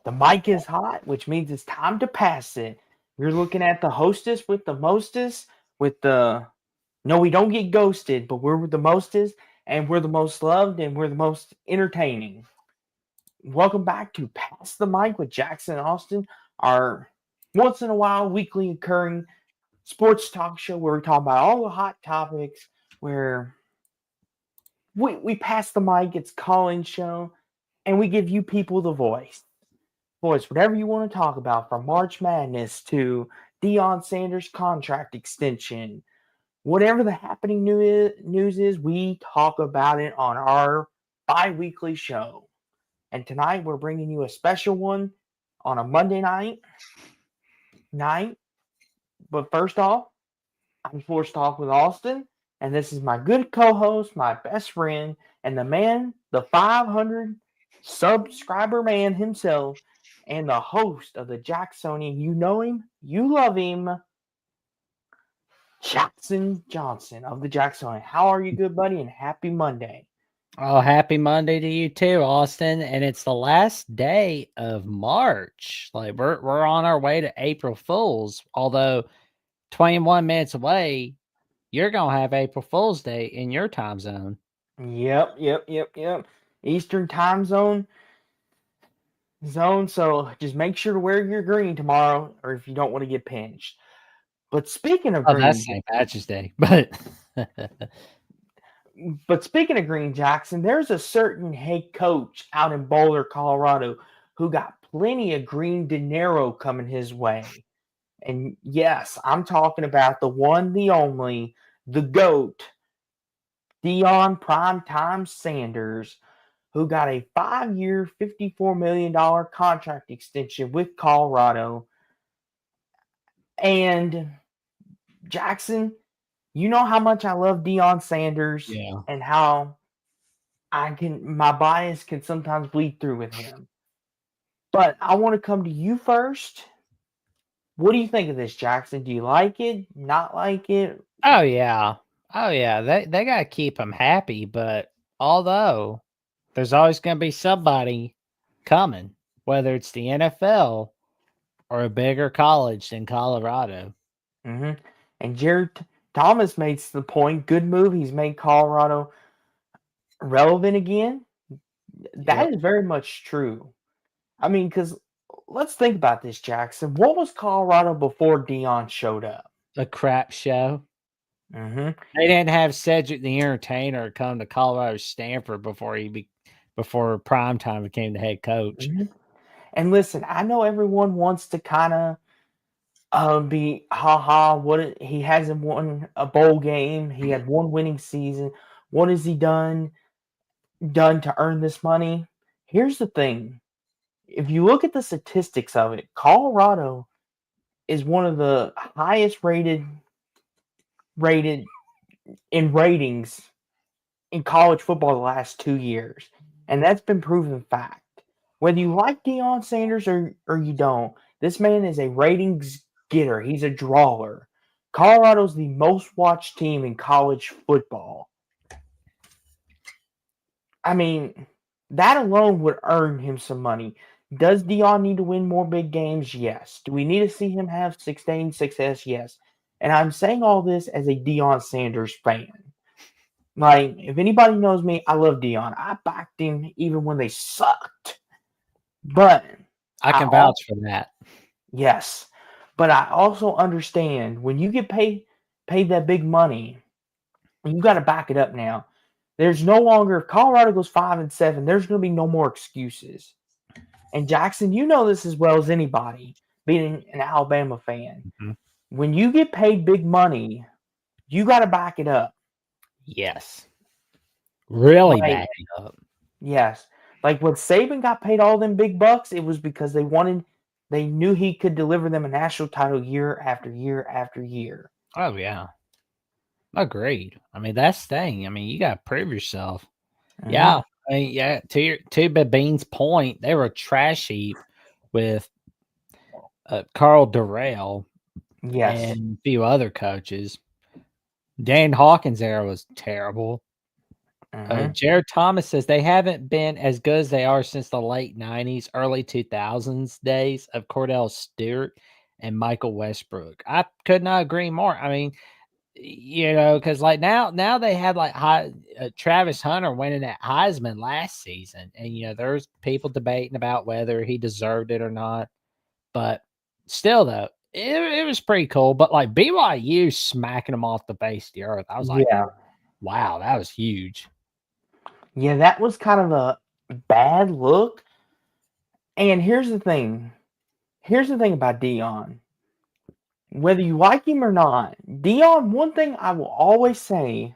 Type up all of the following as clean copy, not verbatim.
The mic is hot, which means it's time to pass it. You're looking at the hostess with the mostest, with the no, we don't get ghosted, but we're the mostest, and we're the most loved, and we're the most entertaining. Welcome back to Pass the Mic with Jackson and Austin, our once in a while weekly occurring sports talk show where we talk about all the hot topics, where we pass the mic, it's call-in show, and we give you people the voice. Whatever you want to talk about, from March Madness to Deion Sanders' contract extension, whatever the happening news is, we talk about it on our bi-weekly show. And tonight we're bringing you a special one on a Monday night. But first off, I'm Forced Talk with Austin, and this is my good co-host, my best friend, and the man, the 500 subscriber man himself, and the host of the Jacksonian. You know him, you love him, Jackson Johnson of the Jacksonian. How are you, good buddy? And happy Monday. Oh, happy Monday to you too, Austin. And it's the last day of March. Like we're on our way to April Fools. Although 21 minutes away, you're gonna have April Fool's Day in your time zone. Yep. Eastern time zone. So just make sure to wear your green tomorrow, or if you don't want to get pinched. But speaking of Oh, green, that's St. Patrick's Day. But speaking of Green Jackson, there's a certain head coach out in Boulder, Colorado, who got plenty of green dinero coming his way. And yes, I'm talking about the one, the only, the GOAT, Deion Primetime Sanders, who got a 5-year, $54 million contract extension with Colorado. And Jackson, you know how much I love Deion Sanders and how my bias can sometimes bleed through with him. But I want to come to you first. What do you think of this, Jackson? Do you like it? Not like it? Oh yeah. They gotta keep him happy, but although there's always gonna be somebody coming, whether it's the NFL or a bigger college than Colorado. Mm-hmm. And Jared Thomas makes the point. Good move. He's made Colorado relevant again. That is very much true. I mean, because let's think about this, Jackson. What was Colorado before Deion showed up? A crap show. Mm-hmm. They didn't have Cedric the Entertainer come to Colorado Stanford before Primetime became the head coach. Mm-hmm. And listen, I know everyone wants to kind of be he hasn't won a bowl game. He had one winning season. What has he done to earn this money? Here's the thing. If you look at the statistics of it, Colorado is one of the highest rated in ratings in college football the last 2 years. And that's been proven fact. Whether you like Deion Sanders or you don't, this man is a ratings getter. He's a drawer. Colorado's the most watched team in college football. I mean, that alone would earn him some money. Does Deion need to win more big games? Yes. Do we need to see him have sustained success? Yes. And I'm saying all this as a Deion Sanders fan. Like, if anybody knows me, I love Deion. I backed him even when they sucked. But I can vouch for that. Yes. But I also understand when you get paid that big money, you got to back it up now. There's no longer, if Colorado goes 5-7, there's going to be no more excuses. And Jackson, you know this as well as anybody, being an Alabama fan. Mm-hmm. When you get paid big money, you got to back it up. Yes. Really back it up. Yes. Like when Saban got paid all them big bucks, it was because they knew he could deliver them a national title year after year after year. Oh, yeah. Agreed. I mean, that's the thing. I mean, you got to prove yourself. Mm-hmm. Yeah. I mean, yeah. To Bean's point, they were trash heap with Carl Durrell and a few other coaches. Dan Hawkins' era was terrible. Mm-hmm. Jared Thomas says they haven't been as good as they are since the late 90s, early 2000s days of Cordell Stewart and Michael Westbrook. I could not agree more. I mean, because like now they have like Travis Hunter winning that Heisman last season, and there's people debating about whether he deserved it or not. But still, though, it was pretty cool. But like BYU smacking them off the face of the earth, I was like, Yeah. wow, that was huge. Yeah, that was kind of a bad look. And here's the thing. Here's the thing about Deion. Whether you like him or not, Deion, one thing I will always say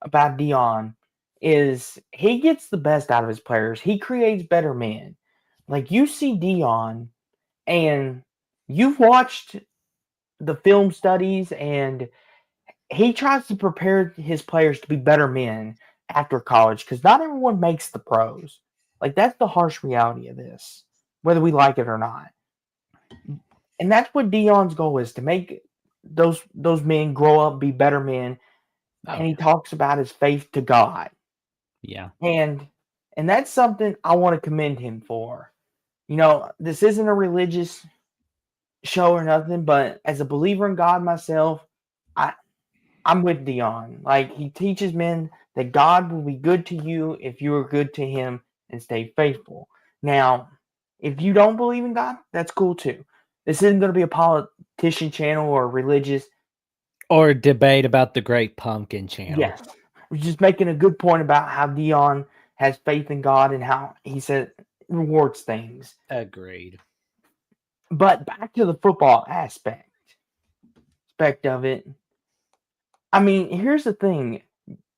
about Deion is he gets the best out of his players. He creates better men. Like you see Deion and you've watched the film studies and he tries to prepare his players to be better men after college because not everyone makes the pros. Like that's the harsh reality of this, whether we like it or not. And that's what Deion's goal is to make those men grow up, be better men. Oh And he talks about his faith to God. yeah, And that's something I want to commend him for. This isn't a religious show or nothing, but as a believer in God myself, I I'm with Deion. Like he teaches men that God will be good to you if you are good to him and stay faithful. Now, if you don't believe in God, that's cool too. This isn't going to be a politician channel or religious. or debate about the Great Pumpkin channel. Yes. We're just making a good point about how Deion has faith in God and how he said rewards things. Agreed. But back to the football aspect of it. I mean, here's the thing.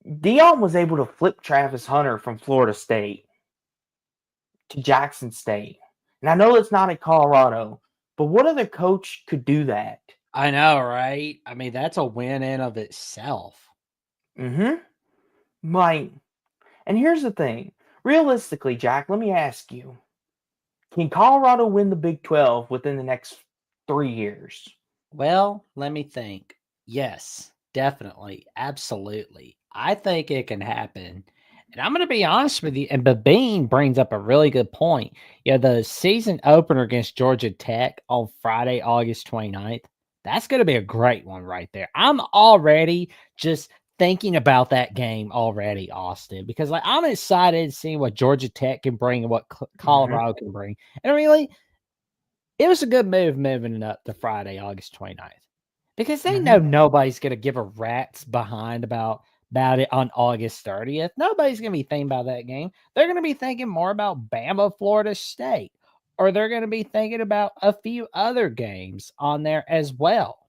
Deion was able to flip Travis Hunter from Florida State to Jackson State. And I know it's not at Colorado, but what other coach could do that? I know, right? I mean, that's a win in of itself. Mm-hmm. Like, and here's the thing. Realistically, Jack, let me ask you. Can Colorado win the Big 12 within the next 3 years? Well, let me think. Yes, definitely. Absolutely. I think it can happen. And I'm going to be honest with you. And Babine brings up a really good point. The season opener against Georgia Tech on Friday, August 29th, that's going to be a great one right there. I'm already just thinking about that game already, Austin, because like I'm excited to see what Georgia Tech can bring and what Mm-hmm. Colorado can bring. And really, it was a good move moving it up to Friday, August 29th, because they Mm-hmm. know nobody's going to give a rat's behind about it on August 30th. Nobody's going to be thinking about that game. They're going to be thinking more about Bama, Florida State, or they're going to be thinking about a few other games on there as well.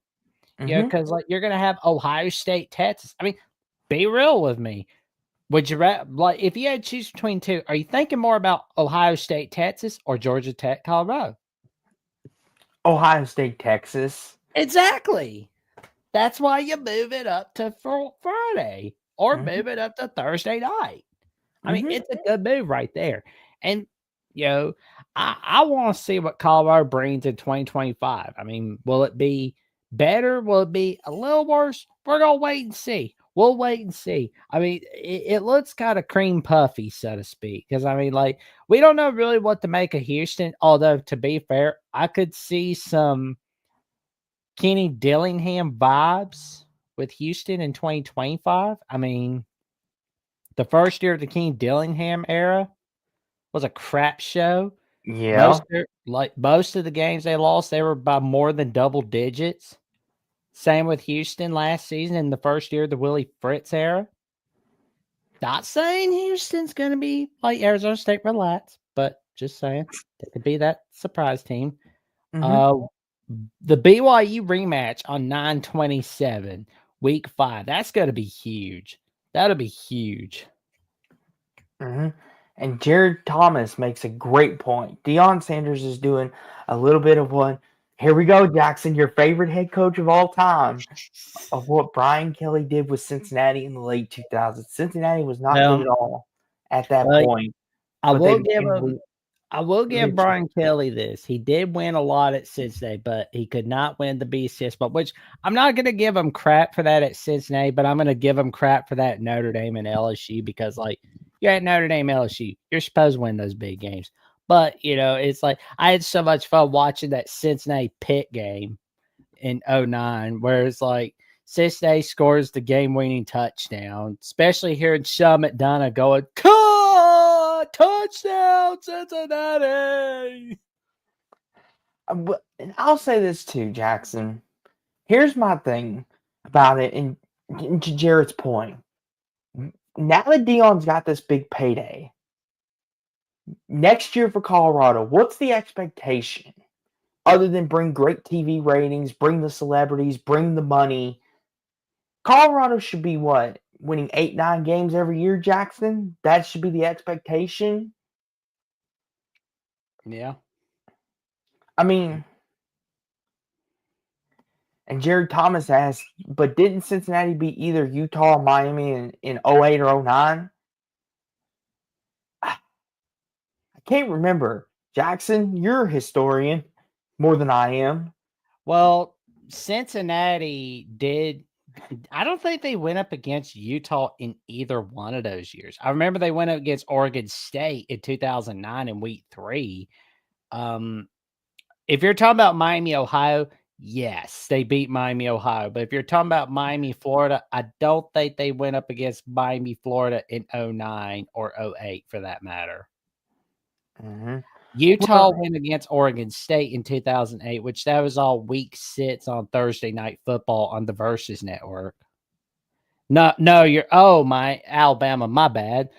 Mm-hmm. Because like you're going to have Ohio State, Texas. I mean, be real with me. Would you like if you had to choose between two? Are you thinking more about Ohio State, Texas, or Georgia Tech, Colorado? Ohio State, Texas. Exactly. That's why you move it up to Friday or Mm-hmm. move it up to Thursday night. I mean, Mm-hmm. it's a good move right there. And, you know, I want to see what Colorado brings in 2025. I mean, will it be better? Will it be a little worse? We're going to wait and see. We'll wait and see. I mean, it looks kind of cream puffy, so to speak. Because, I mean, like, we don't know really what to make of Houston. Although, to be fair, I could see some Kenny Dillingham vibes with Houston in 2025. I mean, the first year of the Kenny Dillingham era was a crap show. Yeah. Most of the games they lost, they were by more than double digits. Same with Houston last season in the first year of the Willie Fritz era. Not saying Houston's going to be like Arizona State, relax, but just saying they could be that surprise team. Mm-hmm. Uh, the BYU rematch on 9/27, week 5. That's going to be huge. That'll be huge. Mm-hmm. And Jared Thomas makes a great point. Deion Sanders is doing a little bit of what, here we go, Jackson, your favorite head coach of all time, of what Brian Kelly did with Cincinnati in the late 2000s. Cincinnati was not good Well, at all at that well, point, I but they will give became him elite. I will give Richard. Brian Kelly this. He did win a lot at Cincinnati, but he could not win the BCS. But which I'm not going to give him crap for that at Cincinnati, but I'm going to give him crap for that at Notre Dame and LSU because, like, you're at Notre Dame, LSU, you're supposed to win those big games. But it's like I had so much fun watching that Cincinnati Pitt game in '09, where it's like Cincinnati scores the game-winning touchdown, especially hearing Sean McDonough going, "Cut! Touchdown, Cincinnati!" And I'll say this too, Jackson. Here's my thing about it, and to Jared's point. Now that Deion's got this big payday, next year for Colorado, what's the expectation? Other than bring great TV ratings, bring the celebrities, bring the money. Colorado should be what? Winning 8, 9 games every year, Jackson? That should be the expectation. Yeah. I mean, and Jared Thomas asked, but didn't Cincinnati beat either Utah or Miami in 08 or 09? I can't remember. Jackson, you're a historian more than I am. Well, Cincinnati did. I don't think they went up against Utah in either one of those years. I remember they went up against Oregon State in 2009 in week 3. If you're talking about Miami, Ohio, yes, they beat Miami, Ohio. But if you're talking about Miami, Florida, I don't think they went up against Miami, Florida in '09 or '08 for that matter. Mm-hmm. Utah went against Oregon State in 2008, which that was all week 6 on Thursday Night Football on the Versus Network. No, my Alabama, my bad.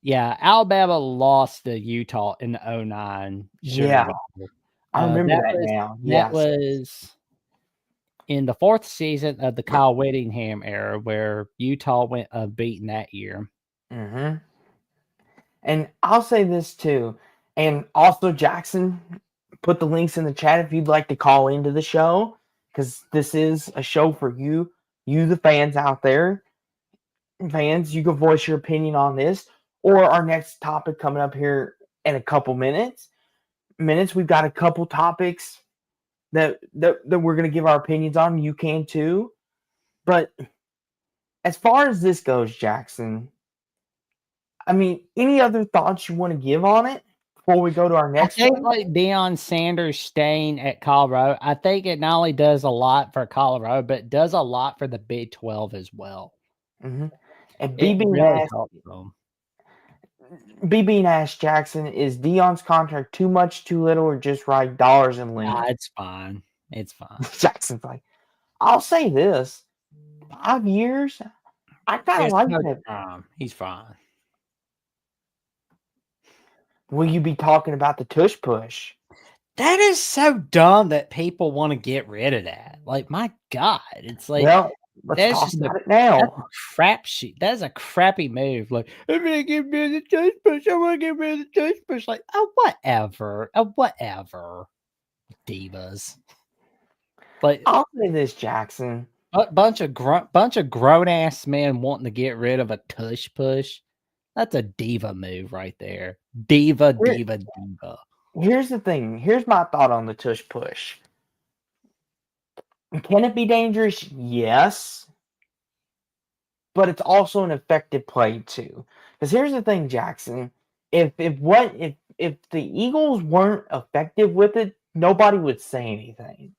Yeah, Alabama lost to Utah in the '09 Sugar Bowl. I remember that now. That Yes. was in the 4th season of the Kyle Whittingham era where Utah went unbeaten that year. Mm-hmm. And I'll say this too. And also, Jackson, put the links in the chat if you'd like to call into the show, because this is a show for you, the fans out there. Fans, you can voice your opinion on this or our next topic coming up here in a couple minutes. We've got a couple topics that we're going to give our opinions on. You can too. But as far as this goes, Jackson, I mean, any other thoughts you want to give on it before we go to our next I think one? like Deion Sanders staying at Colorado, I think it not only does a lot for Colorado, but it does a lot for the Big 12 as well. Mm-hmm. And It really helps them. BB asked Jackson, is Deion's contract too much, too little, or just right dollars and length? It's fine. It's fine. Jackson's like, I'll say this. 5 years? I kind of like that. He's fine. Will you be talking about the tush push? That is so dumb that people want to get rid of that. Like, my God, it's like, well, let's talk about it now. That's a crap sheet. That's a crappy move. Like, I'm gonna get rid of the tush push. I want to get rid of the tush push. Like, whatever. Whatever. Divas. Like, I'll say this, Jackson. A bunch of grown ass men wanting to get rid of a tush push. That's a diva move right there. Diva. Here's the thing. Here's my thought on the tush push. Can it be dangerous? Yes. But it's also an effective play too. Because here's the thing, Jackson. If the Eagles weren't effective with it, nobody would say anything.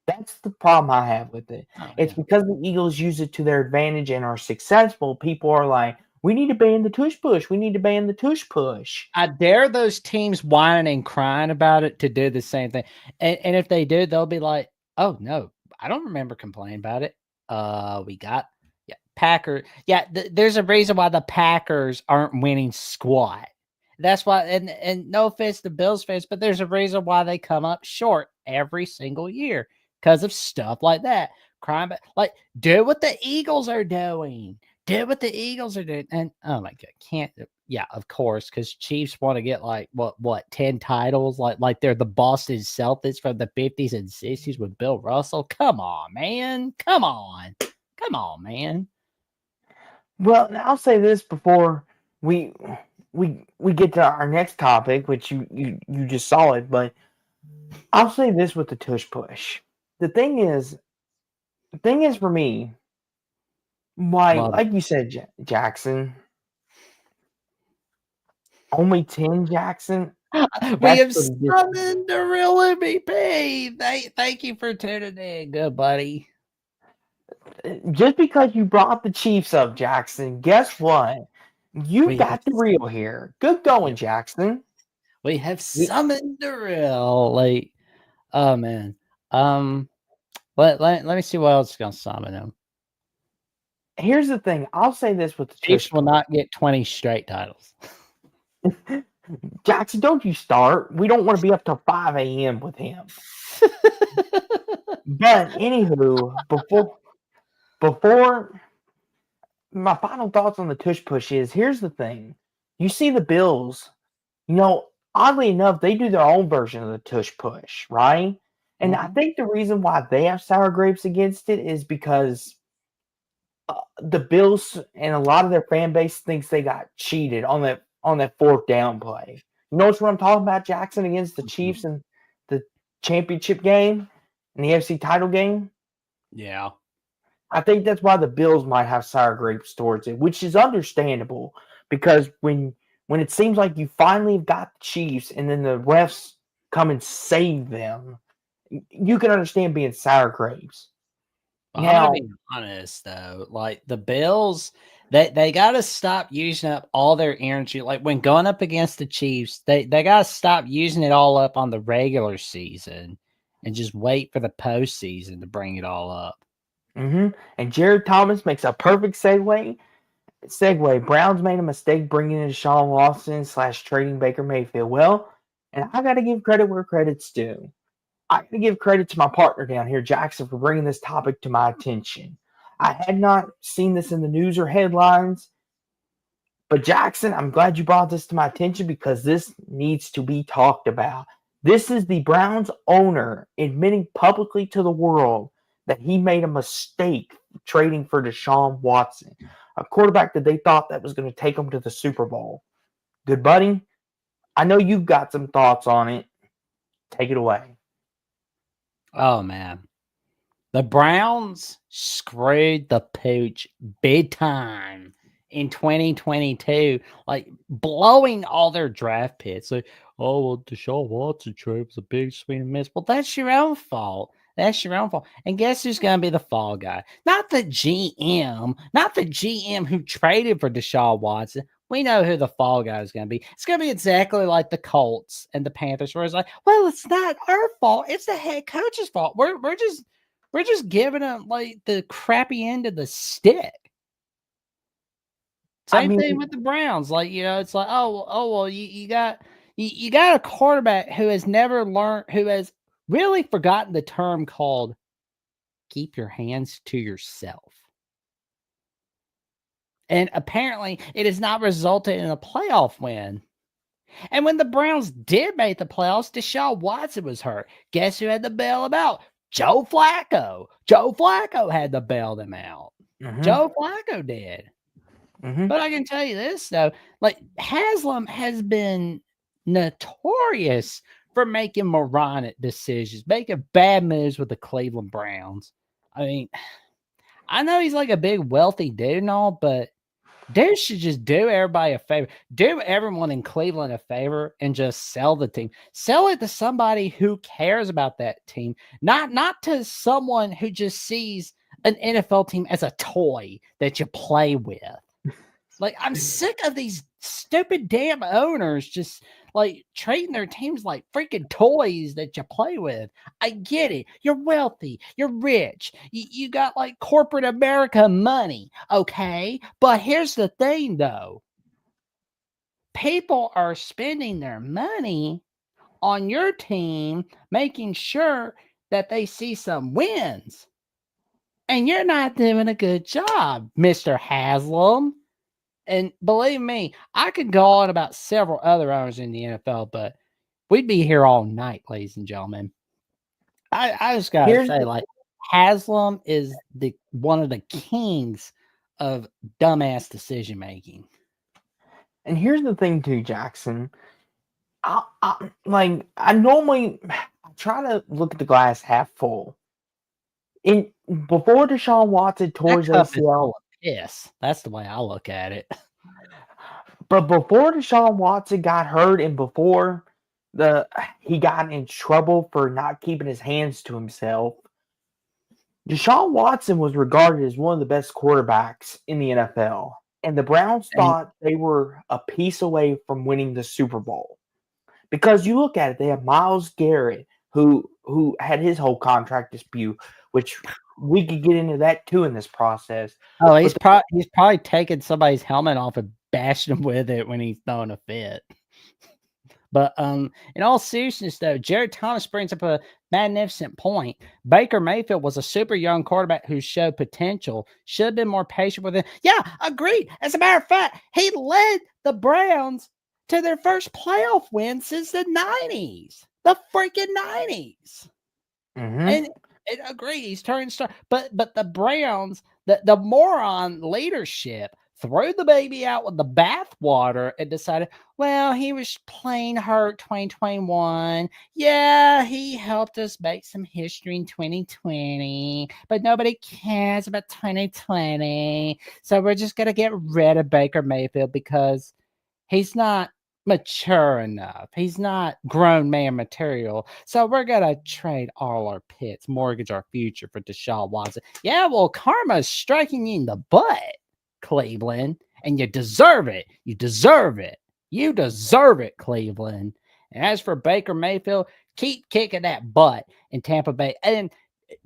That's the problem I have with it. It's because the Eagles use it to their advantage and are successful. People are like, we need to ban the tush push. We need to ban the tush push. I dare those teams whining and crying about it to do the same thing. And if they do, they'll be like, oh, no, I don't remember complaining about it. We got Packers. Yeah, there's a reason why the Packers aren't winning squat. That's why, and no offense to Bills fans, but there's a reason why they come up short every single year because of stuff like that. Crime, like, do what the Eagles are doing. Do what the Eagles are doing. And oh my God, of course, because Chiefs want to get like what 10 titles, like they're the Boston Celtics from the 50s and 60s with Bill Russell. Come on, man. Come on, man. Well, I'll say this before we we get to our next topic, which you just saw it, but I'll say this with the tush push. The thing is for me, why, Love it. like you said, Jackson, only 10 Jackson. We That's have pretty good. summoned the real MVP. Thank you for tuning in, good buddy. Just because you brought the Chiefs up, Jackson, guess what? You We have got the real here. Good going, yep, Jackson. we have We- summoned the real. Like, oh man. Um, let me see what else is gonna summon him. Here's the thing. I'll say this with the tush Chiefs will not get 20 straight titles. push. Jackson, don't you start. We don't want to be up till 5 a.m. with him. But anywho, before my final thoughts on the tush push is here's the thing. You see the Bills, oddly enough, they do their own version of the tush push, right? And I Mhm. think the reason why they have sour grapes against it is because the Bills and a lot of their fan base thinks they got cheated on that fourth down play. You notice what I'm talking about, Jackson, against the Chiefs in the championship game and the AFC title game? Yeah. I think that's why the Bills might have sour grapes towards it, which is understandable because when it seems like you finally have got the Chiefs and then the refs come and save them, you can understand being sour grapes. Well, I'm gonna Now, be honest though, like the Bills, they gotta stop using up all their energy. Like when going up against the Chiefs, they gotta stop using it all up on the regular season and just wait for the postseason to bring it all up. and Jared Thomas makes a perfect segue. Browns made a mistake bringing in Deshaun Watson / trading Baker Mayfield. Well, and I got to give credit where credit's due. I got to give credit to my partner down here, Jackson, for bringing this topic to my attention. I had not seen this in the news or headlines, but Jackson, I'm glad you brought this to my attention because this needs to be talked about. This is the Browns owner admitting publicly to the world that he made a mistake trading for Deshaun Watson, a quarterback that they thought that was going to take them to the Super Bowl. Good buddy, I know you've got some thoughts on it. Take it away. Oh man. The Browns screwed the pooch big time in 2022, like blowing all their draft picks. Like, oh, well, Deshaun Watson trade was a big swing and miss. Well, that's your own fault. That's your own fault. And guess who's going to be the fall guy? Not the GM, not the GM who traded for Deshaun Watson. We know who the fall guy is going to be. It's going to be exactly like the Colts and the Panthers, where it's like, well, it's not our fault. It's the head coach's fault. We're just giving them like the crappy end of the stick. I Same thing mean, with the Browns. Like, it's like, well, you got a quarterback who has never learned, who has really forgotten the term called keep your hands to yourself. And apparently it has not resulted in a playoff win. And when the Browns did make the playoffs, Deshaun Watson was hurt. Guess who had to bail him out? Joe Flacco. Joe Flacco had to bail them out. mhm, Joe Flacco did. mhm. But I can tell you this though, like Haslam has been notorious for making moronic decisions, making bad moves with the Cleveland Browns. I mean, I know he's like a big wealthy dude and all, but dude should just do everybody a favor. Do everyone in Cleveland a favor and just sell the team. Sell it to somebody who cares about that team, not to someone who just sees an NFL team as a toy that you play with. Like, I'm sick of these stupid damn owners just like treating their teams like freaking toys that you play with. I get it. You're wealthy. You're rich. You got like corporate America money. Okay. But here's the thing though, people are spending their money on your team, making sure that they see some wins. And you're not doing a good job, Mr. Haslam. And believe me, I could go on about several other owners in the NFL, but we'd be here all night, ladies and gentlemen. I just gotta Here's say, like, Haslam is the one of the kings of dumbass decision making. And here's the thing, too, Jackson. I normally I try to look at the glass half full. In before Deshaun Watson tore That his cup is ACL, full of piss. That's the way I look at it. but before Deshaun Watson got hurt, and before the he got in trouble for not keeping his hands to himself, Deshaun Watson was regarded as one of the best quarterbacks in the NFL, and the Browns And thought they were a piece away from winning the Super Bowl. Because you look at it, they have Myles Garrett, who had his whole contract dispute, which we could get into that too in this process. oh, But he's probably taking somebody's helmet off and bashing him with it when he's throwing a fit. But in all seriousness, though, Jared Thomas brings up a magnificent point. Baker Mayfield was a super young quarterback who showed potential. Should have been more patient with him. Yeah, agreed. As a matter of fact, he led the Browns to their first playoff win since the 90s. The freaking 90s. mhm, And agree, he's turning star. But the Browns, the moron leadership threw the baby out with the bathwater and decided, well, he was playing hurt 2021. Yeah, he helped us make some history in 2020, but nobody cares about 2020. So we're just gonna get rid of Baker Mayfield because he's not mature enough. He's not grown man material. So we're gonna trade all our picks, mortgage our future for Deshaun Watson. Yeah, well, karma's striking you in the butt, Cleveland, and you deserve it. You deserve it. You deserve it, Cleveland. And as for Baker Mayfield, keep kicking that butt in Tampa Bay. And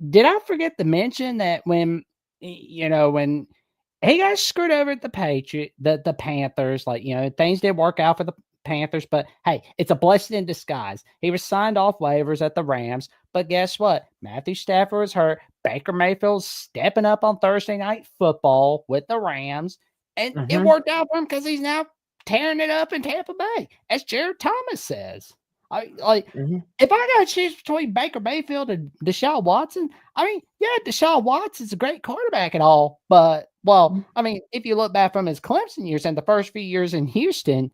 did I forget to mention that when he got screwed over at the Panthers. Like, things didn't work out for the Panthers, but hey, it's a blessing in disguise. He was signed off waivers at the Rams, but guess what? Matthew Stafford was hurt. Baker Mayfield's stepping up on Thursday night football with the Rams, and it mhm, worked out for him because he's now tearing it up in Tampa Bay, as Jared Thomas says. mhm. If I got to choose between Baker Mayfield and Deshaun Watson, I mean, yeah, Deshaun Watson's a great quarterback and all, but I mean, if you look back from his Clemson years and the first few years in Houston,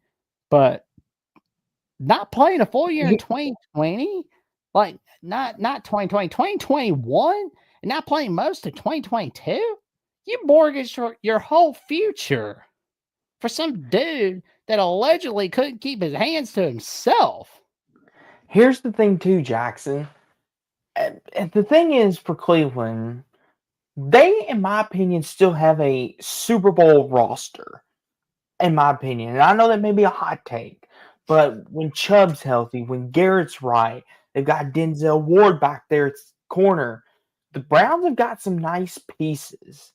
but not playing a full year in He- 2020, like not 2020, 2021, and not playing most of 2022, you mortgaged your whole future for some dude that allegedly couldn't keep his hands to himself. Here's the thing, too, Jackson. And the thing is for Cleveland, they, in my opinion, still have a Super Bowl roster. In my opinion, and I know that may be a hot take, but when Chubb's healthy, when Garrett's right, they've got Denzel Ward back there at corner. The Browns have got some nice pieces,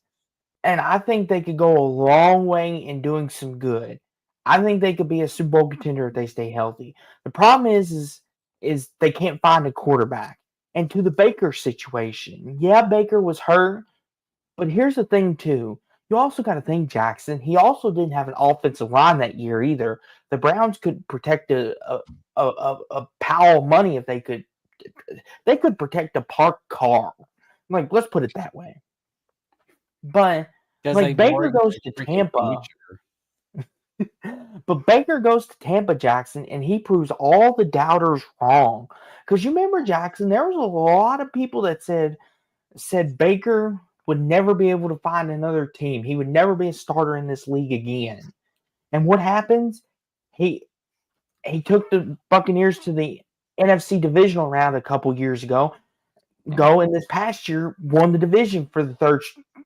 and I think they could go a long way in doing some good. I think they could be a Super Bowl contender if they stay healthy. The problem is they can't find a quarterback. And to the Baker situation, yeah, Baker was hurt, but here's the thing too. You also got to think, Jackson. He also didn't have an offensive line that year either. The Browns could protect a pile of money if they could. They could protect a parked car. Like, let's put it that way. But Because they like Baker mortgaged goes his to freaking Tampa, future. but Baker goes to Tampa, Jackson, and he proves all the doubters wrong. Because you remember, Jackson, there was a lot of people that said Baker would never be able to find another team. He would never be a starter in this league again. And what happens? He he took the Buccaneers to the NFC divisional round a couple years ago. Yeah. Go, and this past year won the division for the third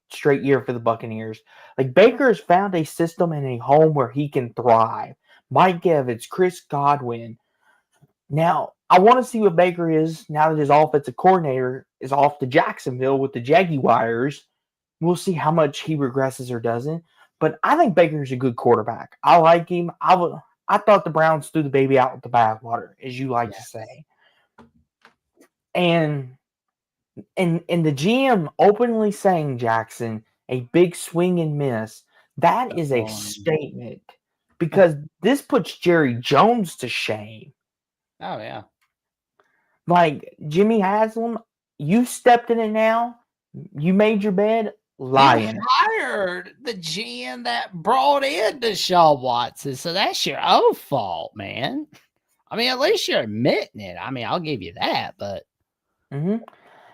straight year for the Buccaneers. Like, Baker has found a system and a home where he can thrive. Mike Evans, Chris Godwin. Now, I want to see what Baker is now that his offensive coordinator is off to Jacksonville with the Jaguars. We'll see how much he regresses or doesn't. But I think Baker's a good quarterback. I like him. I thought the Browns threw the baby out with the bathwater, as you like to Yes. say. And the GM openly saying, Jackson, a big swing and miss, that is a statement because this puts Jerry Jones to shame. Oh yeah. Like, Jimmy Haslam, you stepped in it now. You made your bed. You lying. hired the GM that brought in Deshaun Watson, so that's your own fault, man. I mean, at least you're admitting it. I mean, I'll give you that, but Hmm.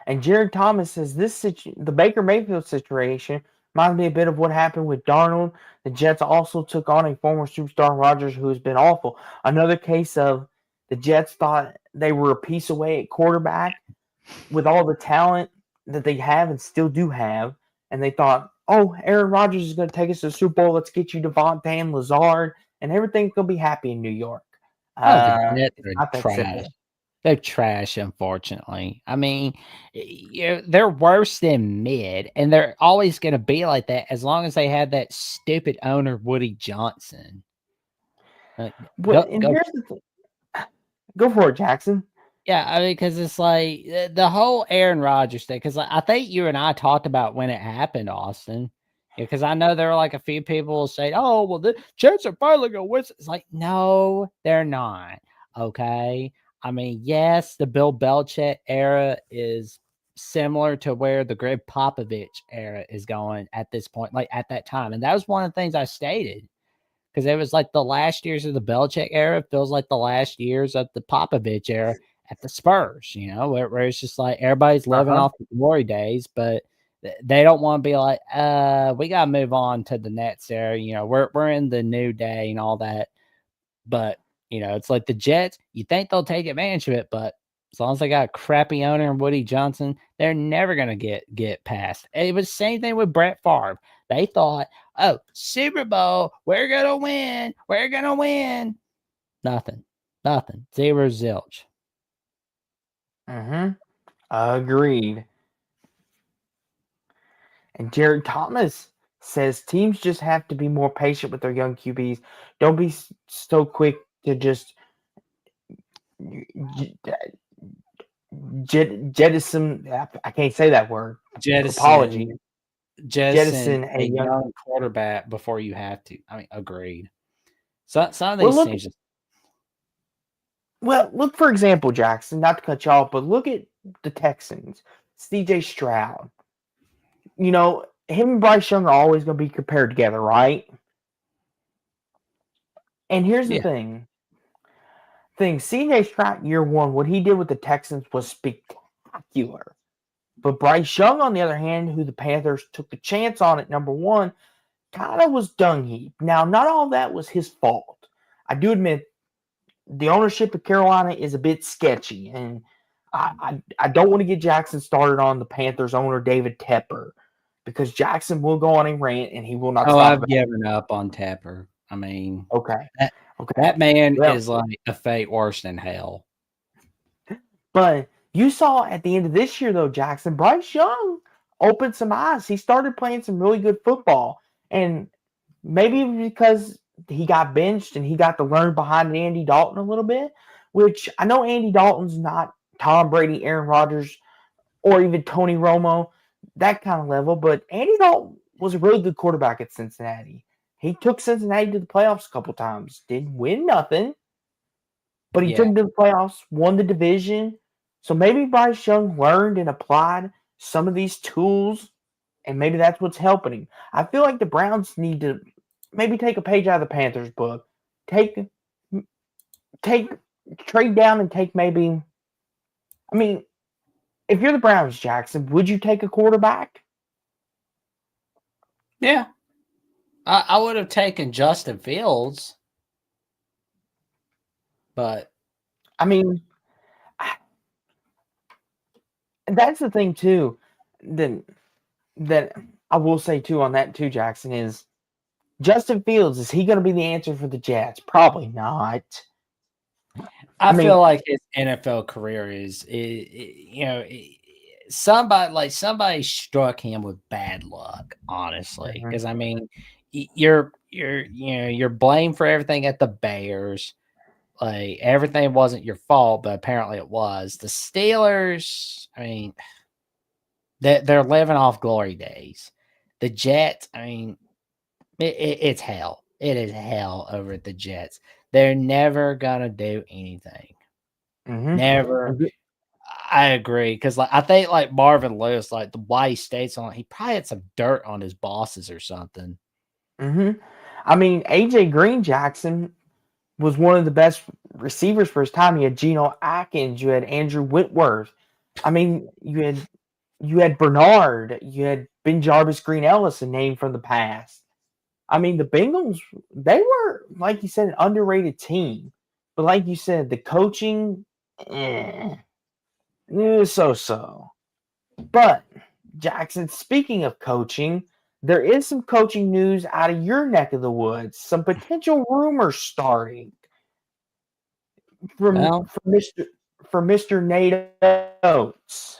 And Jared Thomas says the Baker Mayfield situation reminds me a bit of what happened with Darnold. The Jets also took on a former superstar Rodgers who has been awful. Another case of the Jets thought they were a piece away at quarterback with all the talent that they have and still do have, and they thought, oh, Aaron Rodgers is going to take us to the Super Bowl. Let's get you Devontae and Lazard, and everything's going to be happy in New York. oh, the Jets It's are not that trash. simple. They're trash, unfortunately. I mean, they're worse than mid, and they're always going to be like that as long as they have that stupid owner, Woody Johnson. But and here's the thing. Go for it, Jackson. Yeah, I mean, because it's like the whole Aaron Rodgers thing. Because I think you and I talked about when it happened, Austin. Because I know there were like a few people saying, "Oh, well, the Jets are finally going to win." It's like, no, they're not. Okay, I mean, yes, the Bill Belichick era is similar to where the Greg Popovich era is going at this point, like at that time, and that was one of the things I stated. Because it was like the last years of the Belichick era feels like the last years of the Popovich era at the Spurs, where it's just like everybody's living Uh-huh. off the glory days, but they don't want to be like, we gotta move on to the Nets era. We're in the new day and all that. But it's like the Jets, you think they'll take advantage of it, but as long as they got a crappy owner and Woody Johnson, they're never gonna get past. It was the same thing with Brett Favre. They thought, oh, Super Bowl, we're gonna win, we're gonna win. Nothing. Zero zilch. Mm-hmm. Agreed. And Jared Thomas says teams just have to be more patient with their young QBs. Don't be so quick to just jettison. I can't say that word. Apology. Jettison Jettison a a young. young quarterback before you have to. I mean, agreed. So some of Well, these look. teams just Well, look for example, Jackson. Not to cut you off, but look at the Texans. C.J. Stroud. Him and Bryce Young are always going to be compared together, right? And here's the yeah. thing. C.J. Stroud year one, what he did with the Texans was spectacular. But Bryce Young, on the other hand, who the Panthers took the chance on at number one, kind of was dung heap. Now, not all of that was his fault. I do admit the ownership of Carolina is a bit sketchy, and I don't want to get Jackson started on the Panthers owner David Tepper because Jackson will go on a rant and he will not Oh, stop. I've given up on Tapper. I mean, Okay, that okay. that man Well, is like a fate worse than hell. but you saw at the end of this year, though, Jackson, Bryce Young opened some eyes. He started playing some really good football. And maybe because he got benched and he got to learn behind Andy Dalton a little bit, which I know Andy Dalton's not Tom Brady, Aaron Rodgers, or even Tony Romo, that kind of level. But Andy Dalton was a really good quarterback at Cincinnati. He took Cincinnati to the playoffs a couple times. Didn't win nothing, but he took Yeah. them to the playoffs, won the division. So maybe Bryce Young learned and applied some of these tools, and maybe that's what's helping him. I feel like the Browns need to maybe take a page out of the Panthers book. Take take trade down and take maybe. I mean, if you're the Browns, Jackson, would you take a quarterback? Yeah. I would have taken Justin Fields, but I mean, that's the thing too. Then that I will say too on that too, Jackson, is Justin Fields, is he going to be the answer for the Jets? Probably not. I I feel mean, like his NFL career somebody struck him with bad luck, honestly. mhm. Because I mean, you're blamed for everything at the Bears. Like everything wasn't your fault, but apparently it was. The Steelers, I mean, they're living off glory days. The Jets, I mean, it's hell. It is hell over at the Jets. They're never gonna do anything. Mhm. Never. And I agree because I think like Marvin Lewis, like the why he stays on, he probably had some dirt on his bosses or something. I mean, AJ Green Jackson was one of the best receivers for his time. You had Geno Atkins, you had Andrew Whitworth. I mean, you had Bernard, you had Ben Jarvis Green Ellis, a name from the past. I mean, the Bengals, they were, like you said, an underrated team. But like you said, the coaching, so. But, Jackson, speaking of coaching, there is some coaching news out of your neck of the woods. Some potential rumors starting from Well, Mr. Nate Oates.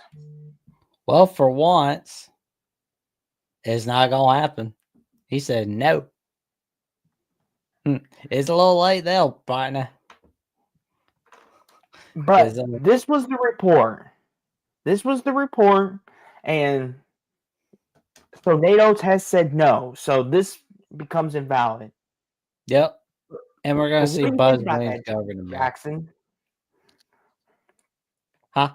well, for once, it's not gonna happen. He said no. It's a little late though, partner. But this was the report. And so Nate Oates has said no. So this becomes invalid. Yep. And we're gonna But see what do you Buzz think about Williams that, go over the middle. Jackson? Huh?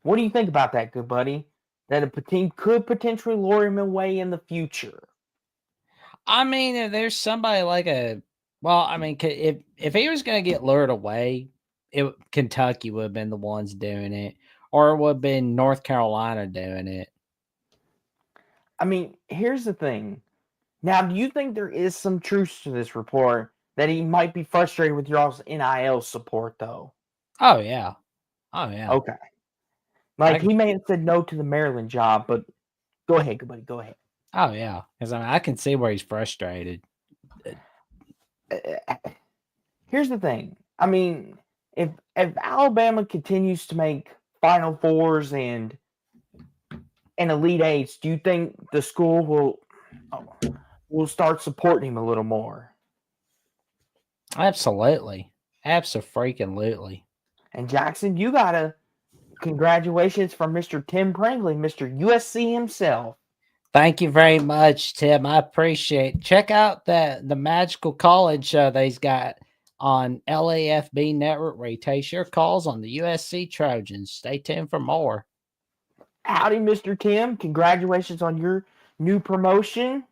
What do you think about that, good buddy? That a team could potentially lure him away in the future. I mean, if there's somebody like I mean, if he was gonna get lured away, Kentucky would have been the ones doing it, or it would have been North Carolina doing it. I mean, here's the thing. Now, do you think there is some truth to this report that he might be frustrated with y'all's NIL support, though? Oh yeah. Oh yeah. Okay. Like, he may have said no to the Maryland job, but go ahead, good buddy. Go ahead. Oh yeah. Because I mean, I can see where he's frustrated. Here's the thing. I mean, if Alabama continues to make Final Fours and Elite Eights, do you think the school will start supporting him a little more? Absolutely. Abso-freaking-lutely. And Jackson, you got congratulations from Mr. Tim Prangley, Mr. USC himself. Thank you very much, Tim. I appreciate it. Check out the Magical College show that he's got on LAFB Network where he takes your calls on the USC Trojans. Stay tuned for more. Howdy, Mr. Tim. Congratulations on your new promotion.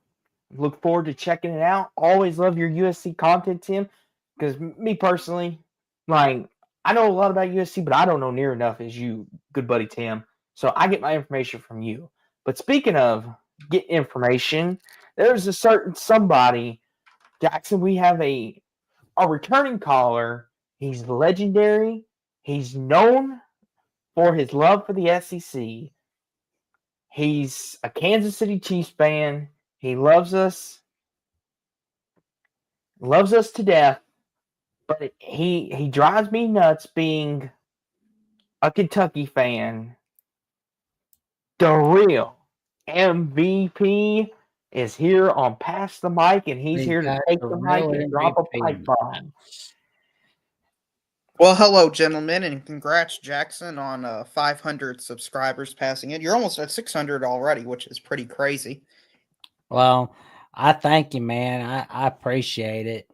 Look forward to checking it out. Always love your USC content, Tim. Because me personally, like, I know a lot about USC, but I don't know near enough as you, good buddy Tim. So I get my information from you. But speaking of get information, there's a certain somebody, Jackson. We have a returning caller. He's legendary. He's known for his love for the SEC. He's a Kansas City Chiefs fan. He loves us to death. But he drives me nuts being a Kentucky fan. The real MVP is here on Pass the Mic, and he's here to take the mic and drop a pipe bomb. Well, hello, gentlemen, and congrats, Jackson, on 500 subscribers passing it. You're almost at 600 already, which is pretty crazy. Well, I thank you, man. I appreciate it.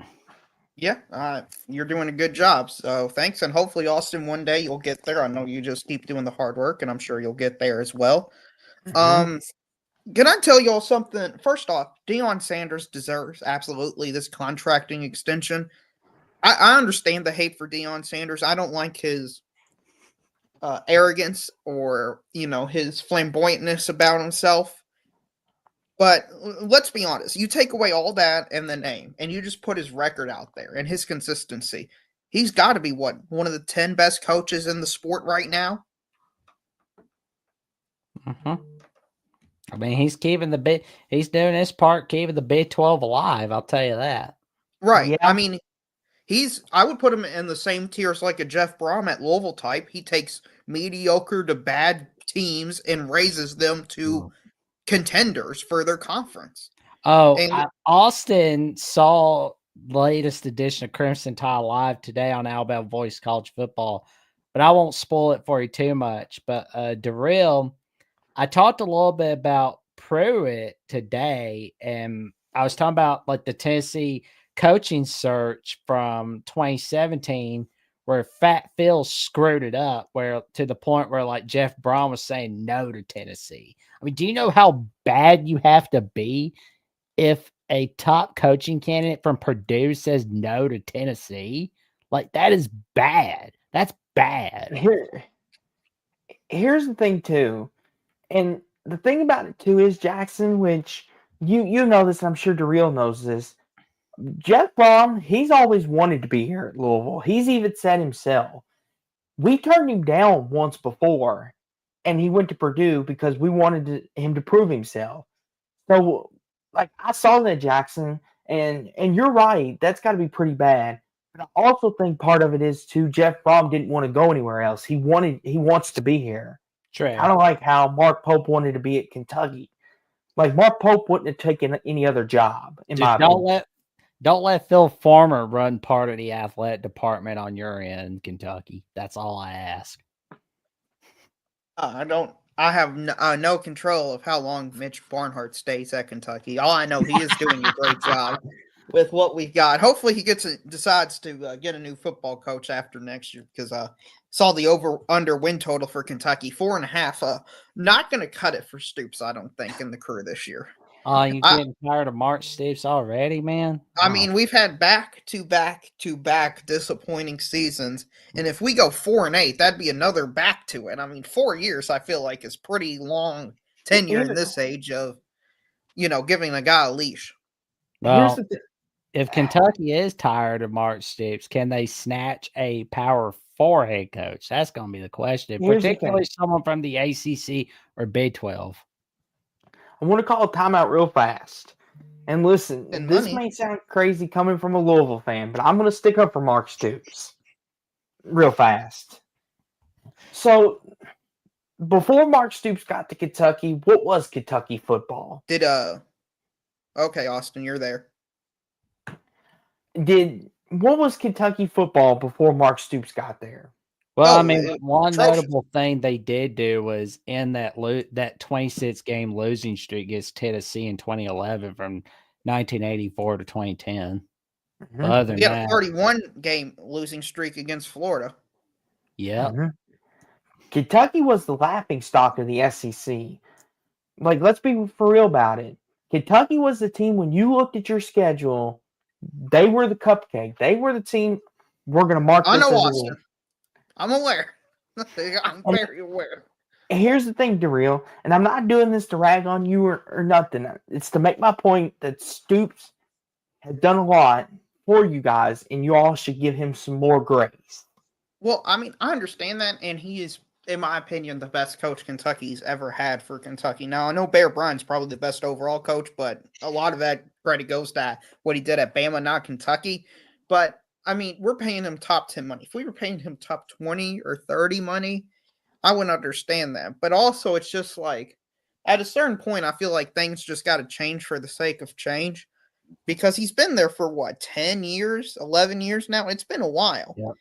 Yeah, you're doing a good job. So thanks, and hopefully, Austin, one day you'll get there. I know you just keep doing the hard work, and I'm sure you'll get there as well. Can I tell y'all something? First off, Deion Sanders deserves absolutely this contracting extension. I understand the hate for Deion Sanders. I don't like his arrogance or, his flamboyantness about himself. But let's be honest. You take away all that and the name, and you just put his record out there and his consistency. He's got to be, one of the 10 best coaches in the sport right now? I mean, he's doing his part, keeping the Big 12 alive. I'll tell you that. Right. Yeah. I mean, I would put him in the same tier as like a Jeff Brom at Louisville type. He takes mediocre to bad teams and raises them to contenders for their conference. Oh, Austin saw the latest edition of Crimson Tide Live today on Alabama Voice College Football, but I won't spoil it for you too much. But Darrell, I talked a little bit about Pruitt today, and I was talking about like the Tennessee coaching search from 2017 where Fat Phil screwed it up, where to the point where like Jeff Braun was saying no to Tennessee. I mean, do you know how bad you have to be if a top coaching candidate from Purdue says no to Tennessee? Like that is bad. That's bad. Here's the thing too, and the thing about it too is Jackson, which you know this, and I'm sure DeReal knows this. Jeff Brom, he's always wanted to be here at Louisville. He's even said himself, we turned him down once before, and he went to Purdue because we wanted him to prove himself. So, like, I saw that, Jackson, and you're right. That's got to be pretty bad. But I also think part of it is too. Jeff Brom didn't want to go anywhere else. He wants to be here. True. Kind of like how Mark Pope wanted to be at Kentucky. Like Mark Pope wouldn't have taken any other job. In my opinion. Don't let Phil Farmer run part of the athletic department on your end, Kentucky. That's all I ask. I have no control of how long Mitch Barnhart stays at Kentucky. All I know, he is doing a great job with what we've got. Hopefully, he decides to get a new football coach after next year, because saw the over-under win total for Kentucky, 4.5. Not going to cut it for Stoops, I don't think, in the career this year. Oh, you getting tired of Mark Stoops already, man? I mean, we've had back-to-back disappointing seasons, and if we go 4-8, that'd be another back to it. I mean, 4 years, I feel like, is pretty long tenure in this age of, giving a guy a leash. Well, if Kentucky is tired of Mark Stoops, can they snatch a Power 4 head coach? That's going to be the question, particularly someone from the ACC or Big 12. I want to call a timeout real fast. And listen, this may sound crazy coming from a Louisville fan, but I'm going to stick up for Mark Stoops real fast. So, before Mark Stoops got to Kentucky, what was Kentucky football? Okay, Austin, you're there. What was Kentucky football before Mark Stoops got there? Well, I mean, one notable thing they did do was end that 26-game losing streak against Tennessee in 2011 from 1984 to 2010. Mm-hmm. Other than that, a 31-game losing streak against Florida. Yeah. Mm-hmm. Kentucky was the laughingstock of the SEC. Like, let's be for real about it. Kentucky was the team, when you looked at your schedule, they were the cupcake. They were the team, we're going to mark this as a win. I'm aware. I'm very aware. Here's the thing, DeReal, and I'm not doing this to rag on you or nothing. It's to make my point that Stoops has done a lot for you guys, and you all should give him some more grace. Well, I mean, I understand that, and he is, in my opinion, the best coach Kentucky's ever had for Kentucky. Now, I know Bear Bryant's probably the best overall coach, but a lot of that credit goes to what he did at Bama, not Kentucky. But I mean, we're paying him top 10 money. If we were paying him top 20 or 30 money, I wouldn't understand that. But also, it's just like, at a certain point, I feel like things just got to change for the sake of change, because he's been there for, 10 years, 11 years now? It's been a while. Yep.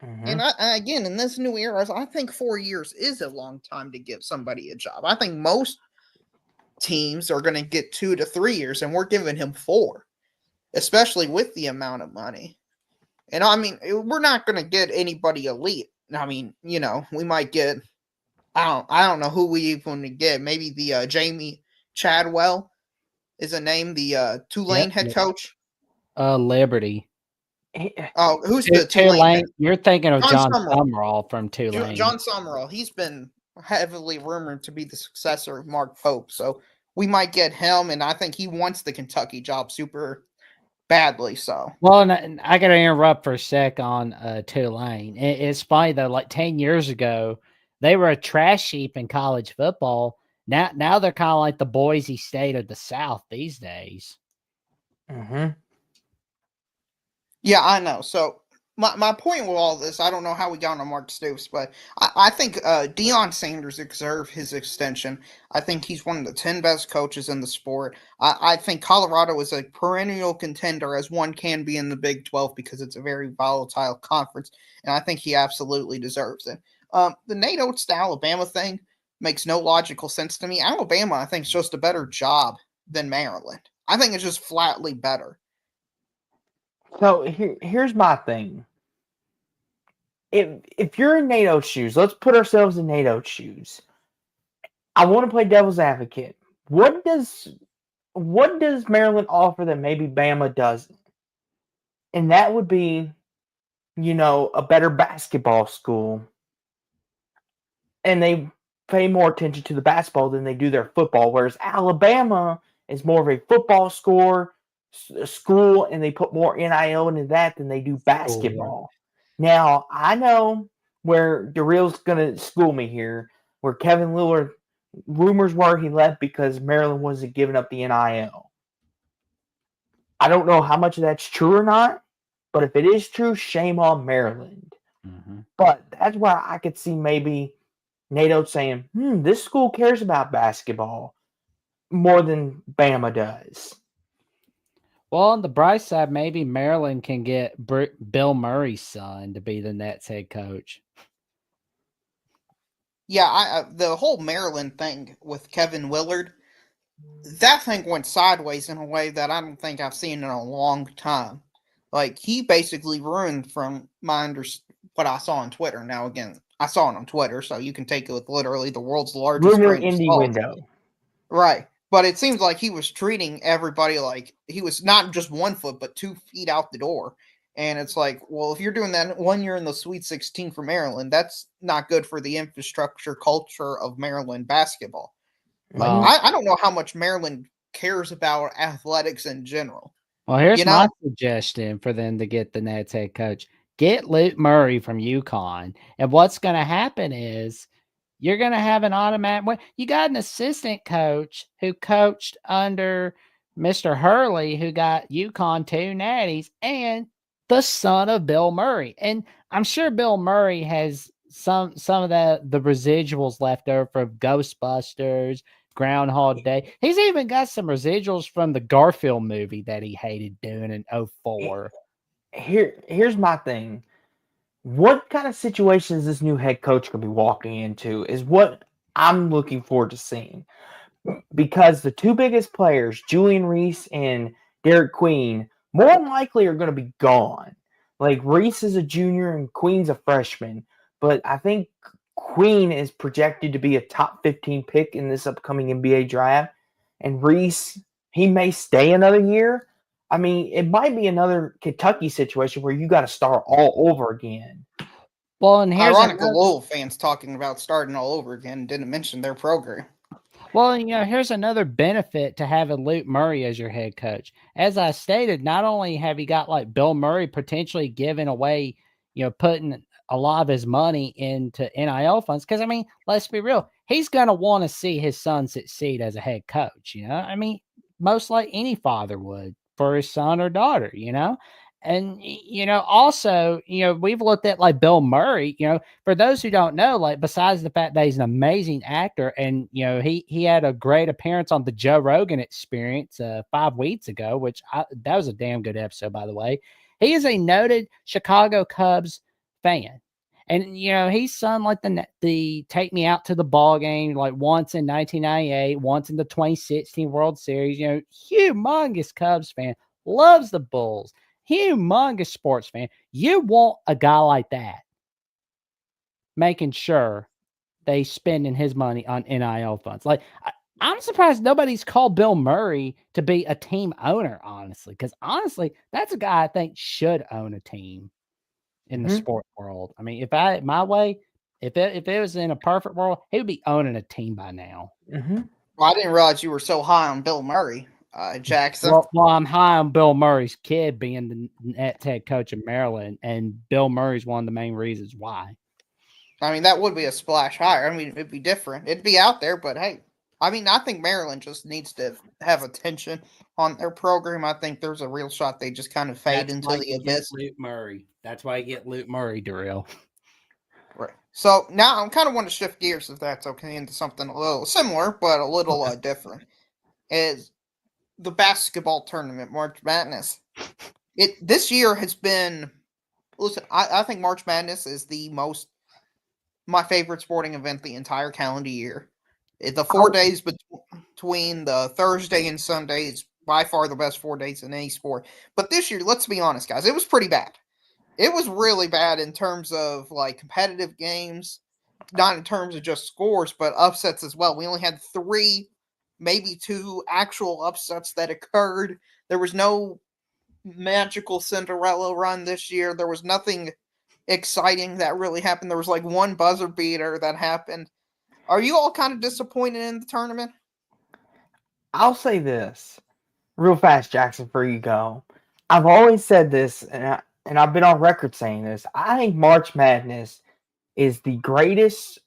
Mm-hmm. And again, in this new era, I think 4 years is a long time to give somebody a job. I think most teams are going to get 2 to 3 years, and we're giving him 4, especially with the amount of money. And I mean, we're not going to get anybody elite. I mean, we might get, I don't know who we even get. Maybe the Jamie Chadwell is a name, the Tulane head coach. Liberty. Oh, who's the Tulane? You're thinking of John Summerall from Tulane. John Summerall. He's been heavily rumored to be the successor of Mark Pope. So we might get him, and I think he wants the Kentucky job super badly. So, well, and I got to interrupt for a sec on Tulane. It's funny though. Like 10 years ago, they were a trash heap in college football. Now they're kind of like the Boise State of the South these days. Mm-hmm. Yeah, I know. So my point with all this, I don't know how we got on Mark Stoops, but I think Deion Sanders deserves his extension. I think he's one of the 10 best coaches in the sport. I think Colorado is a perennial contender, as one can be in the Big 12, because it's a very volatile conference, and I think he absolutely deserves it. The Nate Oates to Alabama thing makes no logical sense to me. Alabama, I think, is just a better job than Maryland. I think it's just flatly better. So here's my thing. if you're in NATO's shoes, let's put ourselves in NATO's shoes. I want to play devil's advocate. What does Maryland offer that maybe Bama doesn't? And that would be, a better basketball school. And they pay more attention to the basketball than they do their football. Whereas Alabama is more of a football school, and they put more NIL into that than they do basketball. Now, I know where Darrell's going to school me here, where Kevin Lillard, rumors were he left because Maryland wasn't giving up the NIL. I don't know how much of that's true or not, but if it is true, shame on Maryland. Mm-hmm. But that's where I could see maybe NATO saying, this school cares about basketball more than Bama does. Well, on the bright side, maybe Maryland can get Bill Murray's son to be the Nets head coach. Yeah, the whole Maryland thing with Kevin Willard, that thing went sideways in a way that I don't think I've seen in a long time. Like, he basically ruined, from what I saw on Twitter. Now, again, I saw it on Twitter, so you can take it with literally the world's largest Rumor grain of indie salt. window. Right. But it seems like he was treating everybody like he was not just 1 foot, but 2 feet out the door. And it's like, well, if you're doing that 1 year in the Sweet 16 for Maryland, that's not good for the infrastructure culture of Maryland basketball. Like, I don't know how much Maryland cares about athletics in general. Well, here's my suggestion for them to get the Nets head coach. Get Luke Murray from UConn. And what's going to happen is you're going to have an automatic. You got an assistant coach who coached under Mr. Hurley, who got UConn 2 natties, and the son of Bill Murray. And I'm sure Bill Murray has some of the residuals left over from Ghostbusters, Groundhog Day. He's even got some residuals from the Garfield movie that he hated doing in 2004. Here's my thing. What kind of situations this new head coach could be walking into is what I'm looking forward to seeing. Because the two biggest players, Julian Reese and Derek Queen, more than likely are going to be gone. Like, Reese is a junior and Queen's a freshman. But I think Queen is projected to be a top 15 pick in this upcoming NBA draft. And Reese, he may stay another year. I mean, it might be another Kentucky situation where you got to start all over again. Well, and here's ironic, the Louisville fans talking about starting all over again didn't mention their program. Well, here's another benefit to having Luke Murray as your head coach. As I stated, not only have you got like Bill Murray potentially giving away, putting a lot of his money into NIL funds, because, I mean, let's be real, he's going to want to see his son succeed as a head coach, I mean, most like any father would for his son or daughter, And, also, we've looked at like Bill Murray, for those who don't know, like, besides the fact that he's an amazing actor and, he had a great appearance on the Joe Rogan Experience 5 weeks ago, that was a damn good episode, by the way. He is a noted Chicago Cubs fan. And, he's sung like the Take Me Out to the Ball Game, like once in 1998, once in the 2016 World Series, humongous Cubs fan, loves the Bulls. Humongous sports fan. You want a guy like that making sure they spending his money on NIL funds. Like, I'm surprised nobody's called Bill Murray to be a team owner, honestly, because honestly, that's a guy I think should own a team in the sport world. I mean, if it was in a perfect world, he would be owning a team by now. Mm-hmm. Well, I didn't realize you were so high on Bill Murray. Jackson. Well, I'm high on Bill Murray's kid being the Nets head coach of Maryland, and Bill Murray's one of the main reasons why. I mean, that would be a splash higher. I mean, it'd be different. It'd be out there, but hey, I mean, I think Maryland just needs to have attention on their program. I think there's a real shot they just kind of fade into the abyss. Luke Murray. That's why you get Luke Murray, Darrell. Right. So now I kind of want to shift gears, if that's okay, into something a little similar, but a little different. Is the basketball tournament, March Madness. This year has been, listen, I think March Madness is my favorite sporting event the entire calendar year. The 4 days between the Thursday and Sunday is by far the best 4 days in any sport. But this year, let's be honest, guys, it was pretty bad. It was really bad in terms of like competitive games, not in terms of just scores, but upsets as well. We only had 3, maybe 2 actual upsets that occurred. There was no magical Cinderella run this year. There was nothing exciting that really happened. There was like one buzzer beater that happened. Are you all kind of disappointed in the tournament? I'll say this real fast, Jackson, before you go. I've always said this, and I've been on record saying this. I think March Madness is the greatest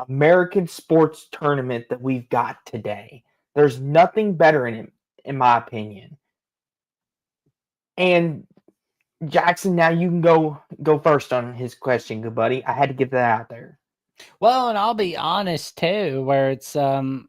American sports tournament that we've got today. There's nothing better in it, in my opinion. And Jackson, now you can go first on his question, good buddy. I had to get that out there. Well, and I'll be honest too, where it's our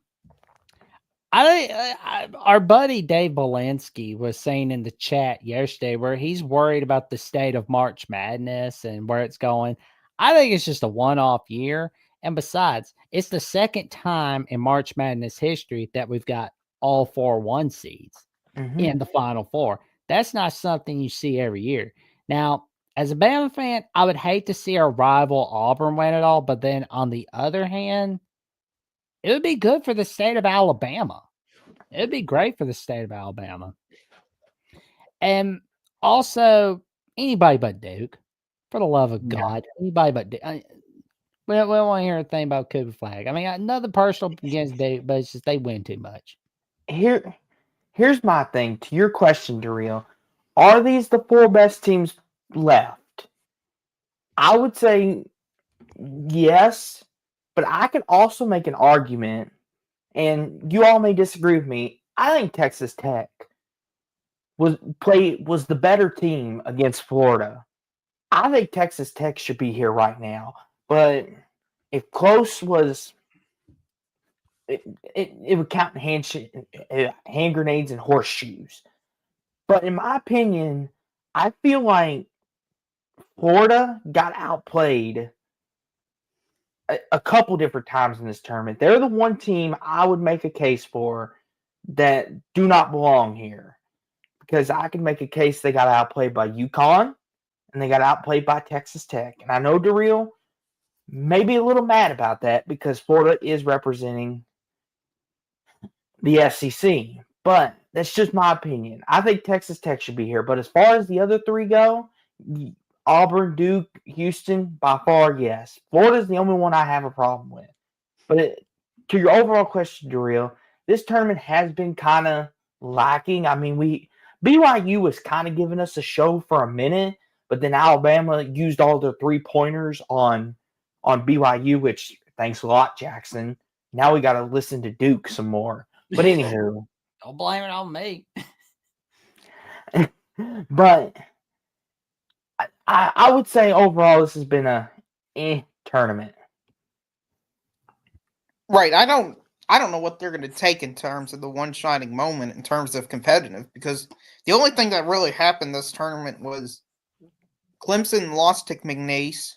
buddy Dave Belansky was saying in the chat yesterday where he's worried about the state of March Madness and where it's going. I think it's just a one-off year. And besides, it's the second time in March Madness history that we've got all 4 1 seeds in the Final Four. That's not something you see every year. Now, as a Bama fan, I would hate to see our rival Auburn win it all, but then on the other hand, it would be good for the state of Alabama. It would be great for the state of Alabama. And also, anybody but Duke. For the love of God, anybody but Duke. We don't want to hear a thing about Cooper Flag. I mean, another personal against Duke, but it's just they win too much. Here's my thing to your question, Daryl. Are these the 4 best teams left? I would say yes, but I can also make an argument, and you all may disagree with me. I think Texas Tech was the better team against Florida. I think Texas Tech should be here right now, but if close was, it would count hand grenades and horseshoes. But in my opinion, I feel like Florida got outplayed a couple different times in this tournament. They're the one team I would make a case for that do not belong here, because I can make a case they got outplayed by UConn and they got outplayed by Texas Tech. And I know Daryl may be a little mad about that because Florida is representing the SEC, but that's just my opinion. I think Texas Tech should be here. But as far as the other 3 go, Auburn, Duke, Houston, by far, yes. Florida's the only one I have a problem with. But to your overall question, Daryl, this tournament has been kind of lacking. I mean, BYU was kind of giving us a show for a minute, but then Alabama used all their 3-pointers on BYU, which thanks a lot, Jackson. Now we got to listen to Duke some more. But anywho, don't blame it on me. But I would say overall this has been a tournament. Right. I don't know what they're going to take in terms of the one shining moment in terms of competitive, because the only thing that really happened this tournament was Clemson lost to McNeese.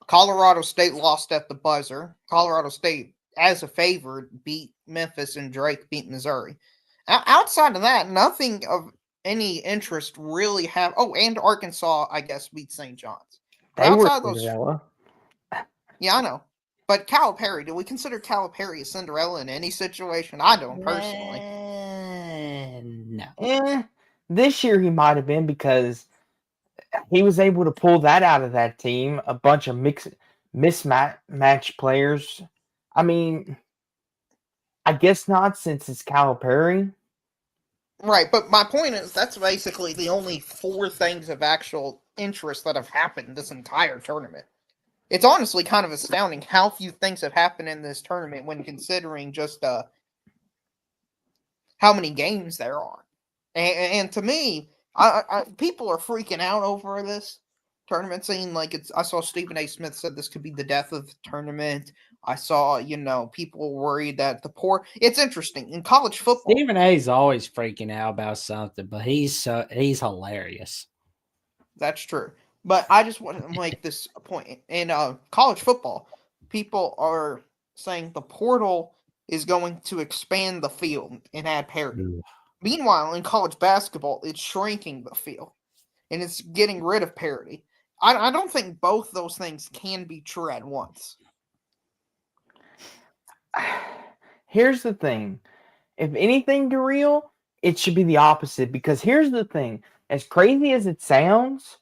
Colorado State lost at the buzzer. Colorado State, as a favorite, beat Memphis, and Drake beat Missouri. Outside of that, nothing of any interest really have. Oh, and Arkansas, I guess, beat St. John's. They were Cinderella. Yeah, I know. But Calipari, do we consider Calipari a Cinderella in any situation? I don't personally. No. This year he might have been, because he was able to pull that out of that team. A bunch of mismatched players. I mean, I guess not, since it's Calipari. Right, but my point is that's basically the only 4 things of actual interest that have happened this entire tournament. It's honestly kind of astounding how few things have happened in this tournament when considering just how many games there are. And to me, people are freaking out over this tournament, saying like I saw Stephen A. Smith said this could be the death of the tournament. I saw, people worried that it's interesting in college football. Stephen A's always freaking out about something, but he's hilarious. That's true. But I just want to make this point. In college football, people are saying the portal is going to expand the field and add parity. Ooh. Meanwhile, in college basketball, it's shrinking the field and it's getting rid of parity. I don't think both those things can be true at once. Here's the thing. If anything, Daryl, it should be the opposite. Because here's the thing. As crazy as it sounds,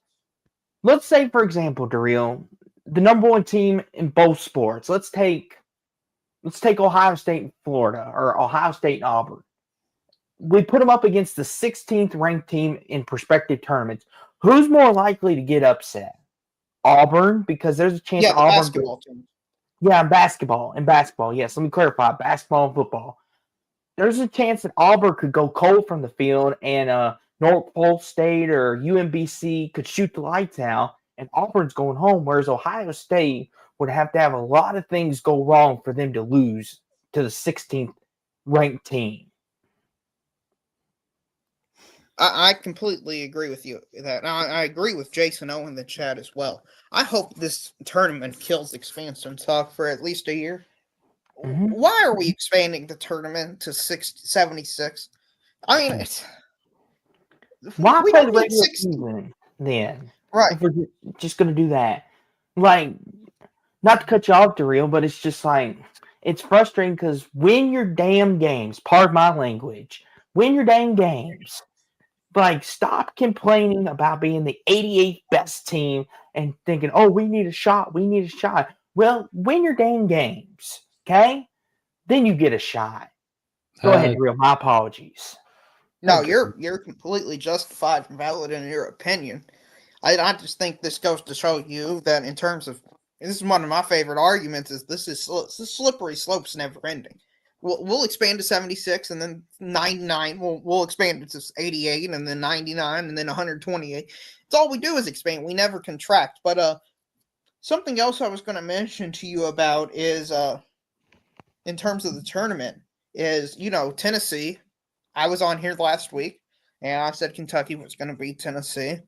let's say, for example, Daryl, the number one team in both sports. Let's take Ohio State and Florida, or Ohio State and Auburn. We put them up against the 16th ranked team in prospective tournaments. Who's more likely to get upset? Auburn, because there's a chance Yeah, the Auburn. basketball team. Yeah, in basketball. Yes, let me clarify. Basketball and football. There's a chance that Auburn could go cold from the field, and Norfolk State or UMBC could shoot the lights out, and Auburn's going home, whereas Ohio State would have to have a lot of things go wrong for them to lose to the 16th ranked team. I completely agree with you that. I agree with Jason O in the chat as well. I hope this tournament kills expansion talk for at least a year. Mhm. Why are we expanding the tournament to 76? I mean, Why we play the don't need regular 60. season then? Right. If we're just going to do that. Like, not to cut you off, Daryl, but it's just like, it's frustrating because win your damn games. Pardon my language. Win your damn games. Like, stop complaining about being the 88th best team and thinking, oh, we need a shot. We need a shot. Well, win your damn games, okay? Then you get a shot. Go ahead, Daryl. My apologies. No, Okay. you're completely justified and valid in your opinion. I just think this goes to show you that in terms of, this is one of my favorite arguments, is this slippery slope's never ending. We'll expand to 76 and then 99. We'll expand it to 88 and then 99 and then 128. It's all we do is expand. We never contract. But something else I was going to mention to you about is in terms of the tournament is, Tennessee. I was on here last week and I said Kentucky was going to beat Tennessee.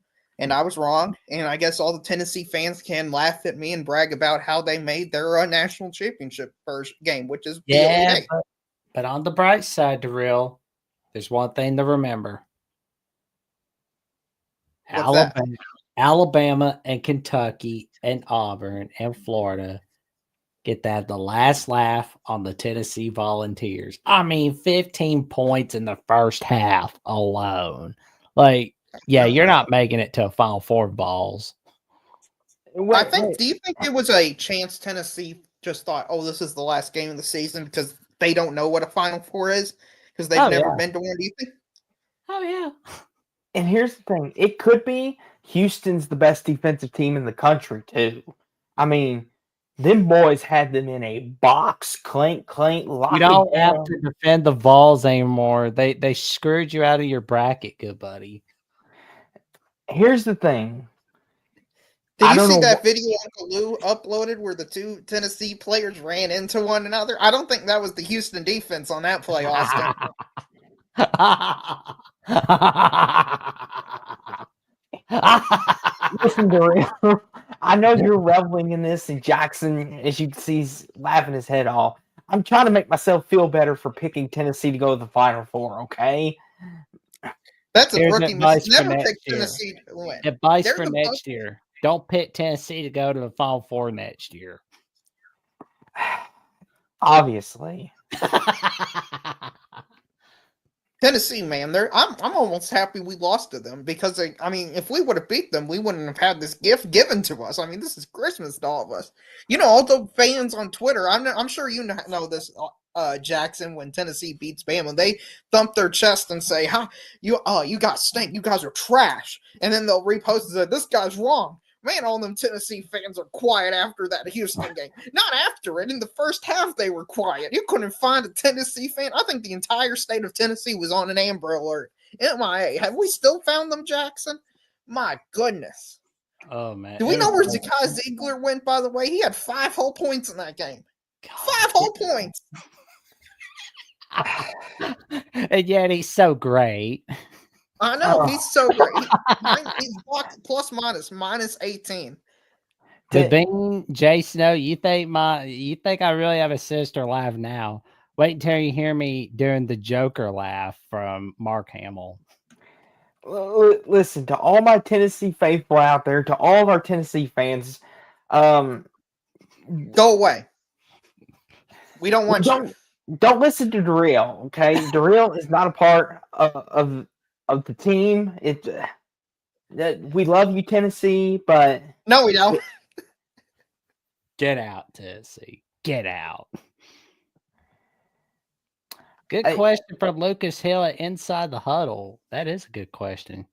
And I was wrong. And I guess all the Tennessee fans can laugh at me and brag about how they made their national championship first game, which is the Elite Eight. But on the bright side, Darrell, there's one thing to remember. Alabama and Kentucky and Auburn and Florida get to have the last laugh on the Tennessee Volunteers. I mean, 15 points in the first half alone. Like, yeah, you're not making it to a Final Four balls. Do you think it was a chance Tennessee just thought, oh, this is the last game of the season because they don't know what a Final Four is? Because they've never been to one, do you think? Oh, yeah. And here's the thing. It could be Houston's the best defensive team in the country, too. I mean, them boys had them in a box, clank, lock. You don't have to defend the Vols anymore. They screwed you out of your bracket, good buddy. Here's the thing. Did you see that video Uncle Lou uploaded where the two Tennessee players ran into one another? I don't think that was the Houston defense on that play, Austin. Listen, Daryl, I know you're reveling in this, and Jackson, as you can see, is laughing his head off. I'm trying to make myself feel better for picking Tennessee to go to the Final Four, okay? That's a rookie mistake. Never pick Tennessee to win. Advice for next year. Don't pick Tennessee to go to the Final Four next year. Obviously. Tennessee, man, I'm almost happy we lost to them because, if we would have beat them, we wouldn't have had this gift given to us. I mean, this is Christmas to all of us. All the fans on Twitter, I'm sure you know this, Jackson, when Tennessee beats Bama, they thump their chest and say, you guys stink, you guys are trash. And then they'll repost and say, this guy's wrong. Man, all them Tennessee fans are quiet after that Houston game. Not after it. In the first half, they were quiet. You couldn't find a Tennessee fan. I think the entire state of Tennessee was on an Amber Alert. MIA. Have we still found them, Jackson? My goodness. Oh, man. Do we know where Zakai Ziegler went, by the way? He had 5 whole points in that game. 5 whole points. And yet he's so great. I know, he's so great. He's plus minus 18. Bean, Jay Snow, you think I really have a sister laugh now? Wait until you hear me doing the Joker laugh from Mark Hamill. listen to all my Tennessee faithful out there, to all of our Tennessee fans. Go away. We don't want you. Don't listen to Darrell. Okay, Darrell is not a part of the team. We love you, Tennessee, but no, we don't. Get out, Tennessee. Get out. Good question from Lucas Hill at Inside the Huddle. That is a good question.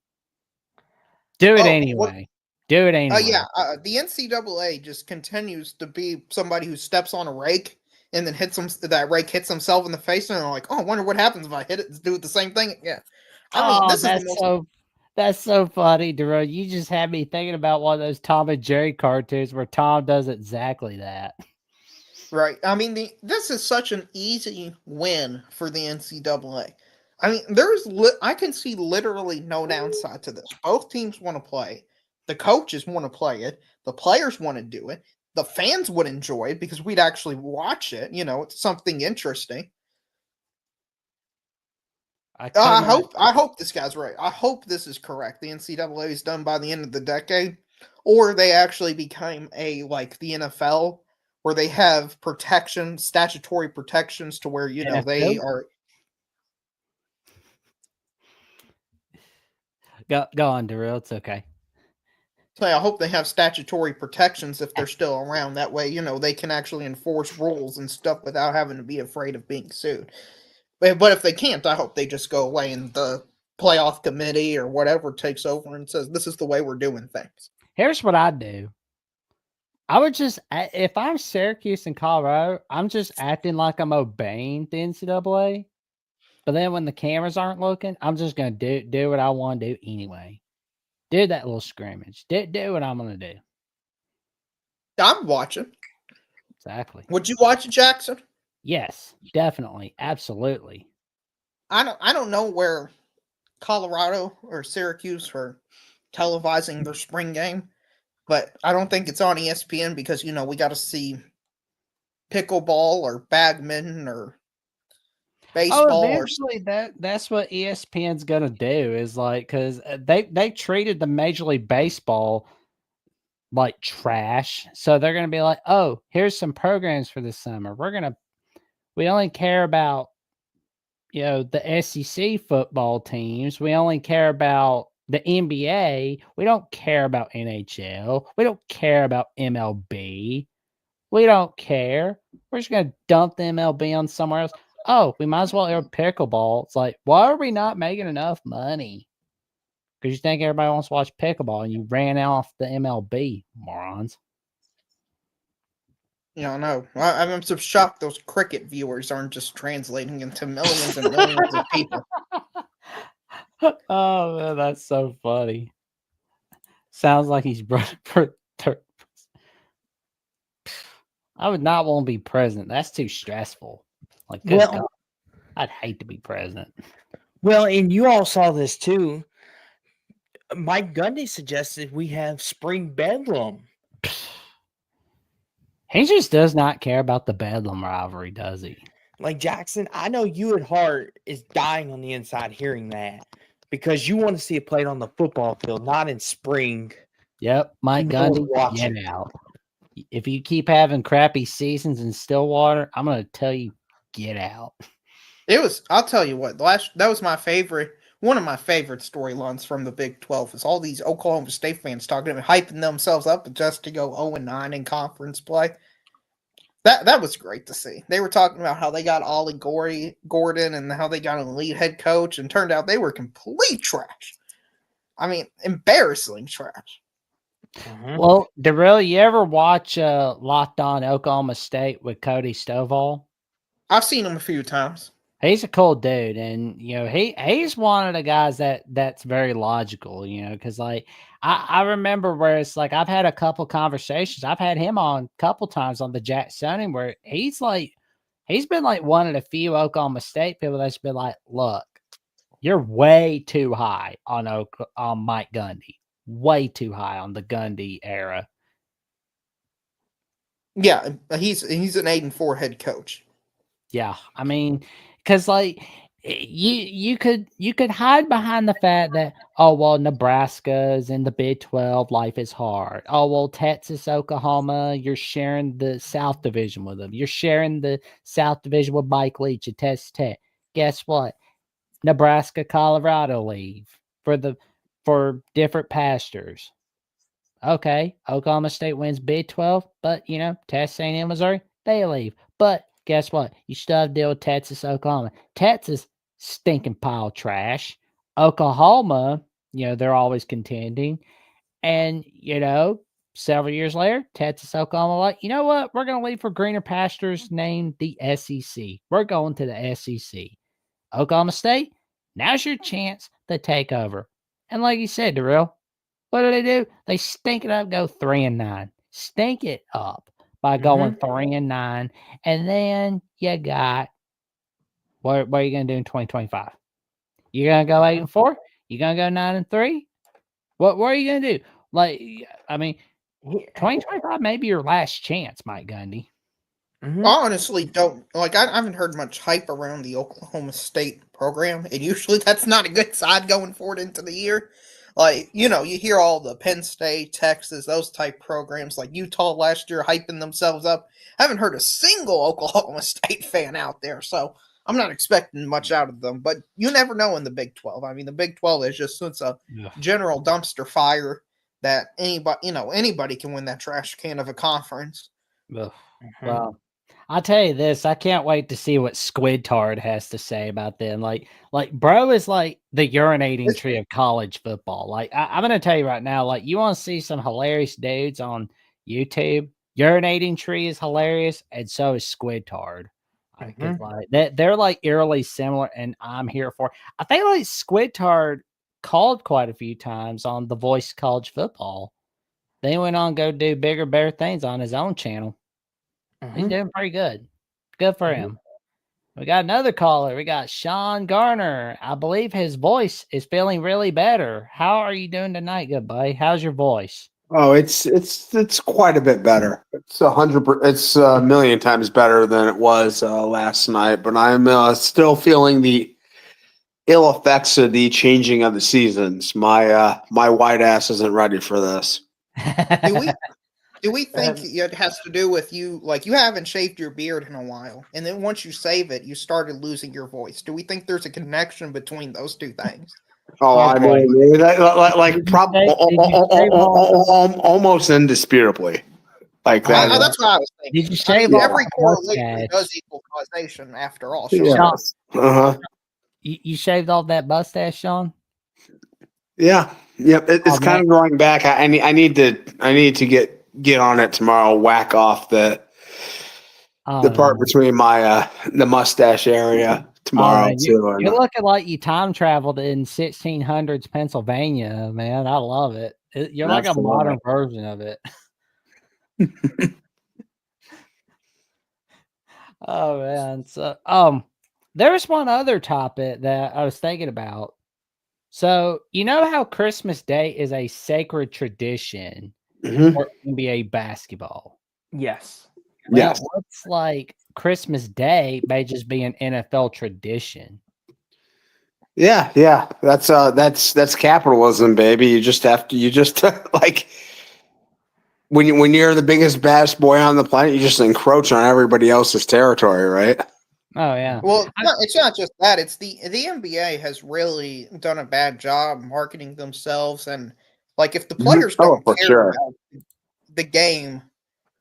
Do it anyway. Do it anyway. Yeah, the NCAA just continues to be somebody who steps on a rake and then that rake hits himself in the face, and they're like, "Oh, I wonder what happens if I hit it. Do it the same thing." Yeah, I mean, this is that's so funny, Darrell. You just had me thinking about one of those Tom and Jerry cartoons where Tom does exactly that. Right. I mean, this is such an easy win for the NCAA. I mean, I can see literally no downside to this. Both teams want to play. The coaches want to play it. The players want to do it. The fans would enjoy it because we'd actually watch it. You know, it's something interesting. I hope this guy's right. I hope this is correct. The NCAA is done by the end of the decade, or they actually became like the NFL, where they have statutory protections to where they are. Go on, Darrell. It's okay. So I hope they have statutory protections if they're still around. That way, they can actually enforce rules and stuff without having to be afraid of being sued. But if they can't, I hope they just go away and the playoff committee or whatever takes over and says, this is the way we're doing things. Here's what I do. I would just, if I'm Syracuse and Colorado, I'm just acting like I'm obeying the NCAA. But then when the cameras aren't looking, I'm just going to do what I want to do anyway. Do that little scrimmage. Do what I'm going to do. I'm watching. Exactly. Would you watch it, Jackson? Yes, definitely. Absolutely. I don't know where Colorado or Syracuse are televising their spring game, but I don't think it's on ESPN because, we got to see pickleball or badminton or baseball. Eventually that's what ESPN's going to do is like, because they treated the Major League Baseball like trash. So they're going to be like, oh, here's some programs for this summer. We only care about, the SEC football teams. We only care about the NBA. We don't care about NHL. We don't care about MLB. We don't care. We're just going to dump the MLB on somewhere else. Oh, we might as well air pickleball. It's like, why are we not making enough money? Because you think everybody wants to watch pickleball and you ran off the MLB, morons. No. I'm so shocked those cricket viewers aren't just translating into millions and millions of people. Oh, man, that's so funny. Sounds like he's I would not want to be president. That's too stressful. Like, good God, I'd hate to be president. Well, and you all saw this too. Mike Gundy suggested we have spring bedlam. He just does not care about the bedlam rivalry, does he? Like, Jackson, I know you at heart is dying on the inside hearing that because you want to see it played on the football field, not in spring. Yep, Mike Gundy, get out. If you keep having crappy seasons in Stillwater, I'm going to tell you, get out. I'll tell you what, that was one of my favorite storylines from the Big 12 is all these Oklahoma State fans hyping themselves up just to go 0-9 in conference play. That was great to see. They were talking about how they got Ollie Gordon and how they got an elite head coach, and turned out they were complete trash. I mean, embarrassing trash. Mm-hmm. Well, Darrell, you ever watch Locked On Oklahoma State with Cody Stovall? I've seen him a few times. He's a cool dude, and he's one of the guys that's very logical, because like I remember where it's like I've had a couple conversations. I've had him on a couple times on the Jack Sonning where he's been like one of the few Oklahoma State people that's been like, look, you're way too high on Mike Gundy, way too high on the Gundy era. Yeah, he's an 8-4 head coach. Yeah, I mean, because like you could hide behind the fact that, oh well, Nebraska's in the Big 12, life is hard. Oh well, Texas, Oklahoma, you're sharing the South Division with them. You're sharing the South Division with Mike Leach at Texas Tech. Guess what? Nebraska, Colorado leave for different pastures. Okay, Oklahoma State wins Big 12, but Texas A&M, Missouri, they leave. But guess what? You still have to deal with Texas, Oklahoma. Texas, stinking pile of trash. Oklahoma, they're always contending. And, several years later, Texas, Oklahoma, like, you know what? We're going to leave for greener pastures named the SEC. We're going to the SEC. Oklahoma State, now's your chance to take over. And like you said, Darrell, what do? They stink it up, go 3-9. Stink it up by going 3-9. And then you got what are you gonna do in 2025? You're gonna go 8-4? You're gonna go 9-3? What are you gonna do? Like, I mean, 2025 may be your last chance, Mike Gundy. I honestly don't I haven't heard much hype around the Oklahoma State program, and usually that's not a good sign going forward into the year. Like, you hear all the Penn State, Texas, those type programs, like Utah last year hyping themselves up. I haven't heard a single Oklahoma State fan out there, so I'm not expecting much out of them. But you never know in the Big 12. I mean, the Big 12 is just such a general dumpster fire that anybody can win that trash can of a conference. Well, I'll tell you this, I can't wait to see what Squidtard has to say about them. Like bro is like the urinating tree of college football. Like I'm gonna tell you right now, like you want to see some hilarious dudes on YouTube. Urinating tree is hilarious, and so is Squidtard. Because they're like eerily similar, and I'm here for. I think like Squidtard called quite a few times on The Voice of College Football. Then went on to go do bigger, better things on his own channel. He's doing pretty good. Good for him. We got another caller. We got Sean Garner. I believe his voice is feeling really better. How are you doing tonight, good buddy? How's your voice? Oh, it's quite a bit better. It's 100. It's a million times better than it was last night. But I'm still feeling the ill effects of the changing of the seasons. My white ass isn't ready for this. Do we think it has to do with you, like you haven't shaved your beard in a while, and then once you shave it, you started losing your voice? Do we think there's a connection between those two things? Oh, I mean, almost indisputably. Like that. That's what I was thinking. Did you shave every correlation does equal causation after all? Sean. You shaved off that mustache, Sean? Yeah. Yep. It's kind of growing back. I need to get on it tomorrow. Whack off the part between my the mustache area tomorrow too. You're looking like you time traveled in 1600s Pennsylvania, man. I love it. You're like a modern version of it. Oh man. So there's one other topic that I was thinking about. So you know how Christmas Day is a sacred tradition for NBA basketball? Yes. Well, yes. Looks like Christmas Day may just be an NFL tradition. Yeah. That's capitalism, baby. You just like when you're the biggest bass boy on the planet, you just encroach on everybody else's territory, right? Oh yeah. Well, it's not just that. It's the NBA has really done a bad job marketing themselves, and like if the players don't care about the game,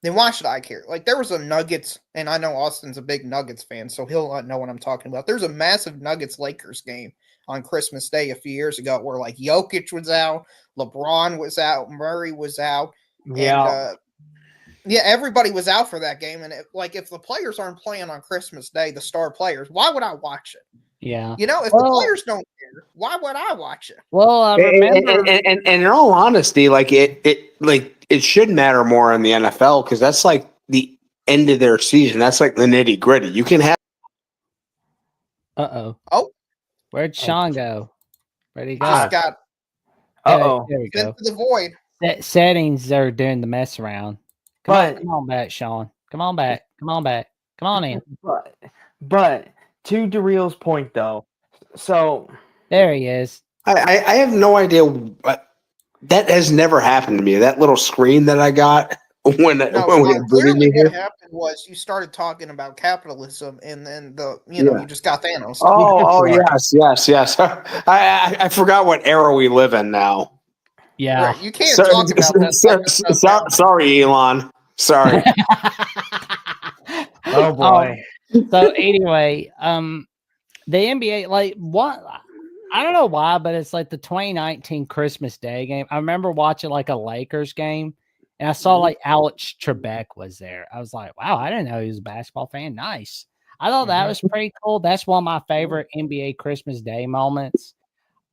then why should I care? Like there was a Nuggets, and I know Austin's a big Nuggets fan, so he'll know what I'm talking about. There's a massive Nuggets Lakers game on Christmas Day a few years ago where like Jokic was out, LeBron was out, Murray was out, and everybody was out for that game. And if the players aren't playing on Christmas Day, the star players, why would I watch it? Yeah. If the players don't care, why would I watch it? Well, I remember, and in all honesty, like it should matter more in the NFL because that's like the end of their season. That's like the nitty gritty. You can have. Oh, where'd Sean go? Where'd he go? Just got. There we go. Into the void. Settings are doing the mess around. Come on back, Sean. Come on back. Come on in. But to Darreel's point though, So There he is. I have no idea. That has never happened to me. That little screen that I got when we Sean, booted clearly me what here. happened was you started talking about capitalism, and then Yeah. you just got Thanos. Oh, Right. yes. I forgot what era we live in now. Yeah. Right, you can't talk about that type of stuff now. Sorry, Elon. Sorry. oh boy. So anyway, the NBA, like what? I don't know why, but it's like the 2019 Christmas Day game. I remember watching like a Lakers game, and I saw like Alex Trebek was there. I was like, wow, I didn't know he was a basketball fan. Nice. I thought that was pretty cool. That's one of my favorite NBA Christmas Day moments.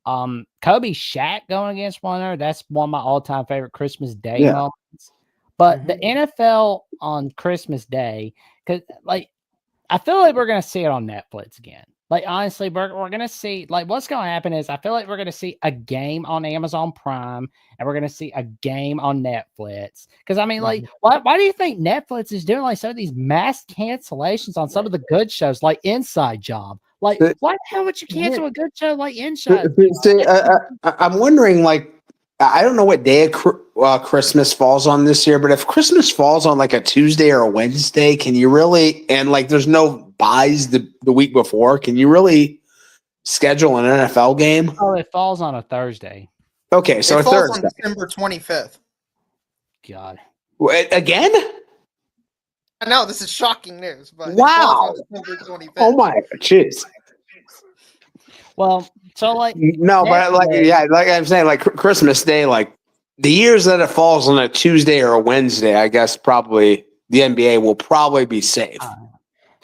Kobe Shaq going against one another. That's one of my all-time favorite Christmas Day Yeah. moments. But the NFL on Christmas Day, because like I feel like we're gonna see it on Netflix again. Like honestly, we're gonna see like what's gonna happen is I feel like we're gonna see a game on Amazon Prime and we're gonna see a game on Netflix. Because I mean, like, why do you think Netflix is doing like some of these mass cancellations on some of the good shows like Inside Job? Like, why the hell would you cancel a good show like Inside? See, I'm wondering, like, I don't know what day of Christmas falls on this year, but if Christmas falls on like a Tuesday or a Wednesday, can you really, and like there's no buys the week before, can you really schedule an NFL game? Oh, it falls on a Thursday. Okay, so It a falls Thursday. on December 25th. God. Again? I know this is shocking news, but Wow. it falls on December 25th. Oh my, jeez. Well, so like No, but like, Netflix- yeah, like I'm saying, like Christmas Day, like the years that it falls on a Tuesday or a Wednesday, I guess probably the NBA will probably be safe.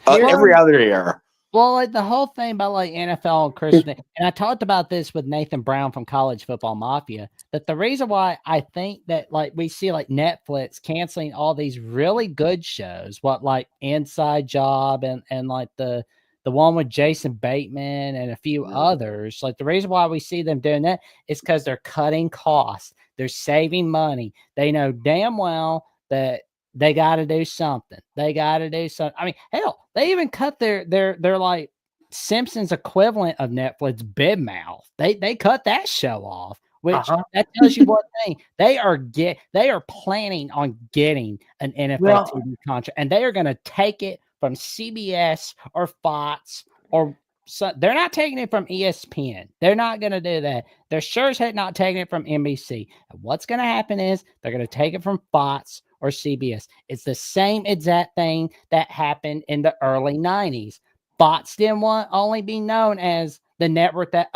Every other year. Well, like the whole thing about like NFL and Christmas, and I talked about this with Nathan Brown from College Football Mafia, that the reason why I think that like we see like Netflix canceling all these really good shows, what like Inside Job and like the one with Jason Bateman and a few others, like the reason why we see them doing that is because they're cutting costs, they're saving money. They know damn well that they got to do something. They got to do something. I mean, hell, they even cut their like Simpsons equivalent of Netflix, Big Mouth. They cut that show off, which that tells you one thing. They are planning on getting an NFL TV contract, and they are going to take it from CBS or Fox or. So they're not taking it from ESPN. They're not going to do that. They're sure as heck not taking it from NBC. And what's going to happen is they're going to take it from Fox or CBS. It's the same exact thing that happened in the early 90s. Fox didn't want only be known as the network that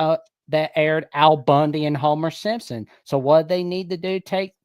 aired Al Bundy and Homer Simpson. So what they need to do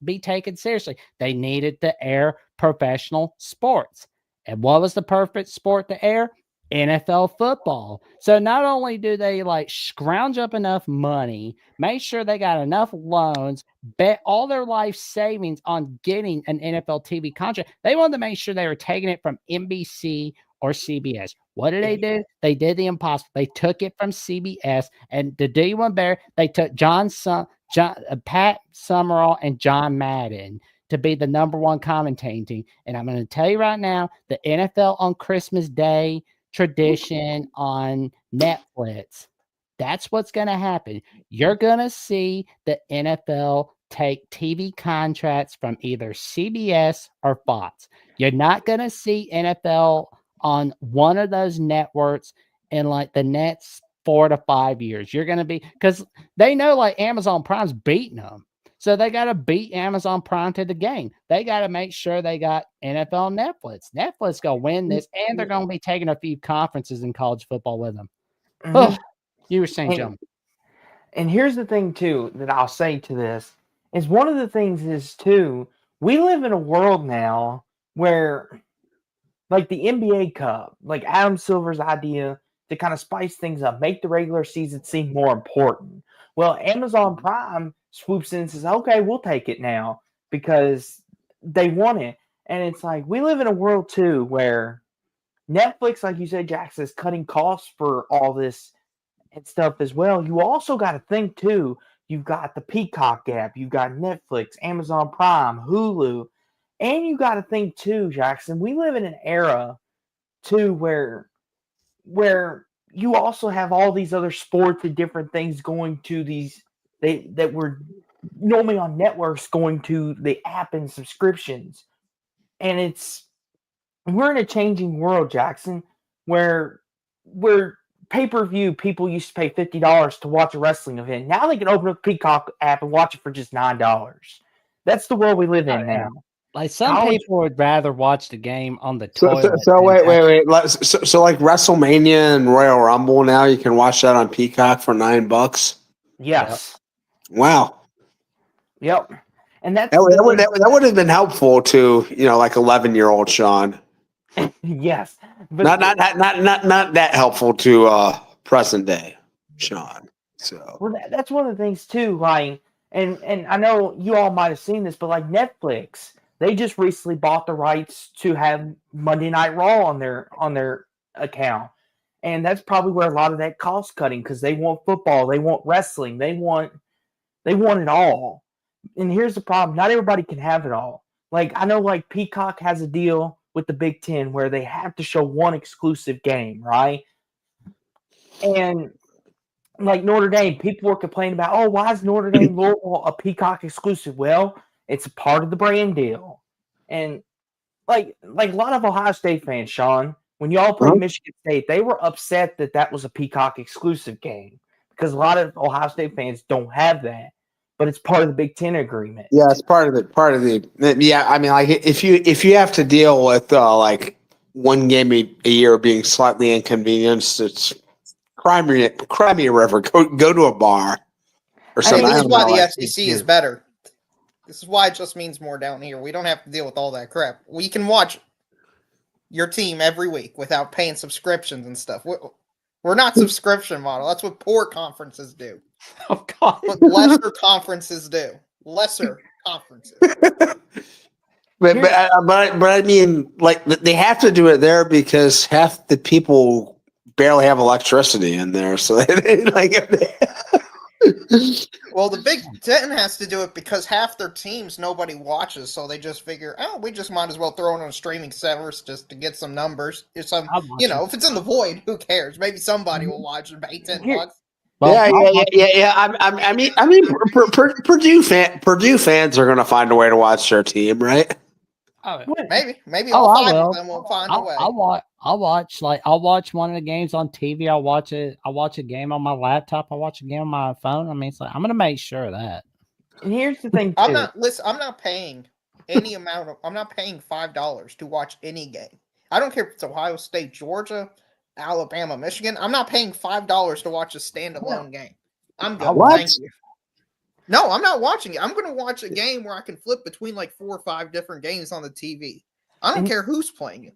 be taken seriously. They needed to air professional sports. And what was the perfect sport to air? NFL football. So not only do they like scrounge up enough money, make sure they got enough loans, bet all their life savings on getting an NFL TV contract, they wanted to make sure they were taking it from NBC or CBS. What did they do? They did the impossible. They took it from CBS, and to do you one better, they took Pat Summerall and John Madden to be the number one commentating team. And I'm going to tell you right now, the NFL on Christmas Day tradition on Netflix, that's what's going to happen. You're going to see the NFL take TV contracts from either CBS or Fox. You're not going to see NFL on one of those networks in like the next 4 to 5 years. You're going to be, because they know like Amazon Prime's beating them. So they got to beat Amazon Prime to the game. They got to make sure they got NFL Netflix. Netflix going to win this, and they're going to be taking a few conferences in college football with them. Oh, you were saying, John. And here's the thing, too, that I'll say to this, is one of the things is, too, we live in a world now where, like the NBA Cup, like Adam Silver's idea to kind of spice things up, make the regular season seem more important. Well, Amazon Prime swoops in and says, okay, we'll take it now because they want it. And it's like, we live in a world, too, where Netflix, like you said, Jackson, is cutting costs for all this and stuff as well. You also got to think, too, you've got the Peacock app, you've got Netflix, Amazon Prime, Hulu, and you got to think, too, Jackson, we live in an era, too, where you also have all these other sports and different things going to these that were normally on networks going to the app and subscriptions. And we're in a changing world, Jackson, where pay-per-view people used to pay $50 to watch a wrestling event. Now they can open up the Peacock app and watch it for just $9. That's the world we live in now. Like some College- people would rather watch the game on the So, toilet. so than wait. So like WrestleMania and Royal Rumble now, you can watch that on Peacock for $9. Yes. Wow. Yep. And that's That would have been helpful to like 11-year-old Sean. yes. But Not that helpful to present day Sean. So well, that's one of the things too. Like, and I know you all might have seen this, but like Netflix, they just recently bought the rights to have Monday Night Raw on their account, and that's probably where a lot of that cost cutting, because they want football, they want wrestling, they want it all. And here's the problem: not everybody can have it all. Like I know, like Peacock has a deal with the Big Ten where they have to show one exclusive game, right? And like Notre Dame, people were complaining about, oh, why is Notre Dame Louisville a Peacock exclusive? Well, it's a part of the brand deal. And like a lot of Ohio State fans, Sean, when y'all played Michigan State, they were upset that was a Peacock exclusive game, because a lot of Ohio State fans don't have that, but it's part of the Big Ten agreement. yeah, it's part of the yeah. I mean, like if you have to deal with like one game a year being slightly inconvenienced, it's cry me a river. Go to a bar or Hey, something. this I is don't why know, the like, SEC is better. This is why it just means more down here. We don't have to deal with all that crap. We can watch your team every week without paying subscriptions and stuff. We're not subscription model. That's what poor conferences do. Oh God! What lesser conferences do. Lesser conferences. But I mean, like they have to do it there because half the people barely have electricity in there, so they like. Well, the Big Ten has to do it because half their teams nobody watches, so they just figure, oh, we just might as well throw it on a streaming service just to get some numbers. If if it's in the void, who cares? Maybe somebody will watch and pay $10. Well, Yeah. I mean, Purdue fans are going to find a way to watch their team, right? Maybe Oh, all I five will. of them will find a way. I'll watch one of the games on TV. I'll watch a game on my laptop. I'll watch a game on my phone. I mean, it's like I'm gonna make sure of that. And here's the thing, too. I'm not paying any amount of. I'm not paying $5 to watch any game. I don't care if it's Ohio State, Georgia, Alabama, Michigan. I'm not paying $5 to watch a standalone game. I'm good. What? Thank you. No, I'm not watching it. I'm going to watch a game where I can flip between like 4 or 5 different games on the TV. I don't care who's playing it.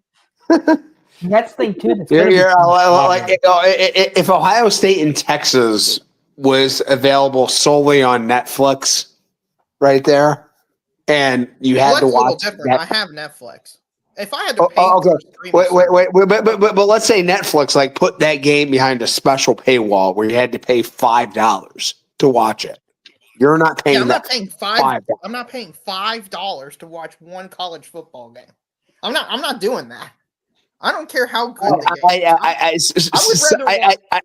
That's the thing too. If Ohio State and Texas was available solely on Netflix, right there, and you had to watch. That's a little different. I have Netflix. If I had to pay for but let's say Netflix like put that game behind a special paywall where you had to pay $5 to watch it. You're not paying. I'm not paying I'm not paying $5 to watch one college football game. I'm not doing that. I don't care how good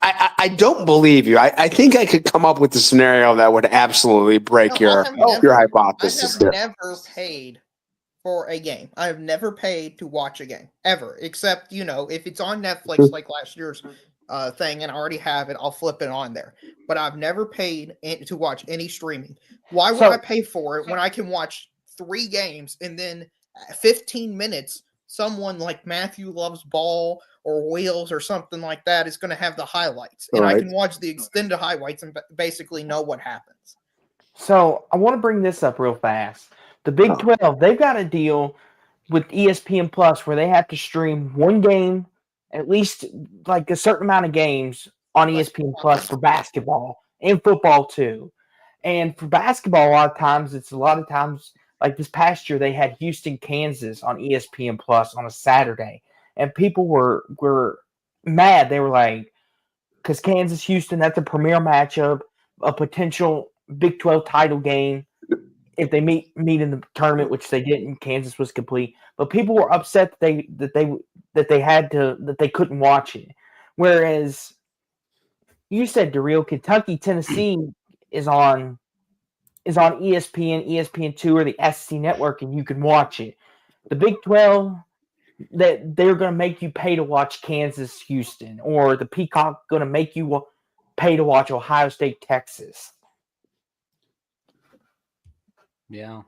I don't believe you. I think I could come up with a scenario that would absolutely break your hypothesis. I have never paid for a game. I have never paid to watch a game ever, except if it's on Netflix like last year's thing and I already have it, I'll flip it on there. But I've never paid to watch any streaming. Why would I pay for it when I can watch 3 games and then 15 minutes someone like Matthew Loves Ball or Wheels or something like that is going to have the highlights, and I can watch the extended highlights and basically know what happens. So I want to bring this up real fast. The Big 12, they've got a deal with ESPN Plus where they have to stream one game, at least like a certain amount of games on ESPN Plus for basketball and football too. And for basketball, a lot of times, like this past year, they had Houston, Kansas on ESPN Plus on a Saturday. And people were mad. They were like, because Kansas, Houston, that's a premier matchup, a potential Big 12 title game if they meet in the tournament, which they didn't. Kansas was complete. But people were upset that they couldn't watch it. Whereas you said Daryl, Kentucky, Tennessee is on ESPN, ESPN2, or the SEC network, and you can watch it. The Big 12, that they're going to make you pay to watch Kansas, Houston, or the Peacock going to make you pay to watch Ohio State, Texas. Yeah.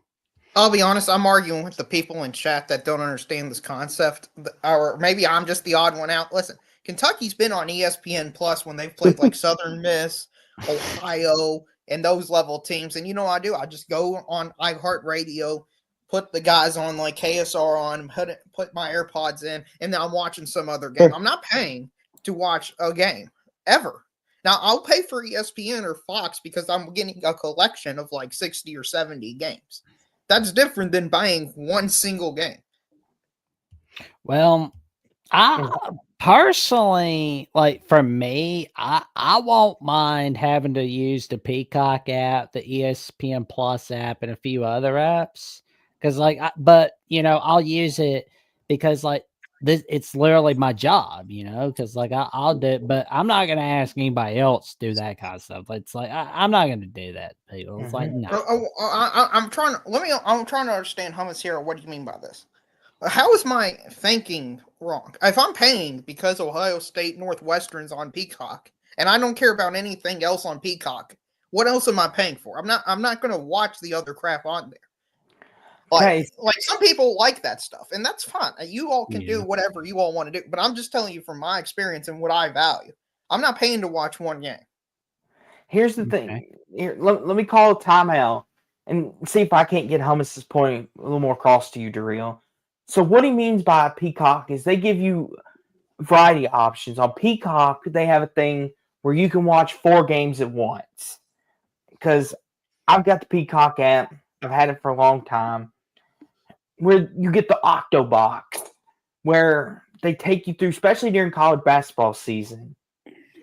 I'll be honest, I'm arguing with the people in chat that don't understand this concept. Or maybe I'm just the odd one out. Listen, Kentucky's been on ESPN Plus when they've played like Southern Miss, Ohio, and those level teams. And you know what I do? I just go on iHeartRadio, put the guys on like KSR on, put my AirPods in, and then I'm watching some other game. I'm not paying to watch a game ever. Now, I'll pay for ESPN or Fox because I'm getting a collection of like 60 or 70 games. That's different than buying one single game. Well, I personally, like for me, I won't mind having to use the Peacock app, the ESPN Plus app, and a few other apps. Because but I'll use it because it's literally my job, because I'll do it, but I'm not gonna ask anybody else to do that kind of stuff. It's like I'm not gonna do that, people. It's like no. I'm trying to understand hummus here. What do you mean by this? How is my thinking wrong? If I'm paying because Ohio State Northwestern's on Peacock, and I don't care about anything else on Peacock, what else am I paying for? I'm not gonna watch the other crap on there. Like some people like that stuff, and that's fine. You all can do whatever you all want to do, but I'm just telling you from my experience and what I value. I'm not paying to watch one game. Here's the thing. Here, let me call a timeout and see if I can't get Hummus's point a little more across to you, Daryl. So what he means by Peacock is they give you variety of options. On Peacock, they have a thing where you can watch 4 games at once. Because I've got the Peacock app. I've had it for a long time. Where you get the Octo Box, where they take you through, especially during college basketball season.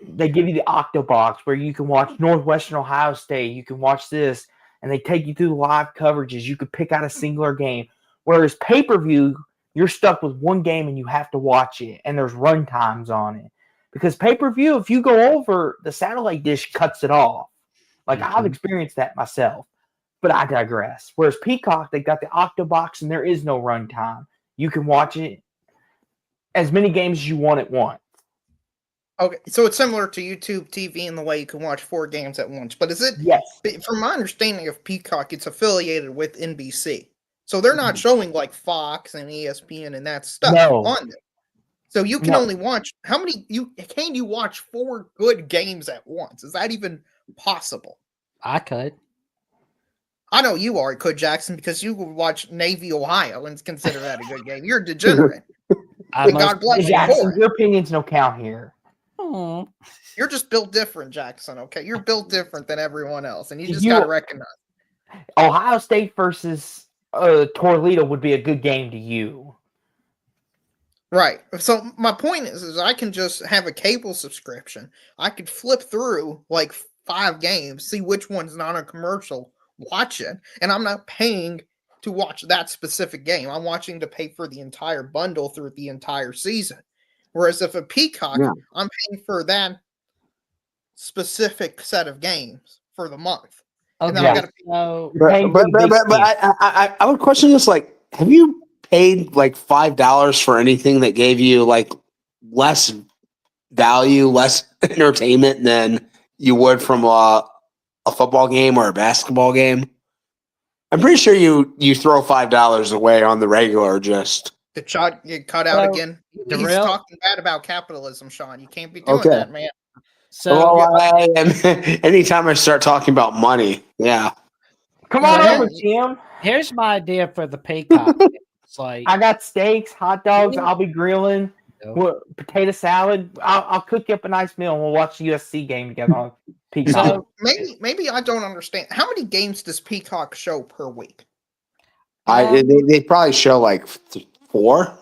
They give you the Octo Box where you can watch Northwestern Ohio State. You can watch this, and they take you through the live coverages. You could pick out a singular game. Whereas pay-per-view, you're stuck with one game and you have to watch it, and there's run times on it. Because pay-per-view, if you go over, the satellite dish cuts it off. Like, I've experienced that myself. But I digress. Whereas Peacock, they got the Octobox, and there is no runtime. You can watch it as many games as you want at once. Okay, so it's similar to YouTube TV in the way you can watch 4 games at once. But is it? Yes. From my understanding of Peacock, it's affiliated with NBC, so they're not showing like Fox and ESPN and that stuff on there. So you can only watch how many? Can you watch 4 good games at once? Is that even possible? I could. I know you could, Jackson, because you would watch Navy, Ohio, and consider that a good game. You're a degenerate. God bless you. Jackson, your opinions no count here. You're just built different, Jackson, okay? You're built different than everyone else, and you just got to recognize it. Ohio State versus Toledo would be a good game to you. Right. So my point is I can just have a cable subscription. I could flip through like 5 games, see which one's not a commercial, watch it, and I'm not paying to watch that specific game. I'm watching to pay for the entire bundle through the entire season. Whereas if a Peacock, I'm paying for that specific set of games for the month. Okay. And then I got to pay. But I would question this: like, have you paid like $5 for anything that gave you like less value, less entertainment than you would from a football game or a basketball game? I'm pretty sure you throw $5 away on the regular just. The shot get cut out again. He's talking bad about capitalism, Sean. You can't be doing that, man. So anytime I start talking about money, come on over, Jim. Here's my idea for the Peacock. It's like I got steaks, hot dogs. I'll be grilling. Potato salad. I'll cook you up a nice meal, and we'll watch the USC game together on Peacock. So maybe I don't understand. How many games does Peacock show per week? They probably show like 4.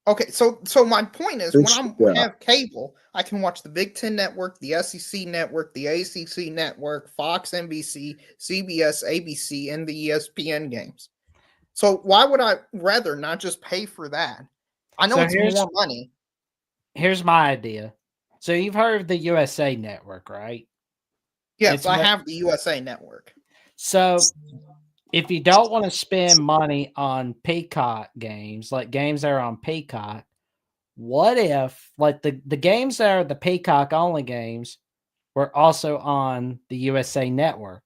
Okay, so my point is when I have cable, I can watch the Big Ten Network, the SEC Network, the ACC Network, Fox, NBC, CBS, ABC, and the ESPN games. So why would I rather not just pay for that? I know it's more money. Here's my idea. So you've heard of the USA Network, right? Yes, It's I what- have the USA Network. So if you don't want to spend money on Peacock games, like games that are on Peacock, what if like the games that are the Peacock only games were also on the USA Network?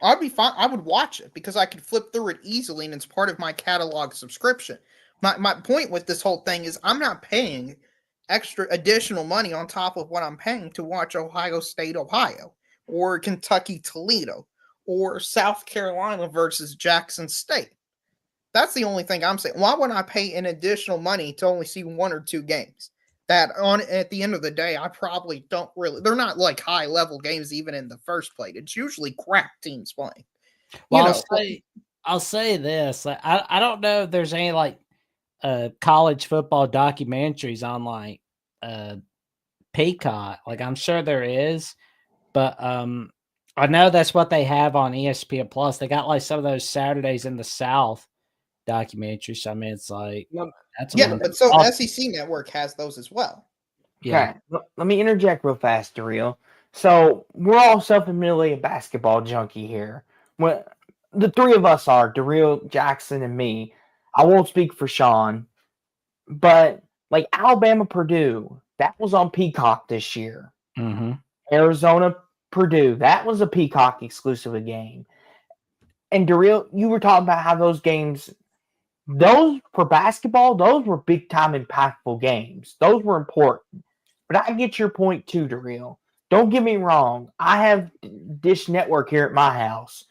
I'd be fine. I would watch it because I could flip through it easily and it's part of my catalog subscription. My point with this whole thing is I'm not paying extra additional money on top of what I'm paying to watch Ohio State, Ohio, or Kentucky, Toledo, or South Carolina versus Jackson State. That's the only thing I'm saying. Why would I pay an additional money to only see one or two games? That on at the end of the day, I probably don't really. They're not like high level games even in the first place. It's usually crap teams playing. Well, I'll say this. Like, I don't know if there's any like college football documentaries on like Peacock. Like I'm sure there is, but I know that's what they have on ESPN Plus. They got like some of those Saturdays in the South documentaries. I mean, it's like that's yeah, one. but so Oh, SEC Network has those as well. yeah. Okay, let me interject real fast, Daryl. So we're all self-admittedly a basketball junkie here. When the three of us are, Daryl, Jackson, and me. I won't speak for Sean, but like Alabama, Purdue, that was on Peacock this year. Mm-hmm. Arizona, Purdue, that was a Peacock exclusive game. And Daryl, you were talking about how those games, those for basketball, those were big time impactful games. Those were important. But I get your point too, Daryl. Don't get me wrong. I have Dish Network here at my house,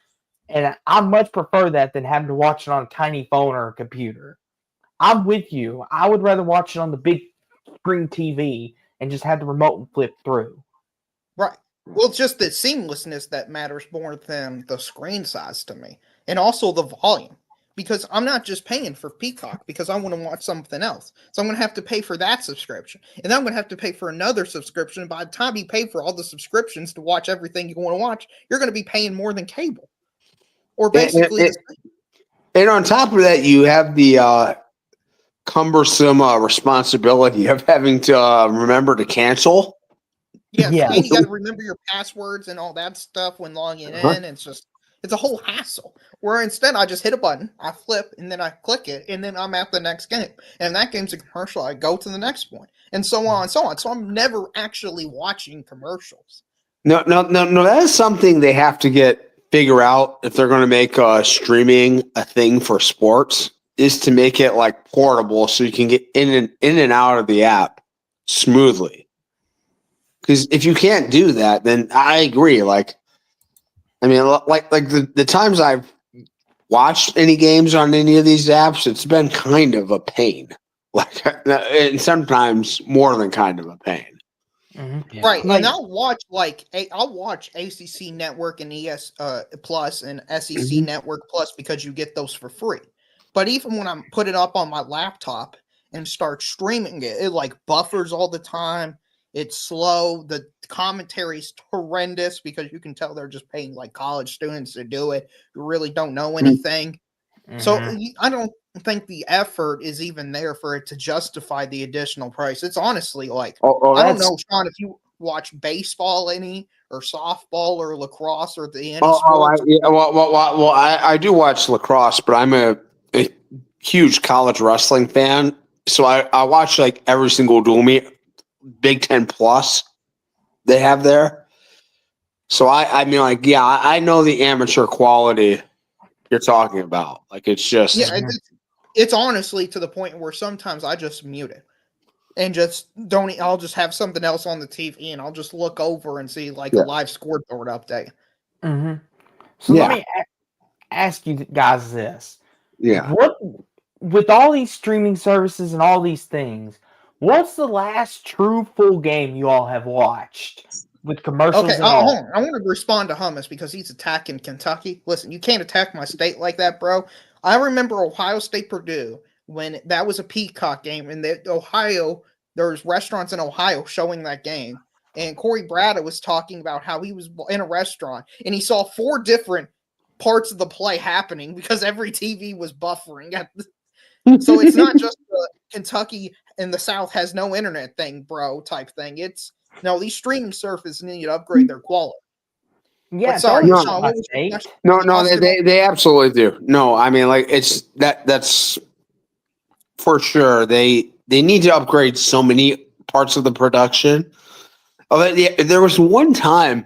and I much prefer that than having to watch it on a tiny phone or a computer. I'm with you. I would rather watch it on the big screen TV and just have the remote and flip through. Right. Well, it's just the seamlessness that matters more than the screen size to me, and also the volume. Because I'm not just paying for Peacock because I want to watch something else. So I'm going to have to pay for that subscription. And then I'm going to have to pay for another subscription. By the time you pay for all the subscriptions to watch everything you want to watch, you're going to be paying more than cable. Or basically the same. And on top of that, you have the cumbersome responsibility of having to remember to cancel. Yes, Yeah. and you got to remember your passwords and all that stuff when logging in. It's a whole hassle. Where instead I just hit a button, I flip, and then I click it, and then I'm at the next game. And if that game's a commercial, I go to the next one, and so on and so on. So I'm never actually watching commercials. No. That is something they have to figure out if they're going to make streaming a thing for sports. Is to make it like portable, so you can get in and out of the app smoothly. Because if you can't do that, then I agree. Like, I mean, like the times I've watched any games on any of these apps, it's been kind of a pain. Like, and sometimes more than kind of a pain. Mm-hmm. Yeah. Right, Like, and I'll watch ACC Network and ES Plus and SEC Network Plus because you get those for free. But even when I put it up on my laptop and start streaming it, it like buffers all the time. It's slow. The commentary's horrendous because you can tell they're just paying like college students to do it who really don't know anything. So I don't think the effort is even there for it to justify the additional price. It's honestly like I don't know, Sean, if you watch baseball any or softball or lacrosse or any sports. I do watch lacrosse, but I'm a huge college wrestling fan, so I watch like every single dual meet, Big Ten Plus they have there. So I mean, like, yeah, I know the amateur quality you're talking about. Like, it's just It's honestly to the point where sometimes I just mute it and just don't. I'll just have something else on the TV and I'll just look over and see like a live scoreboard update. So let me ask you guys this: what with all these streaming services and all these things? What's the last true full game you all have watched with commercials Okay, and all? hold on. I want to respond to Hummus because he's attacking Kentucky. Listen, you can't attack my state like that, bro. I remember Ohio State Purdue when that was a Peacock game, and there's restaurants in Ohio showing that game. And Corey Brada was talking about how he was in a restaurant and he saw 4 different parts of the play happening because every TV was buffering. So it's not just Kentucky in the South has no internet thing, bro, type thing. It's no, these streaming services need to upgrade their quality. Yeah, But sorry, it's Sean, my what was your state. question? No, Austin? they absolutely do. No, I mean, like it's that's for sure. They need to upgrade so many parts of the production. There was one time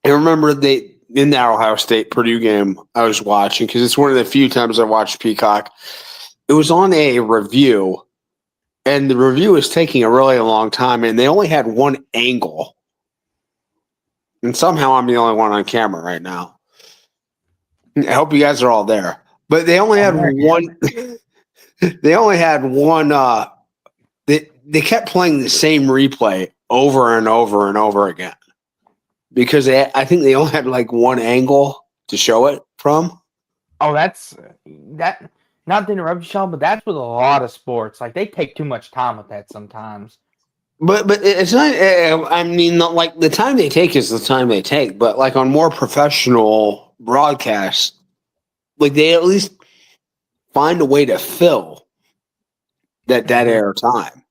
I remember in the Ohio State Purdue game I was watching because it's one of the few times I watched Peacock. It was on a review, and the review was taking a really long time, and they only had one angle. And somehow I'm the only one on camera right now. I hope you guys are all there. But they only had one. They only had one. They kept playing the same replay over and over and over again because I think they only had like one angle to show it from. Oh, that's that. Not to interrupt you, Sean, but that's with a lot of sports. Like they take too much time with that sometimes. But it's not. I mean, not like the time they take is the time they take. But like on more professional broadcasts, like they at least find a way to fill that air time.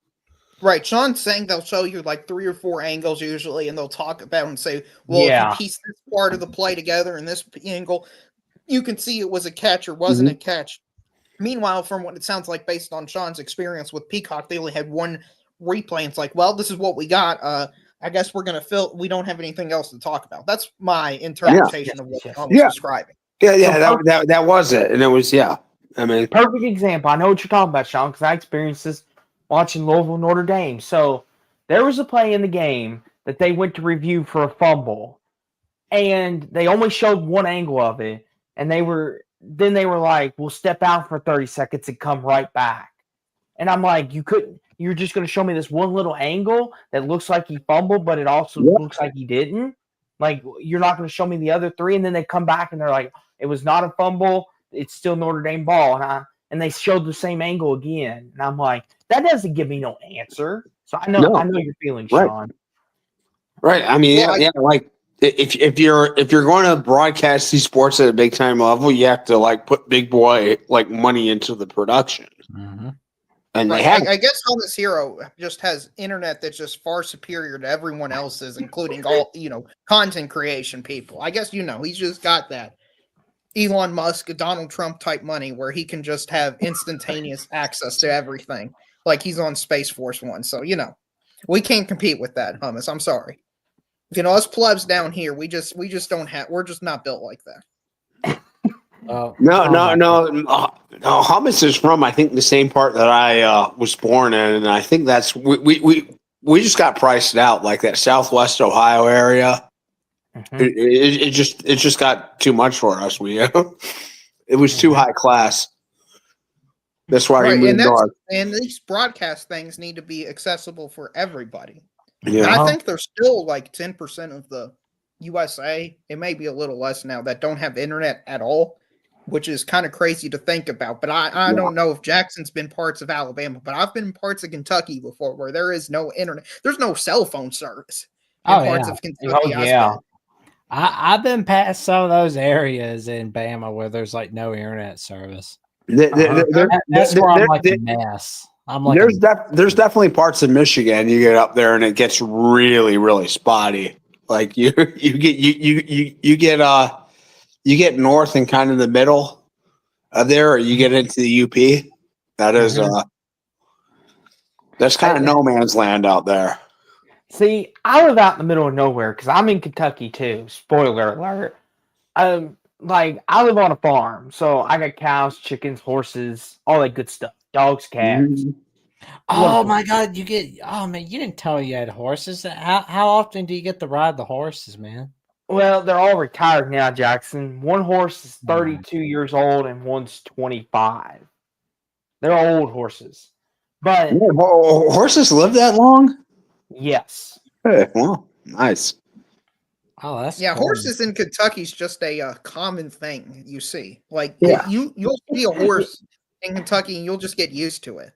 Right, Sean's saying they'll show you like 3 or 4 angles usually, and they'll talk about and say, well, if you piece this part of the play together in this angle, you can see it was a catch or wasn't a catch. Meanwhile, from what it sounds like based on Sean's experience with Peacock, they only had one replay, and it's like, well, this is what we got. I guess we're going to fill. We don't have anything else to talk about. That's my interpretation of what Sean was describing. Yeah, that was it. And it was, I mean, perfect example. I know what you're talking about, Sean, because I experienced this watching Louisville Notre Dame. So there was a play in the game that they went to review for a fumble, and they only showed one angle of it, and they were like, "We'll step out for 30 seconds and come right back." And I'm like, you're just going to show me this one little angle that looks like he fumbled, but it also looks like he didn't. Like, you're not going to show me the other 3, and then they come back and they're like, it was not a fumble. It's still Notre Dame ball. And they showed the same angle again. And I'm like, that doesn't give me no answer. So I know your feelings, Sean. Right. I mean, like if you're going to broadcast these sports at a big time level, you have to like put big boy like money into the production. Mm-hmm. And I guess Homeless Hero just has internet that's just far superior to everyone else's, including all content creation people. I guess he's just got that Elon Musk, Donald Trump type money where he can just have instantaneous access to everything, like he's on Space Force One. So we can't compete with that, Hummus. I'm sorry. Us plebs down here, we just don't have. We're just not built like that. No. Hummus is from I think the same part that I was born in, and I think that's we just got priced out like that Southwest Ohio area. Mm-hmm. It just got too much for us. It was too high class. That's why we moved north. And these broadcast things need to be accessible for everybody. Yeah, and I think there's still like 10% of the USA. It may be a little less now that don't have internet at all, which is kind of crazy to think about. But I don't know if Jackson's been parts of Alabama, but I've been in parts of Kentucky before where there is no internet. There's no cell phone service in parts of Kentucky. I've been past some of those areas in Bama where there's like no internet service. That's where I'm like a mess. I'm like there's definitely parts of Michigan you get up there and it gets really, really spotty. Like you get north and kind of the middle of there, or you get into the UP. That is that's kind of no man's land out there. See, I live out in the middle of nowhere because I'm in Kentucky too. Spoiler alert. Like I live on a farm, so I got cows, chickens, horses, all that good stuff. Dogs, cats. Oh my God, you didn't tell me you had horses. How often do you get to ride the horses, man? Well, they're all retired now, Jackson. One horse is 32 years old and one's 25. They're old horses. But horses live that long? Yes. Hey, well, nice. Oh, that's cool. Horses in Kentucky is just a common thing you see. Like you'll see a horse in Kentucky and you'll just get used to it.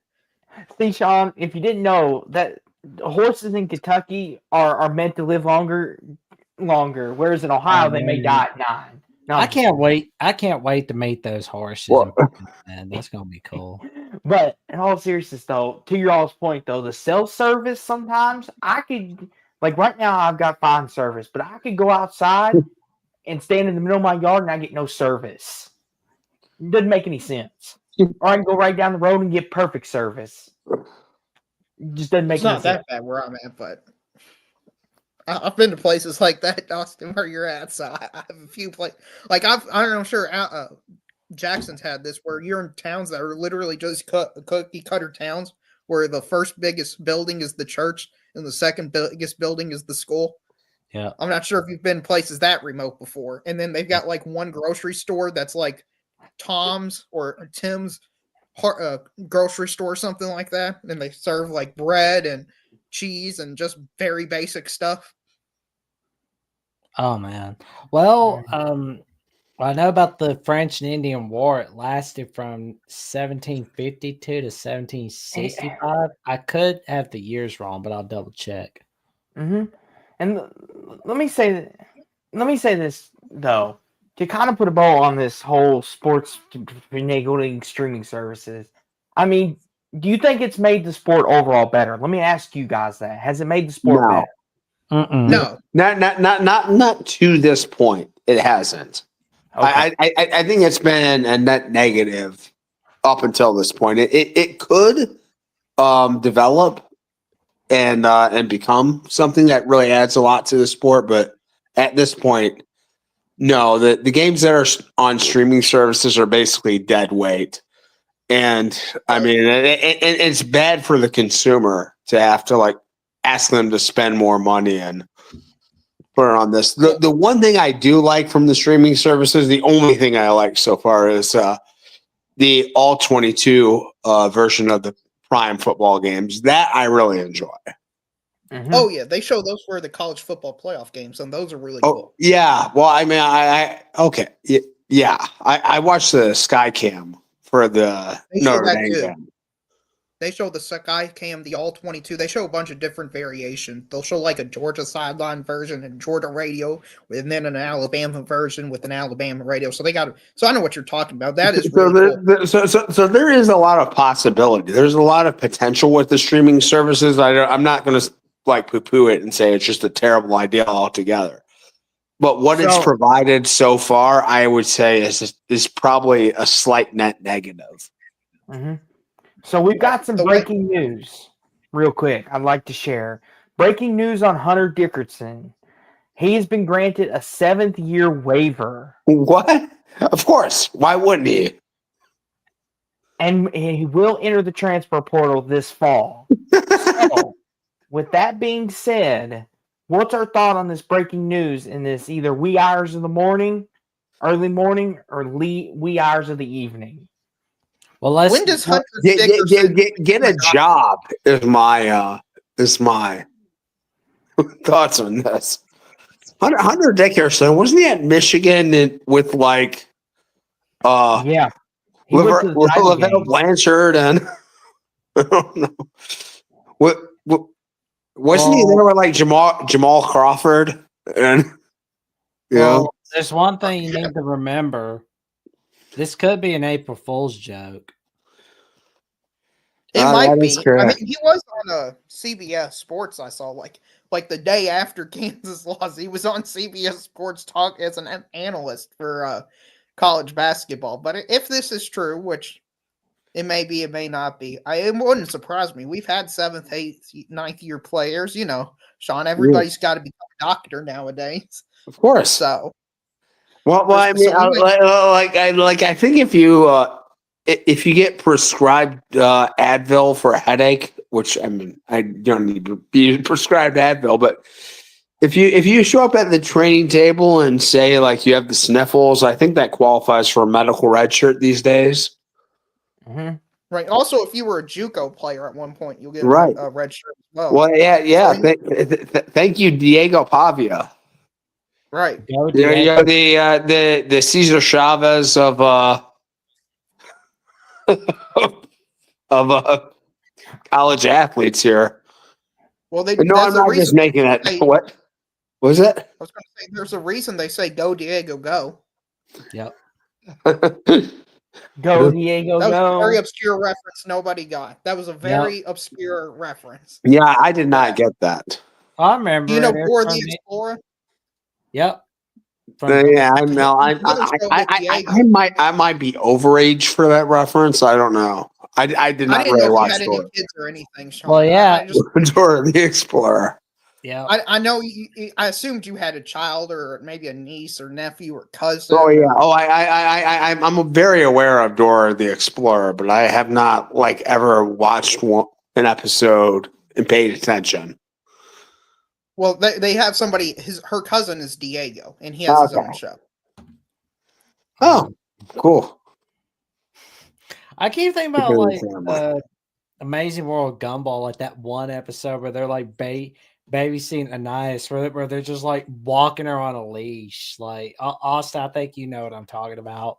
See, Sean, if you didn't know that horses in Kentucky are meant to live longer, whereas in Ohio they may die at 9. No, I can't wait to meet those horses. Man, that's gonna be cool. But in all seriousness, though, to your all's point, though, the cell service sometimes I could, like right now, I've got fine service, but I could go outside and stand in the middle of my yard and I get no service. It doesn't make any sense. Or I can go right down the road and get perfect service. It just doesn't make It's any not sense. that bad where I'm at, but I've been to places like that, Austin, where you're at. So I have a few places. Like I don't know, sure. Jackson's had this where you're in towns that are literally just cookie cutter towns, where the first biggest building is the church and the second biggest building is the school. Yeah. I'm not sure if you've been places that remote before. And then they've got like one grocery store that's like Tom's or Tim's grocery store, something like that. And they serve like bread and cheese and just very basic stuff. Oh man. Well, I know about the French and Indian War. It lasted from 1752 to 1765. I could have the years wrong, but I'll double check. Mm-hmm. And let me say this though, to kind of put a bow on this whole sports finagling streaming services. I mean, do you think it's made the sport overall better? Let me ask you guys that. Has it made the sport No. better? No. Not to this point. It hasn't. Okay. I think it's been a net negative up until this point. It could develop and become something that really adds a lot to the sport, but at this point, no. The games that are on streaming services are basically dead weight, and I mean, it's bad for the consumer to have to like ask them to spend more money and put it on this. The one thing I do like from the streaming services, the only thing I like so far is the all 22 version of the Prime football games. That I really enjoy. Mhm. Oh yeah, they show those for the college football playoff games, and those are really Oh cool. yeah. Well, I mean, I okay. Yeah. I watched the Sky Cam for the They show Notre that Dame too. game. They show the Sky Cam, the all 22. They show a bunch of different variations. They'll show like a Georgia sideline version and Georgia radio, and then an Alabama version with an Alabama radio. So they got. So I know what you're talking about. That is really cool. So there is a lot of possibility. There's a lot of potential with the streaming services. I'm not going to like poo-poo it and say it's just a terrible idea altogether. But what it's provided so far, I would say is probably a slight net negative. Mm-hmm. So we've got some breaking news real quick I'd like to share. Breaking news on Hunter Dickerson. He has been granted a 7th-year waiver. What? Of course. Why wouldn't he? And he will enter the transfer portal this fall. So, with that being said, what's our thought on this breaking news in this either wee hours of the morning, early morning, or wee hours of the evening? Well, let's When does Hunter Dickerson get a job? Is my thoughts on this. Hunter Dickerson, wasn't he at Michigan with like yeah, he went to the title Lavelle game. Blanchard and I don't know. What wasn't he there with like Jamal Crawford and well, there's one thing you need to remember. This could be an April Fool's joke. It might be. I correct. mean, he was on CBS Sports. I saw like the day after Kansas lost, he was on CBS Sports talk as an analyst for college basketball. But if this is true, which it may be, it may not be, it wouldn't surprise me. We've had 7th, 8th, 9th year players. You know, Sean. Everybody's got to become a doctor nowadays. Of course. So, well, I mean, I think if you get prescribed Advil for a headache, which I mean, I don't need to be prescribed Advil, but if you show up at the training table and say like you have the sniffles, I think that qualifies for a medical red shirt these days. Mm-hmm. Right. Also, if you were a JUCO player at one point, you'll get a red shirt as well. Well, yeah. Thank you, Diego Pavia. Right. Yeah, the Cesar Chavez of college athletes here. Well, I'm not just making that. What was it? I was going to say there's a reason they say "Go Diego, go." Yep. Go Diego, That was a very go. obscure reference nobody got. That was a very obscure reference. Yeah, I did not get that. I Do remember you know it Dora from the it. Explorer? Yep. From Yeah, I know. Another show with Diego. I might be overage for that reference. I don't know. I did I not didn't know really if you watch had any Dora. kids or anything, Sean. Well, yeah. I just Dora the Explorer. yeah. I know I assumed you had a child or maybe a niece or nephew or cousin. Oh yeah. Oh, I'm very aware of Dora the Explorer, but I have not like ever watched an episode and paid attention. Well, they have somebody. Her cousin is Diego, and he has his own show. Oh, cool. I keep thinking about Good like family. Amazing World Gumball, like that one episode where they're like babysitting Anais, where they're just like walking her on a leash. Like Austin, I think you know what I'm talking about.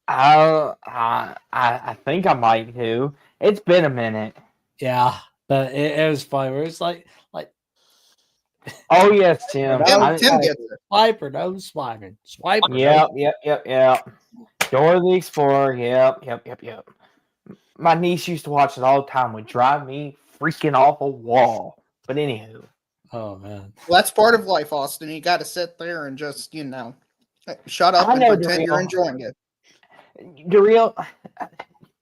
I think I might too. It's been a minute. Yeah, but it was funny. Where it's like Oh yes, Tim. Tim gets it. swipe or no swiping, swipe. Or Yep, no. yep. Dora the Explorer. Yep. My niece used to watch it all the time. Would drive me freaking off a wall. But anywho. Oh man. Well, that's part of life, Austin. You got to sit there and just shut up and pretend you're enjoying it. Daryl,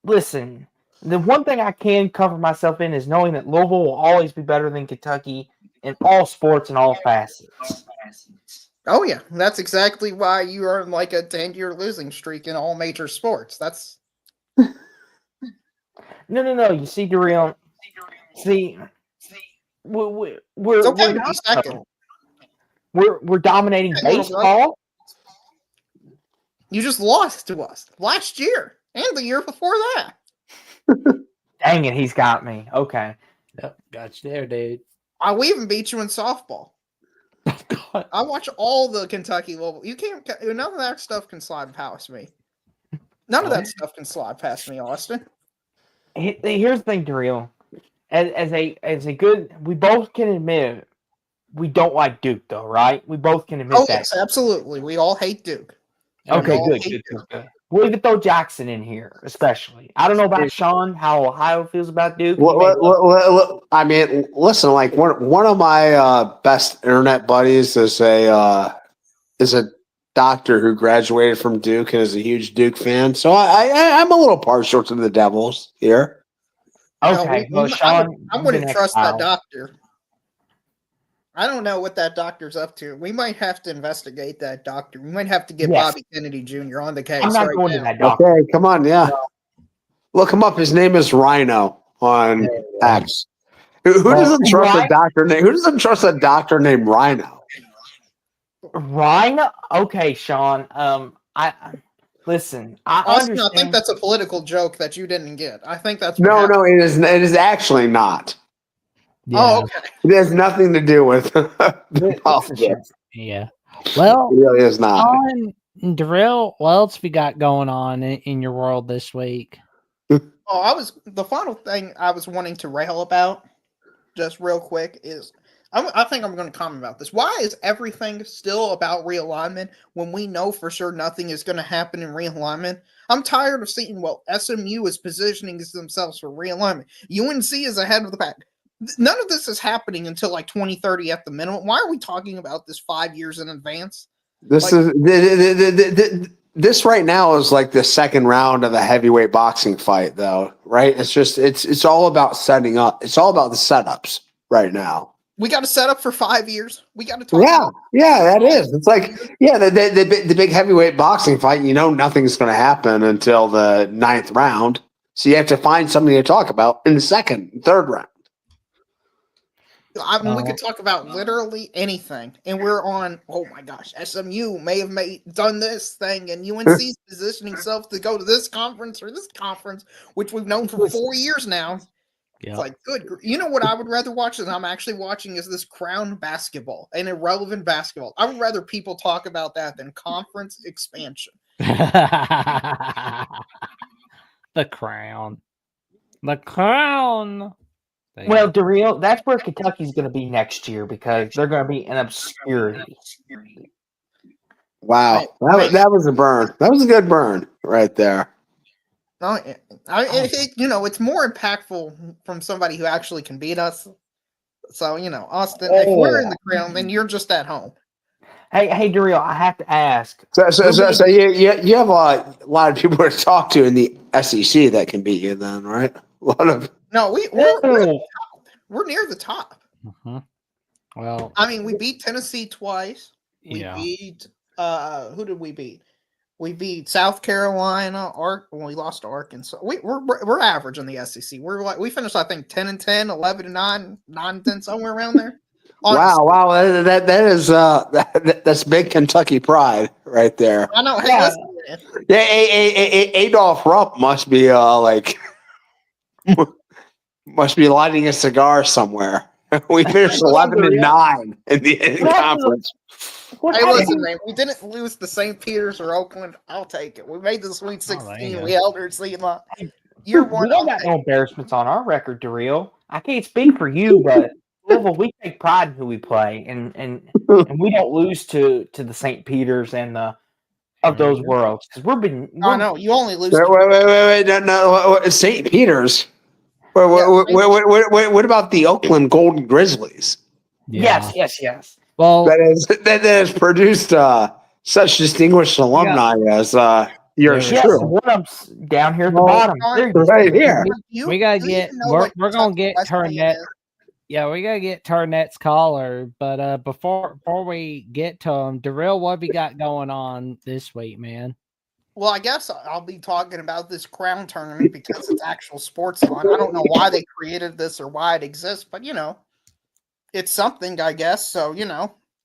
listen. The one thing I can cover myself in is knowing that Louisville will always be better than Kentucky in all sports and all facets. Oh yeah, that's exactly why you are in like a 10-year losing streak in all major sports. That's No. You see, Daryl. See, we're it's okay to not be second. We're dominating baseball. You just lost to us last year and the year before that. Dang it, he's got me. Okay. Yep, got you there, dude. We even beat you in softball. God. I watch all the Kentucky Louisville. You can't. None of that stuff can slide past me. None of that stuff can slide past me, Austin. Here's the thing, Daryl. As a good, we both can admit we don't like Duke, though, right? We both can admit that. Yes, absolutely. We all hate Duke. Okay, good. We'll even throw Jackson in here, especially. I don't know about Sean, how Ohio feels about Duke. I mean, listen, like one of my best internet buddies is a doctor who graduated from Duke and is a huge Duke fan. So I'm a little partial to the Devils here. Okay, well, Sean, I'm going to trust that doctor. I don't know what that doctor's up to. We might have to investigate that doctor. We might have to get Bobby Kennedy Jr. on the case. I'm not going to that doctor. Okay, come on, yeah. Look him up. His name is Rhino on X. Who doesn't trust a doctor name? Who doesn't trust a doctor named Rhino? Rhino? Okay, Sean. I listen. Austin, I think that's a political joke that you didn't get. I think that's no. It is. It is actually not. Yeah. Oh, okay. It has nothing to do with politics. Yeah. Well, it really is not. Darrell, what else we got going on in your world this week? The final thing I was wanting to rail about, just real quick, is I think I'm going to comment about this. Why is everything still about realignment when we know for sure nothing is going to happen in realignment? I'm tired of seeing, SMU is positioning themselves for realignment. UNC is ahead of the pack. None of this is happening until like 2030 at the minimum. Why are we talking about this 5 years in advance? This right now is like the second round of the heavyweight boxing fight, though, right? It's just it's all about setting up. It's all about the setups right now. We got to set up for 5 years. We got to talk. Yeah, that is. It's like the big heavyweight boxing fight. You know, nothing's going to happen until the 9th round. So you have to find something to talk about in the second, third round. I mean, we could talk about literally anything, and we're on. Oh my gosh, SMU may have done this thing, and UNC's positioning itself to go to this conference or this conference, which we've known for 4 years now. Yeah. It's like, good. You know what I would rather watch than I'm actually watching is this Crown basketball and irrelevant basketball. I would rather people talk about that than conference expansion. The Crown. Well, Daryl, that's where Kentucky's going to be next year because they're going to be in obscurity. Wow, that was a burn. That was a good burn right there. It's more impactful from somebody who actually can beat us. So, Austin, if we're in the crown, then you're just at home. Hey, Daryl, I have to ask. So you have a lot of people to talk to in the SEC that can beat you, then, right? A lot of no, we're near the top. Mm-hmm. Well, I mean, we beat Tennessee twice. We yeah. beat who did we beat? We beat South Carolina. We lost to Arkansas. We're average in the SEC. We finished, I think, 10-10, 11-9, 9-10, somewhere around there. Honestly. Wow! That's big Kentucky pride right there. I know. Hey, listen, Adolph Rupp must be must be lighting a cigar somewhere. We finished 11-9 in the conference. Hey, listen, man. We didn't lose to St. Peter's or Oakland. I'll take it. We made the Sweet 16. We held her seat line. We don't got no embarrassments on our record, Daryl. I can't speak for you, but Louisville, we take pride in who we play, and we don't lose to the St. Peter's and of those worlds because I know you only lose. Wait! No, St. Peter's. What about the Oakland Golden Grizzlies? Yeah. Yes. Well, that has produced such distinguished alumni as yours truly. One of them's down here at the bottom. Right here. We gotta get. We're gonna get Turnett. Yeah, we gotta get Turnett's caller. But before we get to him, Darrell, what have you got going on this week, man? Well, I guess I'll be talking about this crown tournament because it's actual sports on. I don't know why they created this or why it exists, but it's something, I guess. So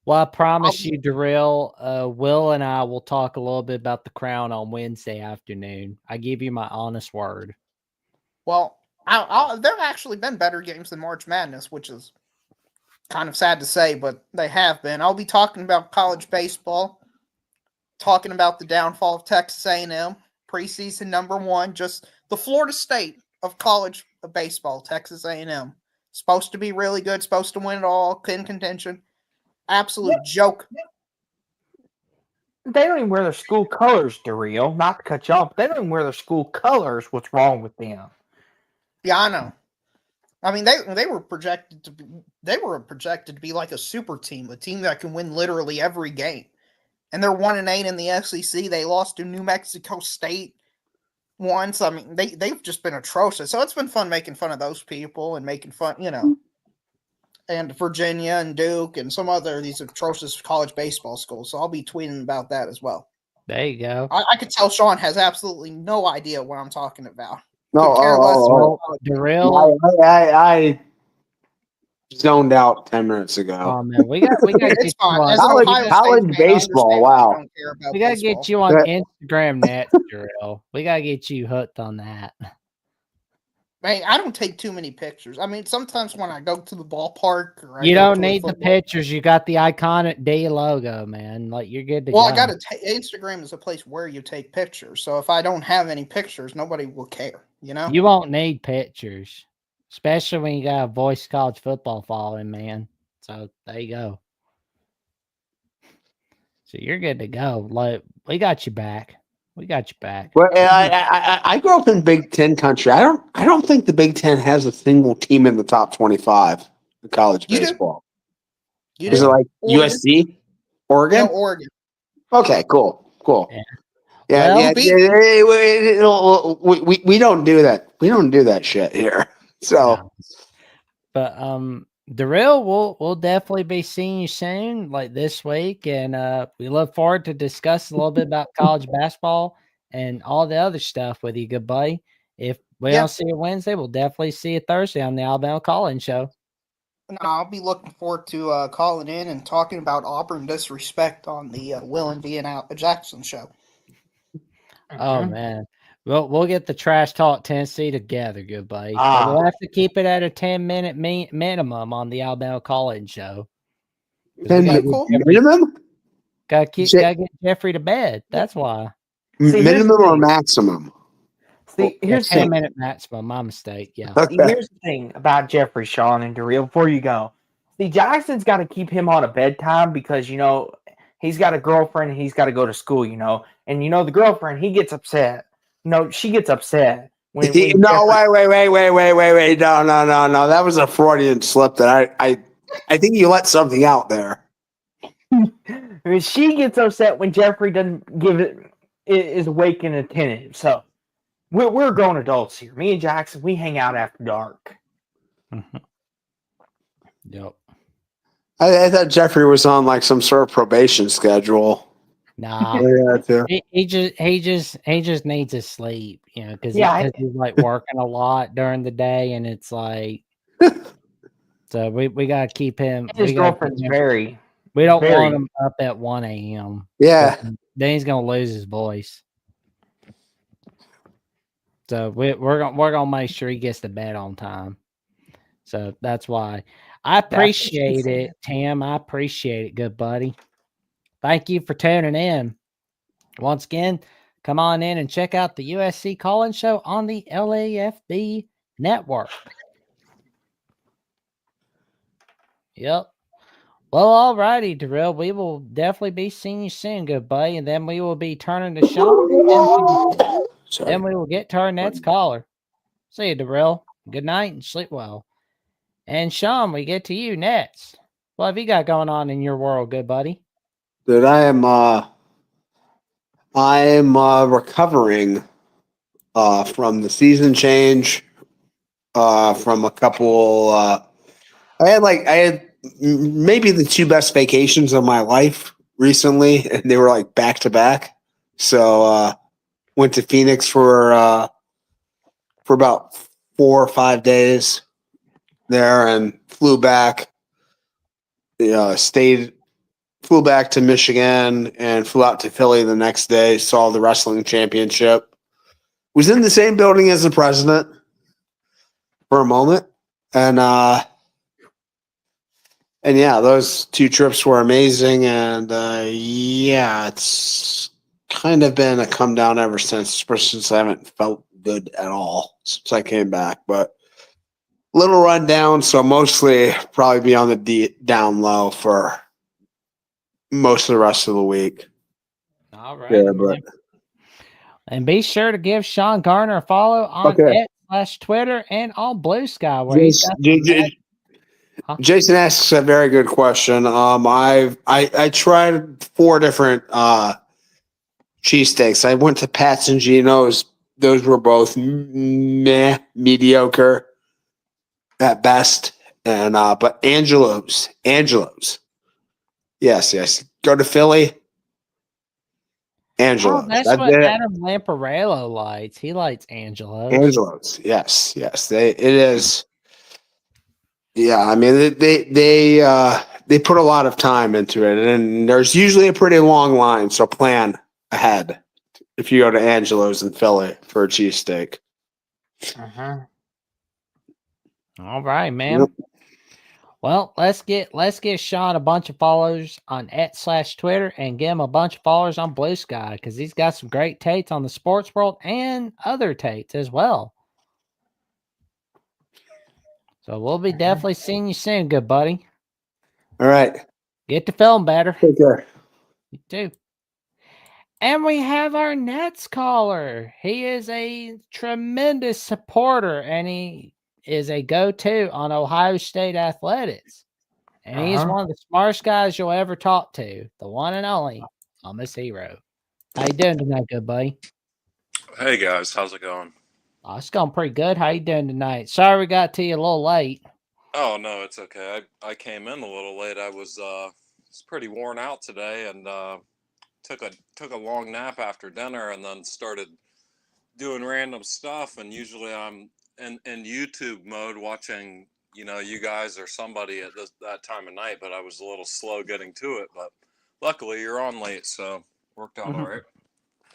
Well, I promise you, Darrell, Will and I will talk a little bit about the crown on Wednesday afternoon. I give you my honest word. Well, there have actually been better games than March Madness, which is kind of sad to say, but they have been. I'll be talking about college baseball, talking about the downfall of Texas A&M, preseason #1, just the Florida State of college baseball, Texas A&M. Supposed to be really good, supposed to win it all, in contention. Absolute joke. They don't even wear their school colors, Daryl. Not to cut you off, they don't even wear their school colors. What's wrong with them? Yeah, I know. I mean, they were projected to be like a super team, a team that can win literally every game. And they're 1-8 in the SEC. They lost to New Mexico State once. I mean, they've just been atrocious. So it's been fun making fun of those people and making fun, and Virginia and Duke and some other these atrocious college baseball schools. So I'll be tweeting about that as well. There you go. I could tell Sean has absolutely no idea what I'm talking about. No, Darrell. I zoned out 10 minutes ago. Oh man, we got it's fine. College baseball. Wow, we gotta get you on Instagram next, Darrell. We gotta get you hooked on that. Man, I don't take too many pictures. I mean, sometimes when I go to the ballpark, you don't need the pictures. You got the iconic D logo, man. Like you're good to go. Well, I got to. Instagram is a place where you take pictures. So if I don't have any pictures, nobody will care. You won't need pictures. Especially when you got a voice college football following, man. So there you go. So you're good to go. Like we got you back. We got you back. Well, I grew up in Big Ten country. I don't think the Big Ten has a single team in the top 25 in college baseball. Is it like Oregon? USC, Oregon? No, Oregon. Okay, cool. Yeah, we don't do that. We don't do that shit here. So, but Darrell, we'll definitely be seeing you soon, like this week, and we look forward to discussing a little bit about college basketball and all the other stuff with you, good buddy. If we don't see you Wednesday, we'll definitely see you Thursday on the Alabama Call-In Show. No, I'll be looking forward to calling in and talking about Auburn disrespect on the Will and Vian Jackson show. Oh man. We'll get the Trash Talk Tennessee together, good buddy. We'll have to keep it at a 10-minute minimum on the Alabama Call-In Show. 10 minimum? Gotta get Jeffrey to bed. That's why. Minimum or maximum? See, here's the 10-minute maximum. My mistake. Yeah. Okay. Here's the thing about Jeffrey, Sean, and Darrell. Before you go, see, Jackson's got to keep him on a bedtime because he's got a girlfriend and he's got to go to school, and the girlfriend, he gets upset. She gets upset when No, Jeffrey, wait. No. That was a Freudian slip that I think you let something out there. she gets upset when Jeffrey doesn't give it is awake and attentive. So we're grown adults here. Me and Jackson, we hang out after dark. Yep. I thought Jeffrey was on like some sort of probation schedule. Nah. Yeah, too. He just needs his sleep, because he's like working a lot during the day, and it's like, so we gotta keep him. His girlfriend's very. We don't very, want him up at 1 a.m. Yeah. Then he's gonna lose his voice. So we're gonna make sure he gets to bed on time. So that's why I appreciate it, Tim. I appreciate it, good buddy. Thank you for tuning in. Once again, come on in and check out the USC Call-In Show on the LAFB network. Yep. Well, all righty, Darrell. We will definitely be seeing you soon, good buddy. And then we will be turning to Sean. Then we will get to our next caller. See you, Darrell. Good night and sleep well. And Sean, we get to you next. What have you got going on in your world, good buddy? Dude, I am recovering from the season change, from a couple I had maybe the two best vacations of my life recently, and they were like back to back. So went to Phoenix for about 4 or 5 days there, and flew back. Flew back to Michigan and flew out to Philly the next day. Saw the wrestling championship. Was in the same building as the president for a moment, and yeah, those 2 trips were amazing. And yeah, it's kind of been a come down ever since, especially since I haven't felt good at all since I came back. But little rundown, so mostly probably be on the down low for most of the rest of the week. All right. Yeah, but and be sure to give Sean Garner a follow on /Twitter and on Blue Sky, where he's got Jason asks a very good question. I tried 4 different cheesesteaks. I went to Pat's and Geno's. Those were both mediocre at best. And but Angelo's. Yes. Go to Philly. Angelo's. Oh, that's what Adam Lamparello likes. He likes Angelo's. Angelo's. Yes. It is. Yeah, I mean they put a lot of time into it, and there's usually a pretty long line, so plan ahead if you go to Angelo's in Philly for a cheesesteak. All right, man. Yep. Well, let's get Sean a bunch of followers on /Twitter and give him a bunch of followers on Blue Sky, because he's got some great takes on the sports world and other takes as well. So we'll be definitely seeing you soon, good buddy. All right. Get to feeling better. Take care. You too. And we have our Nets caller. He is a tremendous supporter, and he is a go-to on Ohio State athletics. And he's one of the smartest guys you'll ever talk to. The one and only Thomas Hero. How you doing tonight, good buddy? Hey, guys. How's it going? Oh, it's going pretty good. How you doing tonight? Sorry we got to you a little late. Oh, no, it's okay. I came in a little late. I was pretty worn out today, and took a long nap after dinner, and then started doing random stuff. And usually I'm in YouTube mode watching, you guys or somebody at that time of night, but I was a little slow getting to it. But luckily you're on late, so worked out all right.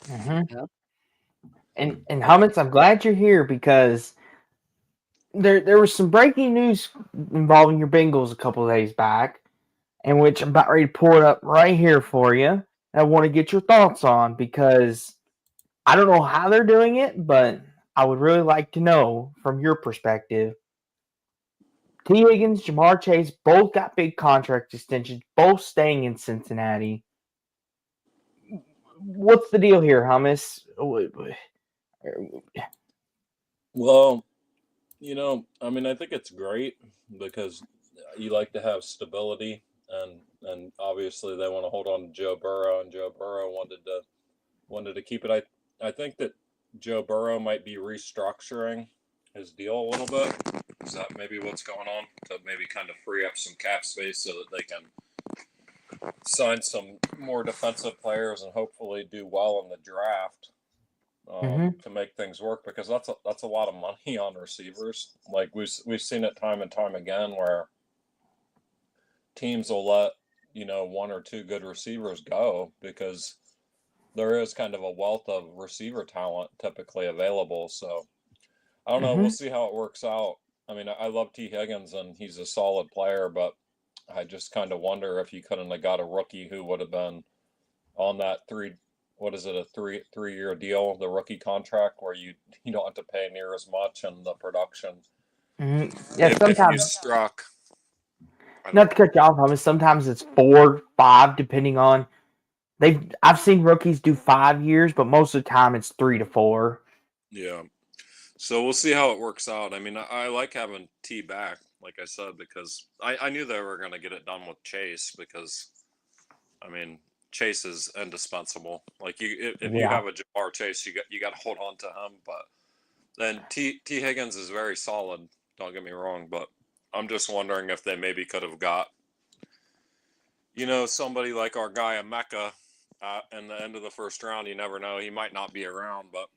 Yep. And Hummets, I'm glad you're here, because there was some breaking news involving your Bengals a couple of days back, in which I'm about ready to pull it up right here for you. I want to get your thoughts on, because I don't know how they're doing it, but I would really like to know from your perspective. T. Higgins, Jamar Chase, both got big contract extensions, both staying in Cincinnati. what's the deal here, Hummus? Well, I mean, I think it's great because you like to have stability, and obviously they want to hold on to Joe Burrow, and Joe Burrow wanted to keep it. I think that Joe Burrow might be restructuring his deal a little bit. Is that maybe what's going on to maybe kind of free up some cap space so that they can sign some more defensive players and hopefully do well in the draft to make things work, because that's a lot of money on receivers. Like we've seen it time and time again where teams will let one or two good receivers go because there is kind of a wealth of receiver talent typically available. So I don't know. We'll see how it works out. I mean, I love T. Higgins and he's a solid player, but I just kind of wonder if you couldn't have got a rookie who would have been on that a 3-year deal, the rookie contract, where you don't have to pay near as much and the production. Yeah, If you sometimes. struck. Not to cut you off, Hummus. Sometimes it's 4, 5, depending on. I've seen rookies do 5 years, but most of the time it's 3 to 4. Yeah. So we'll see how it works out. I mean, I like having T back, like I said, because I knew they were going to get it done with Chase because, I mean, Chase is indispensable. Like if you have a Jamar Chase, you got to hold on to him. But then T Higgins is very solid. Don't get me wrong, but I'm just wondering if they maybe could have got, somebody like our guy Emeka in the end of the first round. You never know; he might not be around, but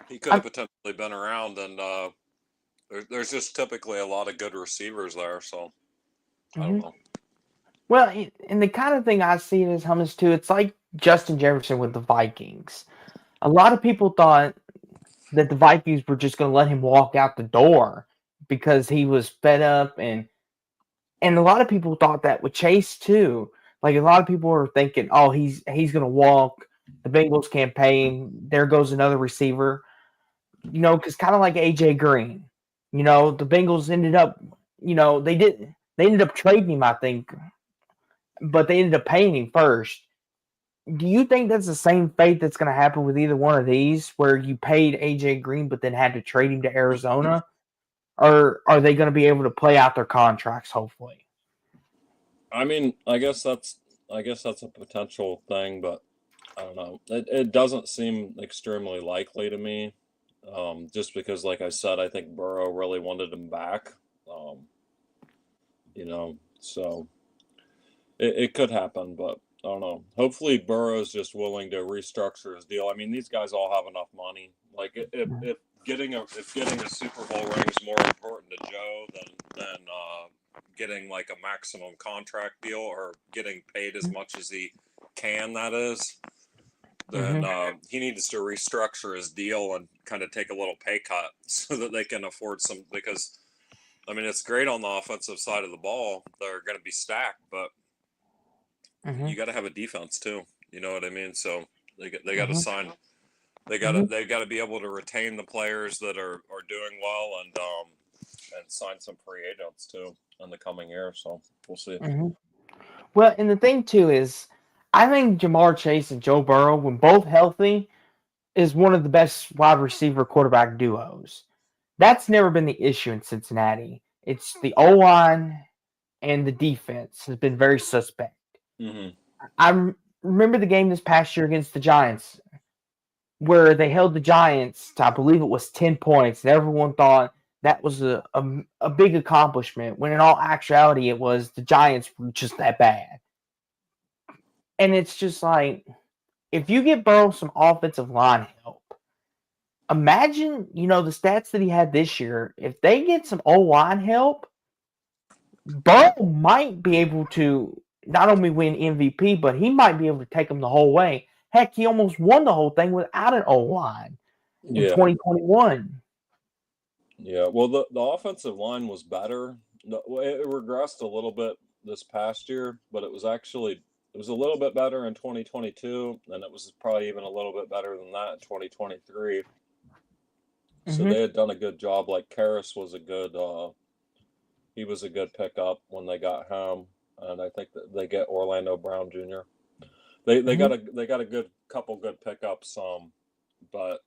he could have potentially been around. And there's just typically a lot of good receivers there. So I don't know. Well, and the kind of thing I see it as, Hummus, too, it's like Justin Jefferson with the Vikings. A lot of people thought that the Vikings were just going to let him walk out the door because he was fed up, and a lot of people thought that with Chase too. Like a lot of people were thinking, oh, he's going to walk. The Bengals campaign, there goes another receiver. Because kind of like AJ Green, the Bengals ended up, they ended up trading him, I think, but they ended up paying him first. Do you think that's the same fate that's going to happen with either one of these, where you paid AJ Green but then had to trade him to Arizona? Or are they going to be able to play out their contracts, hopefully? I mean, I guess that's a potential thing, but I don't know. It doesn't seem extremely likely to me, just because, like I said, I think Burrow really wanted him back. So it could happen, but I don't know. Hopefully, Burrow's just willing to restructure his deal. I mean, these guys all have enough money. Like if getting a Super Bowl ring is more important to Joe than getting like a maximum contract deal or getting paid as much as he can, that is, then he needs to restructure his deal and kind of take a little pay cut so that they can afford some. Because I mean, it's great on the offensive side of the ball; they're going to be stacked, but you got to have a defense too. You know what I mean? So they got to sign. They got to be able to retain the players that are doing well and sign some free agents too in the coming year. So we'll see. Well, and the thing too is, I think Jamar Chase and Joe Burrow, when both healthy, is one of the best wide receiver quarterback duos. That's never been the issue in Cincinnati. It's the O-line and the defense has been very suspect. I remember the game this past year against the Giants where they held the Giants to, I believe it was 10 points, and everyone thought that was a big accomplishment, when in all actuality it was the Giants were just that bad. And it's just like, if you get Burrow some offensive line help, imagine, the stats that he had this year. If they get some O-line help, Burrow might be able to not only win MVP, but he might be able to take them the whole way. Heck, he almost won the whole thing without an O-line in 2021. Yeah, well, the offensive line was better. It regressed a little bit this past year, but it was a little bit better in 2022, and it was probably even a little bit better than that in 2023. So they had done a good job. Like Karras was he was a good pickup when they got him, and I think that they get Orlando Brown Jr. They Mhm. got a good couple good pickups. But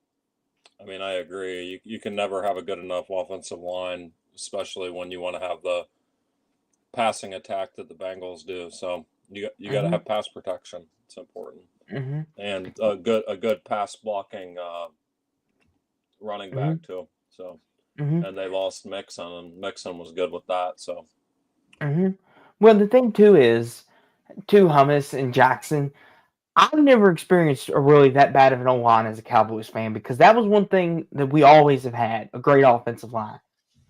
I mean, I agree. You can never have a good enough offensive line, especially when you want to have the passing attack that the Bengals do. So you got to Mhm. have pass protection. It's important, Mhm. and a good pass blocking running Mhm. back too. So Mhm. and they lost Mixon, and Mixon was good with that. So Mhm. Well, the thing too is, too, Hummus and Jackson, I've never experienced a really that bad of an O-line as a Cowboys fan because that was one thing that we always have had, a great offensive line.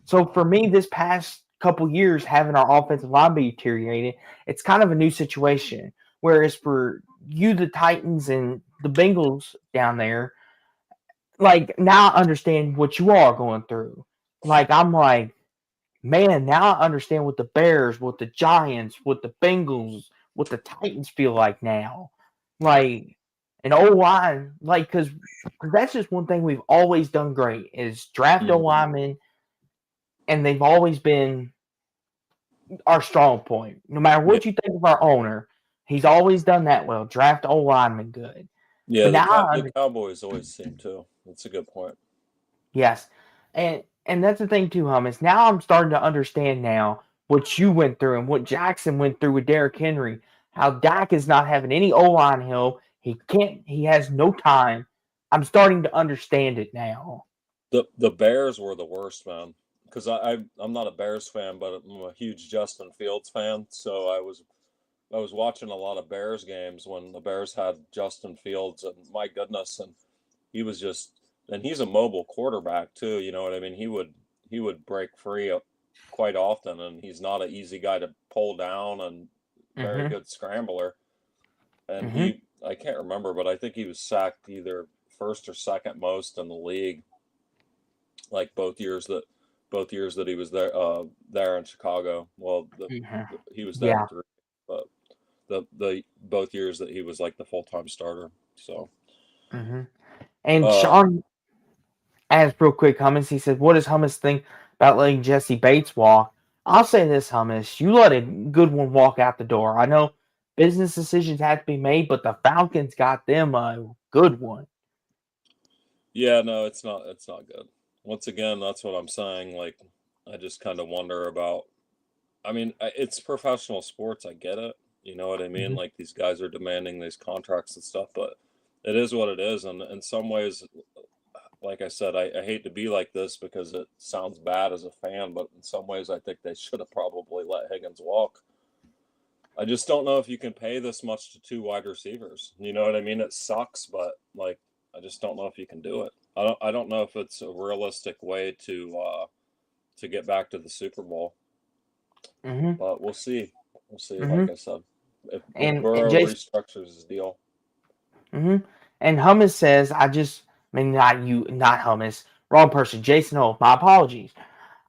So for me, this past couple years, having our offensive line be deteriorated, it's kind of a new situation. Whereas for you, the Titans and the Bengals down there, like now I understand what you all are going through. Like I'm like, man, now I understand what the Bears, what the Giants, what the Bengals, what the Titans feel like now. Like an O line, like because that's just one thing we've always done great is draft O Mhm. linemen, and they've always been our strong point. No matter yeah, what you think of our owner, he's always done that well. Draft O lineman good. yeah. But The now cow I the under, Cowboys always seem to. That's a good point. yes, and that's the thing too, Hummus. Now I'm starting to understand now what you went through and what Jackson went through with Derrick Henry. How Dak is not having any O line help. He can't. He has no time. I'm starting to understand it now. The Bears were the worst, man. Because I'm not a Bears fan, but I'm a huge Justin Fields fan. So I was watching a lot of Bears games when the Bears had Justin Fields, and my goodness, and he was just, and he's a mobile quarterback too. You know what I mean? He would break free quite often, and he's not an easy guy to pull down, and very Mm-hmm. good scrambler. And Mm-hmm. I can't remember, but I think he was sacked either first or second most in the league, like both years that he was there in Chicago. Well, Mm-hmm. he was there Yeah. 3, but the both years that he was like the full time starter. So, Mm-hmm. And uh, Sean asked real quick, Hummus. He said, "What does Hummus think about letting Jesse Bates walk?" I'll say this, Hummus. You let a good one walk out the door. I know business decisions have to be made, but the Falcons got them a good one. yeah, no, it's not good. Once again, that's what I'm saying. Like, I just kind of wonder about. I mean, it's professional sports. I get it. You know what I mean? Mm-hmm. Like these guys are demanding these contracts and stuff, but it is what it is. And in some ways, like I said, I hate to be like this because it sounds bad as a fan, but in some ways, I think they should have probably let Higgins walk. I just don't know if you can pay this much to 2 wide receivers. You know what I mean? It sucks, but like I just don't know if you can do it. I don't know if it's a realistic way to get back to the Super Bowl, Mm-hmm. but we'll see. We'll see. Mm-hmm. Like I said, if And Burrow Jason, restructures his deal, mm-hmm. And Hummus says, I mean, not you, not Hummus, wrong person. Jason Hope. My apologies.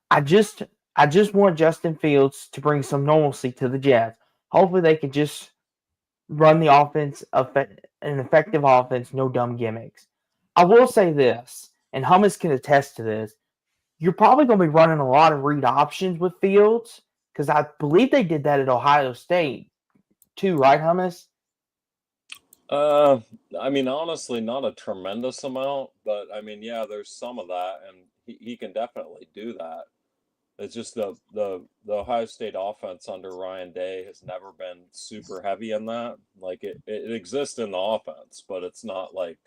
I just, I just want Justin Fields to bring some normalcy to the Jets. Hopefully, they can just run the offense, an effective offense, no dumb gimmicks. I will say this, and Hummus can attest to this. You're probably going to be running a lot of read options with Fields because I believe they did that at Ohio State too, right, Hummus? uh, I mean, honestly, not a tremendous amount, but I mean, yeah, there's some of that, and he can definitely do that. It's just the Ohio State offense under Ryan Day has never been super heavy in that. Like it exists in the offense, but it's not like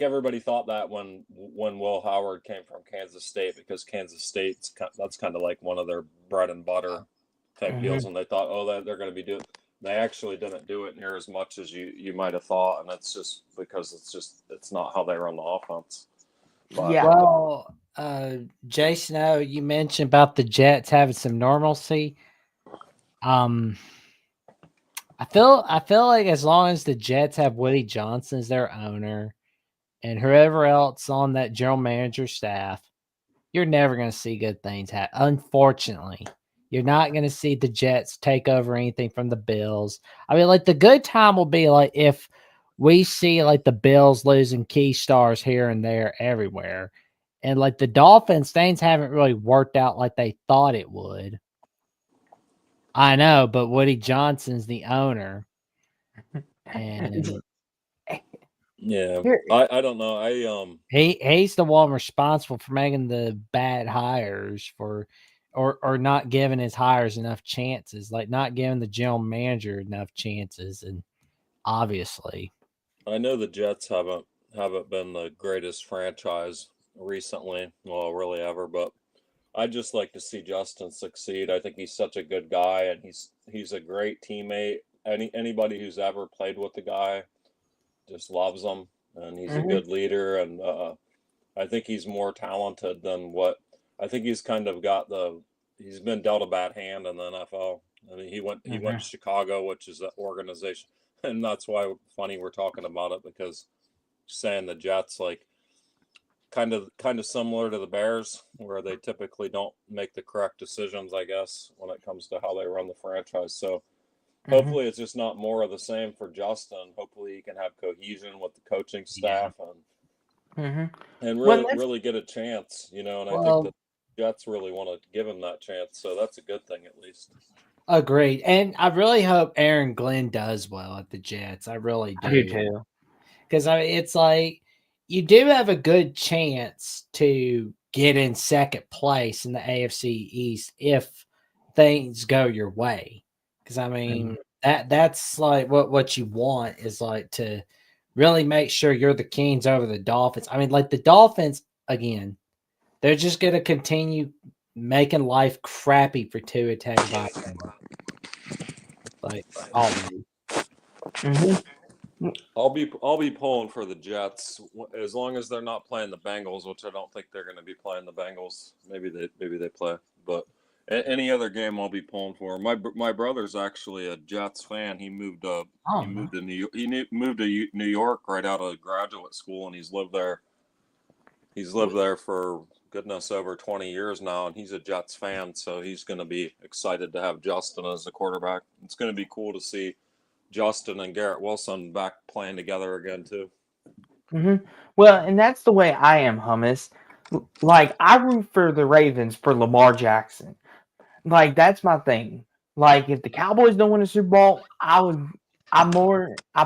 everybody thought that when Will Howard came from Kansas State because Kansas State's that's kind of like one of their bread and butter type deals, Mm-hmm. and they thought, oh, that they're going to be doing. They actually didn't do it near as much as you might have thought, and that's just because it's not how they run the offense. But Yeah. Well, Jason, you mentioned about the Jets having some normalcy. Um, I feel like as long as the Jets have Woody Johnson as their owner and whoever else on that general manager staff, you're never going to see good things happen. Unfortunately, you're not going to see the Jets take over anything from the Bills. I mean, like the good time will be like if we see like the Bills losing key stars here and there everywhere. And like the Dolphins, things haven't really worked out like they thought it would. I know, but Woody Johnson's the owner. And Yeah, Here- I don't know. he's the one responsible for making the bad hires or not giving his hires enough chances, like not giving the general manager enough chances, and obviously. I know the Jets haven't been the greatest franchise recently, well, really ever, but I just like to see Justin succeed. I think he's such a good guy, and he's a great teammate. Anybody who's ever played with the guy just loves him, and he's a Mhm. good leader. And I think he's more talented than what I think he's kind of got the. He's been dealt a bad hand in the NFL. I mean, he went to Chicago, which is an organization, and that's why funny we're talking about it because saying the Jets like kind of similar to the Bears, where they typically don't make the correct decisions, I guess, when it comes to how they run the franchise. So Mhm. hopefully it's just not more of the same for Justin. Hopefully he can have cohesion with the coaching staff Mhm. and Well, really that's really get a chance, you know. And I think the Well, Jets really want to give him that chance, so that's a good thing at least. agreed. And I really hope Aaron Glenn does well at the Jets. I really I do do. too. Because it's like you do have a good chance to get in second place in the AFC East if things go your way. Because I mean that's like what you want is like to really make sure you're the Kings over the Dolphins. I mean, like the Dolphins again, they're just gonna continue making life crappy for Tua Tagovailoa. Like always. Mhm. I'll be pulling for the Jets as long as they're not playing the Bengals, which I don't think they're going to be playing the Bengals. Maybe they play, but any other game I'll be pulling for. My brother's actually a Jets fan. He moved Oh, he moved to New York. Moved to New York right out of graduate school, and he's lived there. He's lived there for goodness over 20 years now, and he's a Jets fan, so he's going to be excited to have Justin as the quarterback. It's going to be cool to see Justin and Garrett Wilson back playing together again too. Mhm. Well, and that's the way I am, Hummus. Like I root for the Ravens for Lamar Jackson. Like that's my thing. Like if the Cowboys don't win a Super Bowl, I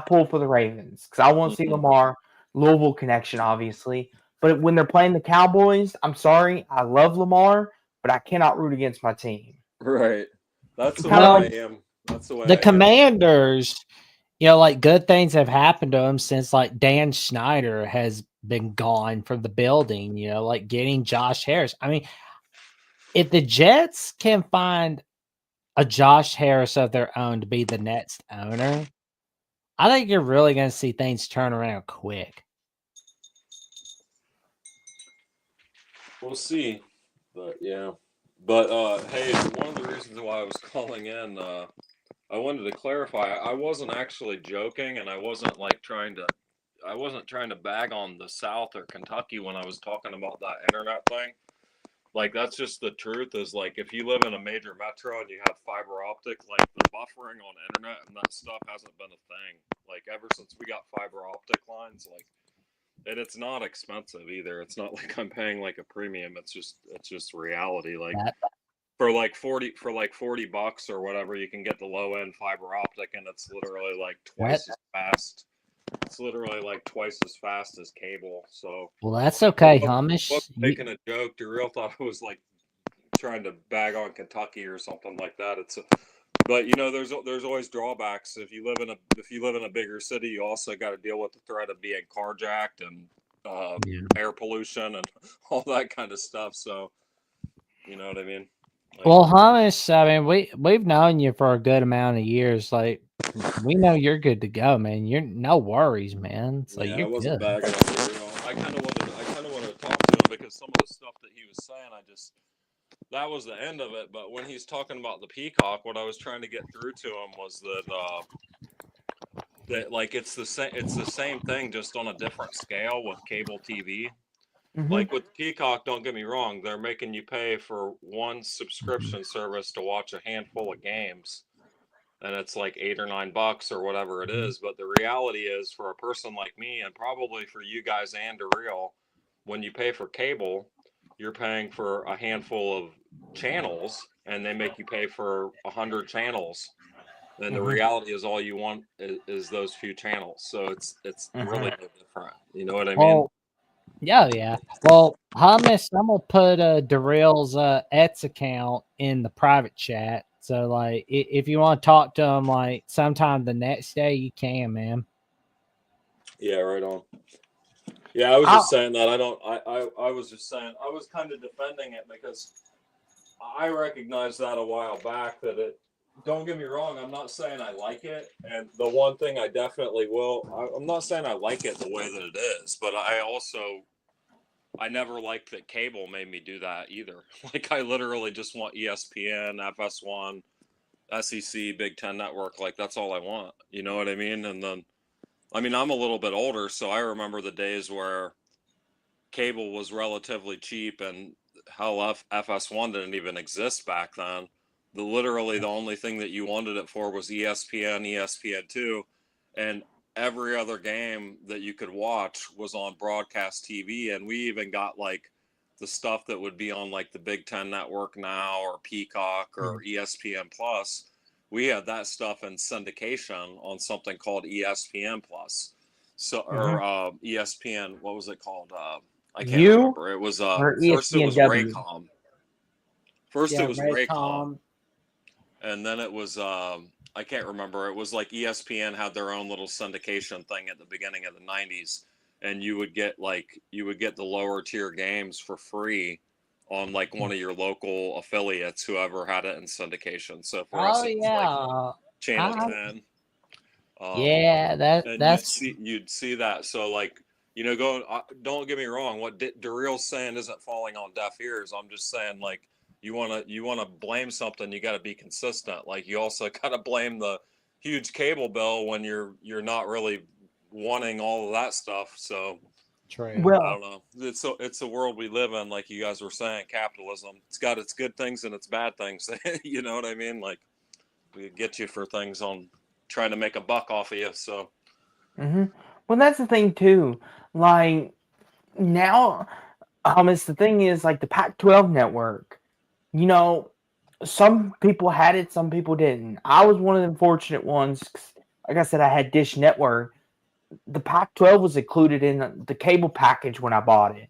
pull for the Ravens because I want to see Mhm. Lamar. Louisville connection, obviously. But when they're playing the Cowboys, I'm sorry, I love Lamar, but I cannot root against my team. Right. That's the Kind way of I well, like am. That's the way the I am. Commanders, like good things have happened to him since like Dan Schneider has been gone from the building, like getting Josh Harris. I mean, if the Jets can find a Josh Harris of their own to be the next owner, I think you're really going to see things turn around quick. We'll see. But yeah. But hey, one of the reasons why I was calling in, I wanted to clarify. I wasn't actually joking, and I wasn't trying to bag on the South or Kentucky when I was talking about that internet thing. Like that's just the truth. Is like if you live in a major metro and you have fiber optic, like the buffering on internet and that stuff hasn't been a thing. Like ever since we got fiber optic lines, like. And it's not expensive either. It's not like I'm paying like a premium. It's just reality. Like That, for like 40 bucks or whatever, you can get the low end fiber optic, and it's literally like that, twice as fast. It's literally like twice as fast as cable. So well, that's I okay, wasn't Hamish. making a joke. The real thought I was like trying to bag on Kentucky or something like that. But there's always drawbacks. If you live in a bigger city, you also got to deal with the threat of being carjacked and Yeah. air pollution and all that kind of stuff. So you know what I mean? Like, Well, Hamish, I mean, we've known you for a good amount of years. Like, we know you're good to go, man. You're no worries, man. So yeah, I you're wasn't good. bagging on the real. I kind of wanted to talk to him because some of the stuff that he was saying, that was the end of it. But when he's talking about the peacock, what I was trying to get through to him was that like it's the same thing, just on a different scale with cable TV. Mhm. Like with Peacock, don't get me wrong, they're making you pay for one Mhm. subscription service to watch a handful of games, and it's like $8 or $9 or whatever it Mhm. is. But the reality is, for a person like me, and probably for you guys and Real, when you pay for cable, you're paying for a handful of channels, and they make you pay for 100 channels. And the reality is all you want is those few channels. So it's really no different. You know what I mean? Well, yeah. Well, Hummus, I'm gonna put Darrell's Ets account in the private chat. So like, if you want to talk to him like sometime the next day, you can, man. Yeah, right on. Yeah, I was just saying that. I was just saying I was kind of defending it because I recognized that a while back that it. Don't get me wrong. I'm not saying I like it, and the one thing I definitely will. I'm not saying I like it the way that it is, but I never liked that cable made me do that either. Like I literally just want ESPN, FS1, SEC, Big Ten Network. Like that's all I want. You know what I mean? And then, I mean, I'm a little bit older, so I remember the days where cable was relatively cheap and hell FS1 didn't even exist back then. Literally the only thing that you wanted it for was ESPN, ESPN2, and every other game that you could watch was on broadcast TV. And we even got like the stuff that would be on like the Big Ten Network now or Peacock or ESPN Plus. We had that stuff in syndication on something called ESPN Plus. So or ESPN, what was it called? I can't remember. It was first it was Raycom. First it was Raycom. And then it was I can't remember. It was like ESPN had their own little syndication thing at the beginning of the 90s, and you would get the lower tier games for free on like one of your local affiliates, whoever had it in syndication. So for us it was like Channel 10. Yeah, that's you'd see that. So like, you know, don't get me wrong. What Darrell's saying isn't falling on deaf ears. I'm just saying like, you wanna blame something, you got to be consistent. Like you also got to blame the huge cable bill when you're not really wanting all of that stuff. So true. Well, I don't know. It's a world we live in, like you guys were saying. Capitalism. It's got its good things and its bad things. You know what I mean? Like we get you for things on trying to make a buck off of you. So well, that's the thing too. Like now, it's the thing is like the Pac-12 network. You know, some people had it, some people didn't. I was one of the unfortunate ones. Like I said, I had Dish Network. The Pac-12 was included in the cable package when I bought it.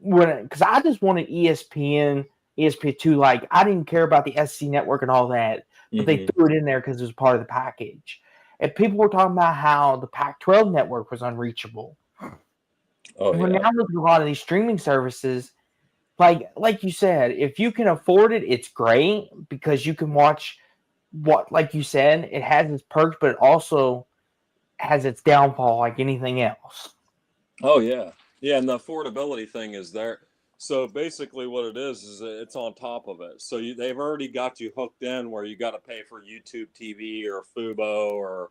Because I just wanted ESPN, ESPN2. Like I didn't care about the SC network and all that, but they threw it in there because it was part of the package. And people were talking about how the Pac-12 network was unreachable. Oh Well, yeah. now with a lot of these streaming services, like you said, if you can afford it, it's great because you can watch what, like you said, it has its perks, but it also has its downfall, like anything else. Oh yeah, yeah, and the affordability thing is there. So basically, what it is it's on top of it. So they've already got you hooked in where you got to pay for YouTube TV or Fubo or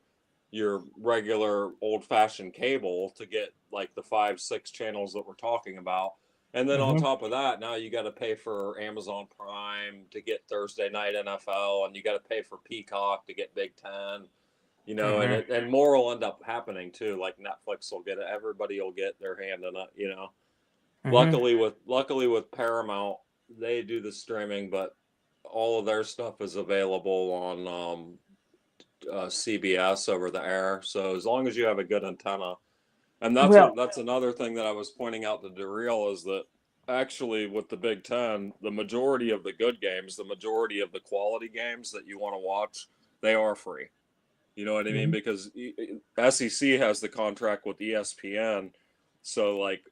your regular old-fashioned cable to get like the 5, 6 channels that we're talking about. And then on top of that, now you got to pay for Amazon Prime to get Thursday Night NFL, and you got to pay for Peacock to get Big Ten. You know, and more will end up happening too. Like Netflix will get it. Everybody will get their hand in it. You know, luckily with Paramount, they do the streaming, but all of their stuff is available on CBS over the air. So as long as you have a good antenna, and that's another thing that I was pointing out to Darrell is that actually with the Big Ten, the majority of the good games, the majority of the quality games that you want to watch, they are free. You know what I mean? Because SEC has the contract with ESPN, so like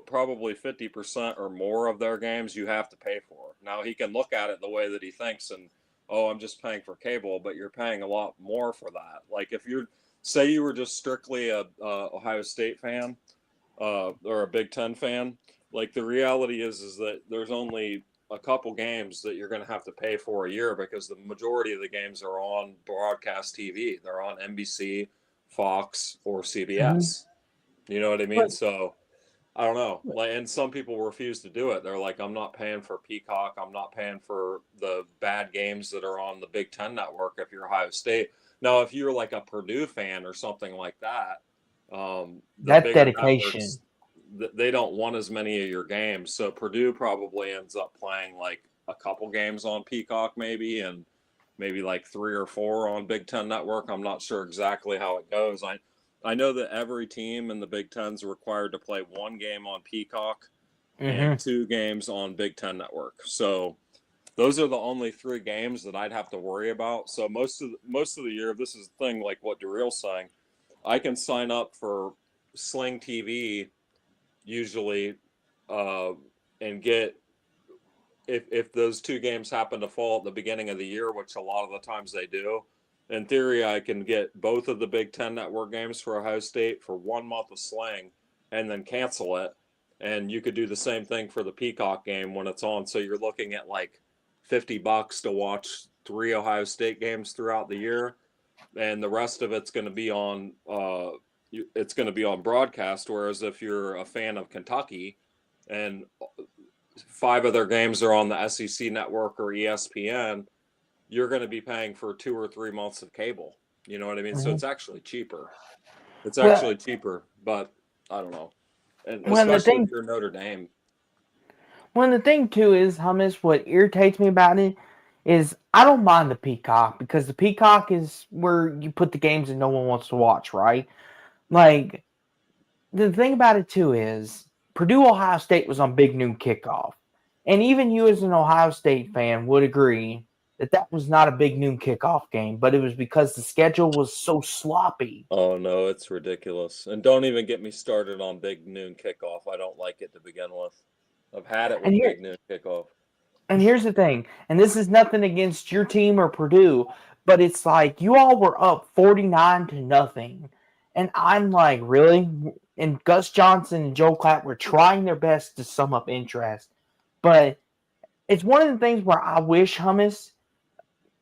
probably 50% or more of their games you have to pay for. Now he can look at it the way that he thinks, and I'm just paying for cable, but you're paying a lot more for that. Like if you're say you were just strictly a Ohio State fan or a Big Ten fan, like the reality is that there's only a couple games that you're going to have to pay for a year because the majority of the games are on broadcast TV. They're on NBC, Fox, or CBS. You know what I mean? So I don't know. Like, and some people refuse to do it. They're like, I'm not paying for Peacock. I'm not paying for the bad games that are on the Big Ten network if you're Ohio State. Now, if you're like a Purdue fan or something like that, that dedication. Networks, they don't want as many of your games. So Purdue probably ends up playing like a couple games on Peacock maybe, and maybe like 3 or 4 on Big Ten Network. I'm not sure exactly how it goes. I know that every team in the Big Ten is required to play 1 game on Peacock and 2 games on Big Ten Network. So those are the only 3 games that I'd have to worry about. So most of the year, this is the thing, like what Daryl's saying, I can sign up for Sling TV usually and get, if those 2 games happen to fall at the beginning of the year, which a lot of the times they do, in theory, I can get both of the Big Ten Network games for Ohio State for 1 month of Sling and then cancel it. And you could do the same thing for the Peacock game when it's on. So you're looking at like $50 to watch 3 Ohio State games throughout the year. And the rest of it's going to be on broadcast. Whereas if you're a fan of Kentucky and 5 of their games are on the SEC network or ESPN, you're going to be paying for 2 or 3 months of cable. You know what I mean? So it's actually cheaper. It's actually cheaper, but I don't know. And especially if you're Notre Dame. Well, the thing too is, Hummus, what irritates me about it is I don't mind the Peacock, because the Peacock is where you put the games that no one wants to watch, right? Like, the thing about it too is Purdue Ohio State was on Big Noon Kickoff. And even you as an Ohio State fan would agree that was not a Big Noon Kickoff game, but it was because the schedule was so sloppy. Oh, no, it's ridiculous. And don't even get me started on Big Noon Kickoff. I don't like it to begin with. I've had it with Big Noon Kickoff. And here's the thing, and this is nothing against your team or Purdue, but it's like you all were up 49-0. And I'm like, really? And Gus Johnson and Joe Clapp were trying their best to sum up interest. But it's one of the things where I wish Hummus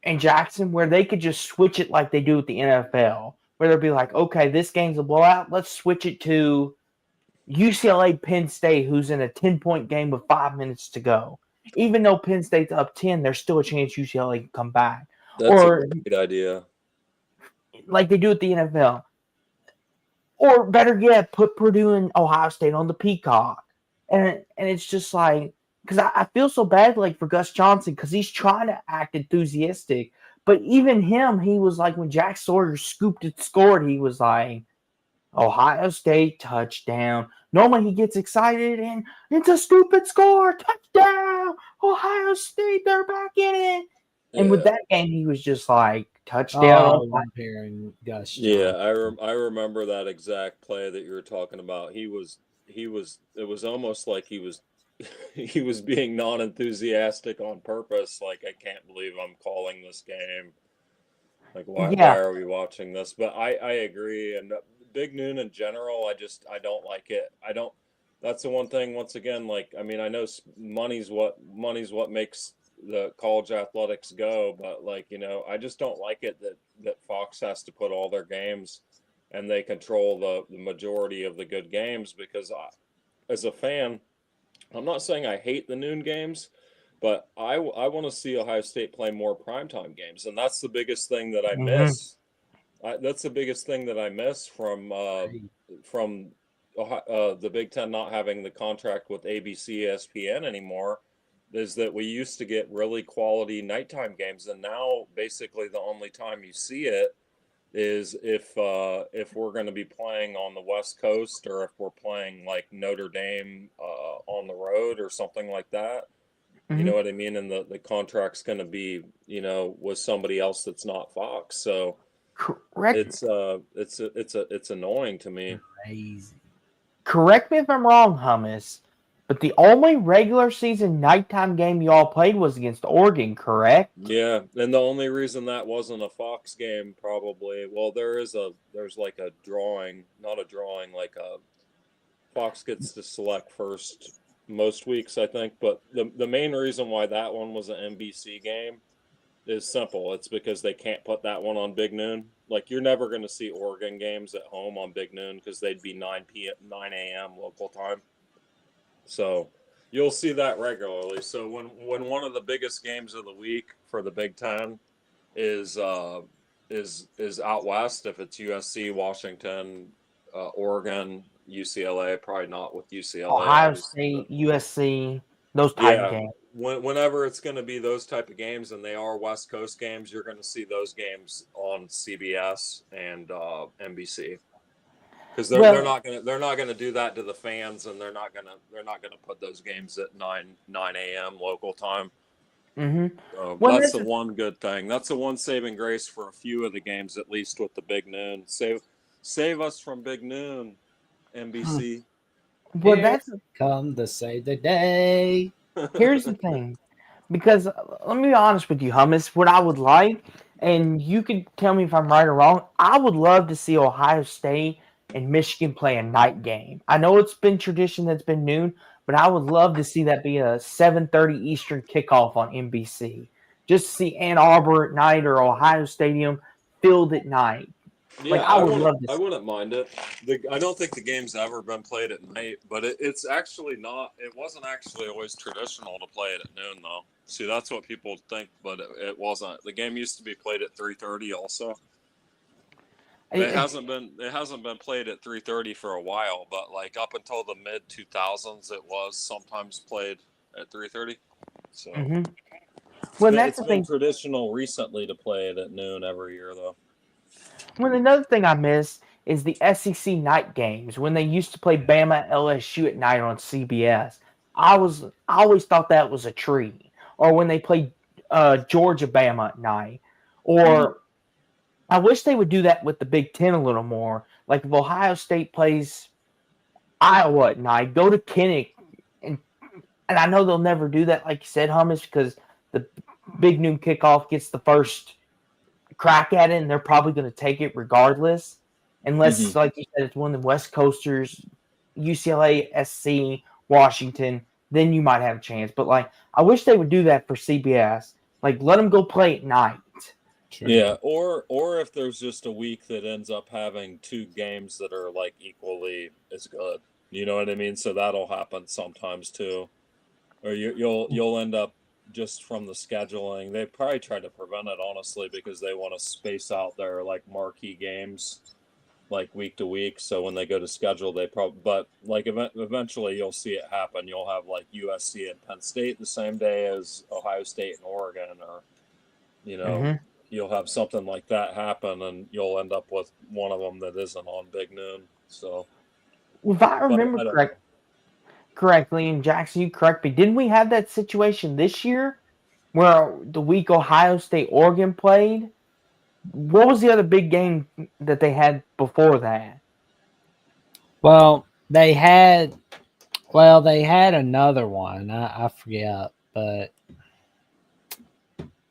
and Jackson, where they could just switch it like they do with the NFL, where they'll be like, okay, this game's a blowout. Let's switch it to UCLA Penn State, who's in a 10-point game with 5 minutes to go. Even though Penn State's up 10, there's still a chance UCLA can come back. That's a great idea. Like they do with the NFL. Or better yet, put Purdue and Ohio State on the Peacock. And it's just like, because I feel so bad like for Gus Johnson, because he's trying to act enthusiastic. But even him, he was like, when Jack Sawyer scooped and scored, he was like, Ohio State touchdown. Normally he gets excited and it's a stupid score. Touchdown. Ohio State, they're back in it. And with that game, he was just like, touchdown. I'm hearing Gus. Yeah, I remember that exact play that you were talking about. It was almost like he was being non-enthusiastic on purpose. Like, I can't believe I'm calling this game. Like, why are we watching this? But I agree. And Big Noon in general, I don't like it. That's the one thing, once again, like, I mean, I know money's what makes the college athletics go, but like, you know, I just don't like it that Fox has to put all their games and they control the majority of the good games, because as a fan, I'm not saying I hate the noon games, but I want to see Ohio State play more primetime games. And that's the biggest thing that I miss. That's the biggest thing that I miss from the Big Ten not having the contract with ABC, ESPN anymore, is that we used to get really quality nighttime games. And now basically the only time you see it is if we're going to be playing on the West Coast, or if we're playing like Notre Dame on the road or something like that. You know what I mean? And the contract's going to be, you know, with somebody else that's not Fox. So it's annoying to me. Crazy. Correct me if I'm wrong, Hummus, but the only regular season nighttime game y'all played was against Oregon, correct? Yeah, and the only reason that wasn't a Fox game, probably, well, there's like a drawing, not a drawing, like a Fox gets to select first most weeks, I think. But the main reason why that one was an NBC game is simple. It's because they can't put that one on Big Noon. Like, you're never going to see Oregon games at home on Big Noon, because they'd be 9 a.m. local time. So you'll see that regularly. So when one of the biggest games of the week for the Big Ten is out west, if it's USC, Washington, Oregon, UCLA, probably not with UCLA. Ohio State, USC, those type of games. whenever it's going to be those type of games, and they are West Coast games, you're going to see those games on CBS and NBC, because they're Well, not going to do that to the fans, and they're not going to put those games at 9 a.m. local time. mm-hmm. So Well, that's that's the one good thing. That's the one saving grace for a few of the games, at least with the big noon. Save us from big noon, NBC. well, Here that's come to save the day. here's the thing. Because let me be honest with you, Hummus. What I would like, and you can tell me if I'm right or wrong, I would love to see Ohio State and Michigan play a night game. I know it's been tradition that's been noon, but I would love to see that be a 7:30 Eastern kickoff on NBC. Just to see Ann Arbor at night or Ohio Stadium filled at night. Like Yeah, I would love to. I wouldn't mind it. I don't think the game's ever been played at night, but it's actually not. It wasn't actually always traditional to play it at noon, though. See, that's what people think, but it wasn't. The game used to be played at 3:30. Also, it hasn't been played at 3:30 for a while, but like up until the mid 2000s, it was sometimes played at 3:30. So Mm-hmm. Well, that's it's the been thing. traditional recently to play it at noon every year, though. Well, another thing I miss is the SEC night games when they used to play Bama LSU at night on CBS. I always thought that was a treat. Or when they played Georgia Bama at night. Or I wish they would do that with the Big Ten a little more. Like if Ohio State plays Iowa at night, go to Kinnick, and I know they'll never do that, like you said, Hummus, because the big noon kickoff gets the first crack at it, and they're probably going to take it regardless, unless, like you said, it's one of the West Coasters, UCLA, SC, Washington. Then you might have a chance. But like, I wish they would do that for CBS. Like, let them go play at night. True. Yeah, or if there's just a week that ends up having two games that are like equally as good, you know what I mean? So that'll happen sometimes too, or you'll end up just from the scheduling. They probably try to prevent it honestly because they want to space out their like marquee games like week to week. So when they go to schedule, they probably but like eventually you'll see it happen. You'll have like USC and Penn State the same day as Ohio State and Oregon, or you know, Mm-hmm. you'll have something like that happen, and you'll end up with one of them that isn't on Big Noon. So, Well, if I but remember I don't know. correctly, and Jackson, you correct me, didn't we have that situation this year where the week Ohio State Oregon played? What was the other big game that they had before that? Well, they had another one. I forget, but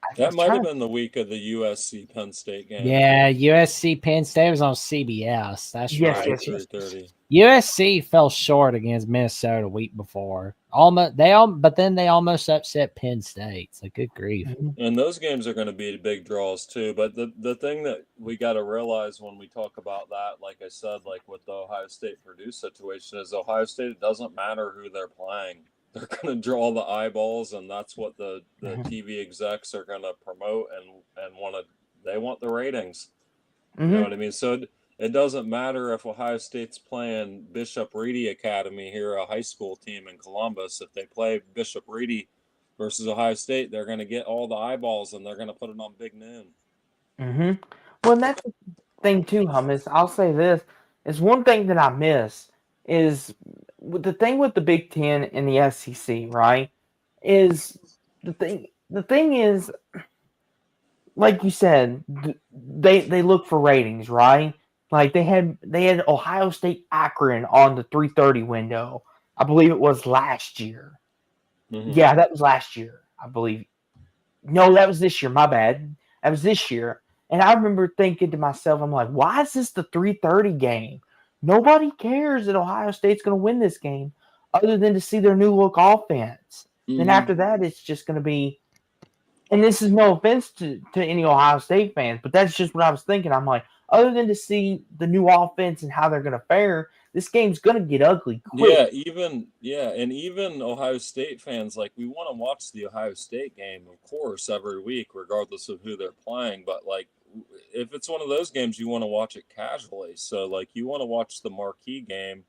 I That was might have trying. been the week of the USC Penn State game. yeah, USC Penn State was on CBS. That's Yes, right. At yes, yes. 3:30. USC fell short against Minnesota a week before. But then they almost upset Penn State. So good grief. Mhm. And those games are going to be big draws too. But the thing that we got to realize when we talk about that, like I said, like with the Ohio State Purdue situation, is Ohio State, it doesn't matter who they're playing. They're going to draw the eyeballs, and that's what the Mhm. TV execs are going to promote and they want the ratings. You know Mhm. what I mean? So it doesn't matter if Ohio State's playing Bishop Ready Academy here, a high school team in Columbus. If they play Bishop Ready versus Ohio State, they're going to get all the eyeballs, and they're going to put it on Big Noon. Mhm. Well, and that's the thing too, Hummus. I'll say this: is one thing that I miss is with the thing with the Big Ten and the SEC, right? Is the thing. The thing is, like you said, they look for ratings, right? Like they had Ohio State Akron on the 3:30 window. I believe it was last year. Mm-hmm. Yeah, that was last year, I believe. No, that was this year. My bad. That was this year. And I remember thinking to myself, I'm like, why is this the 3:30 game? Nobody cares that Ohio State's going to win this game other than to see their new look offense. Then Mm-hmm. after that, it's just going to be, and this is no offense to any Ohio State fans, but that's just what I was thinking. I'm like, other than to see the new offense and how they're going to fare, this game's going to get ugly quick. And even Ohio State fans, like, we want to watch the Ohio State game, of course, every week, regardless of who they're playing. But like, if it's one of those games, you want to watch it casually. So like, you want to watch the marquee game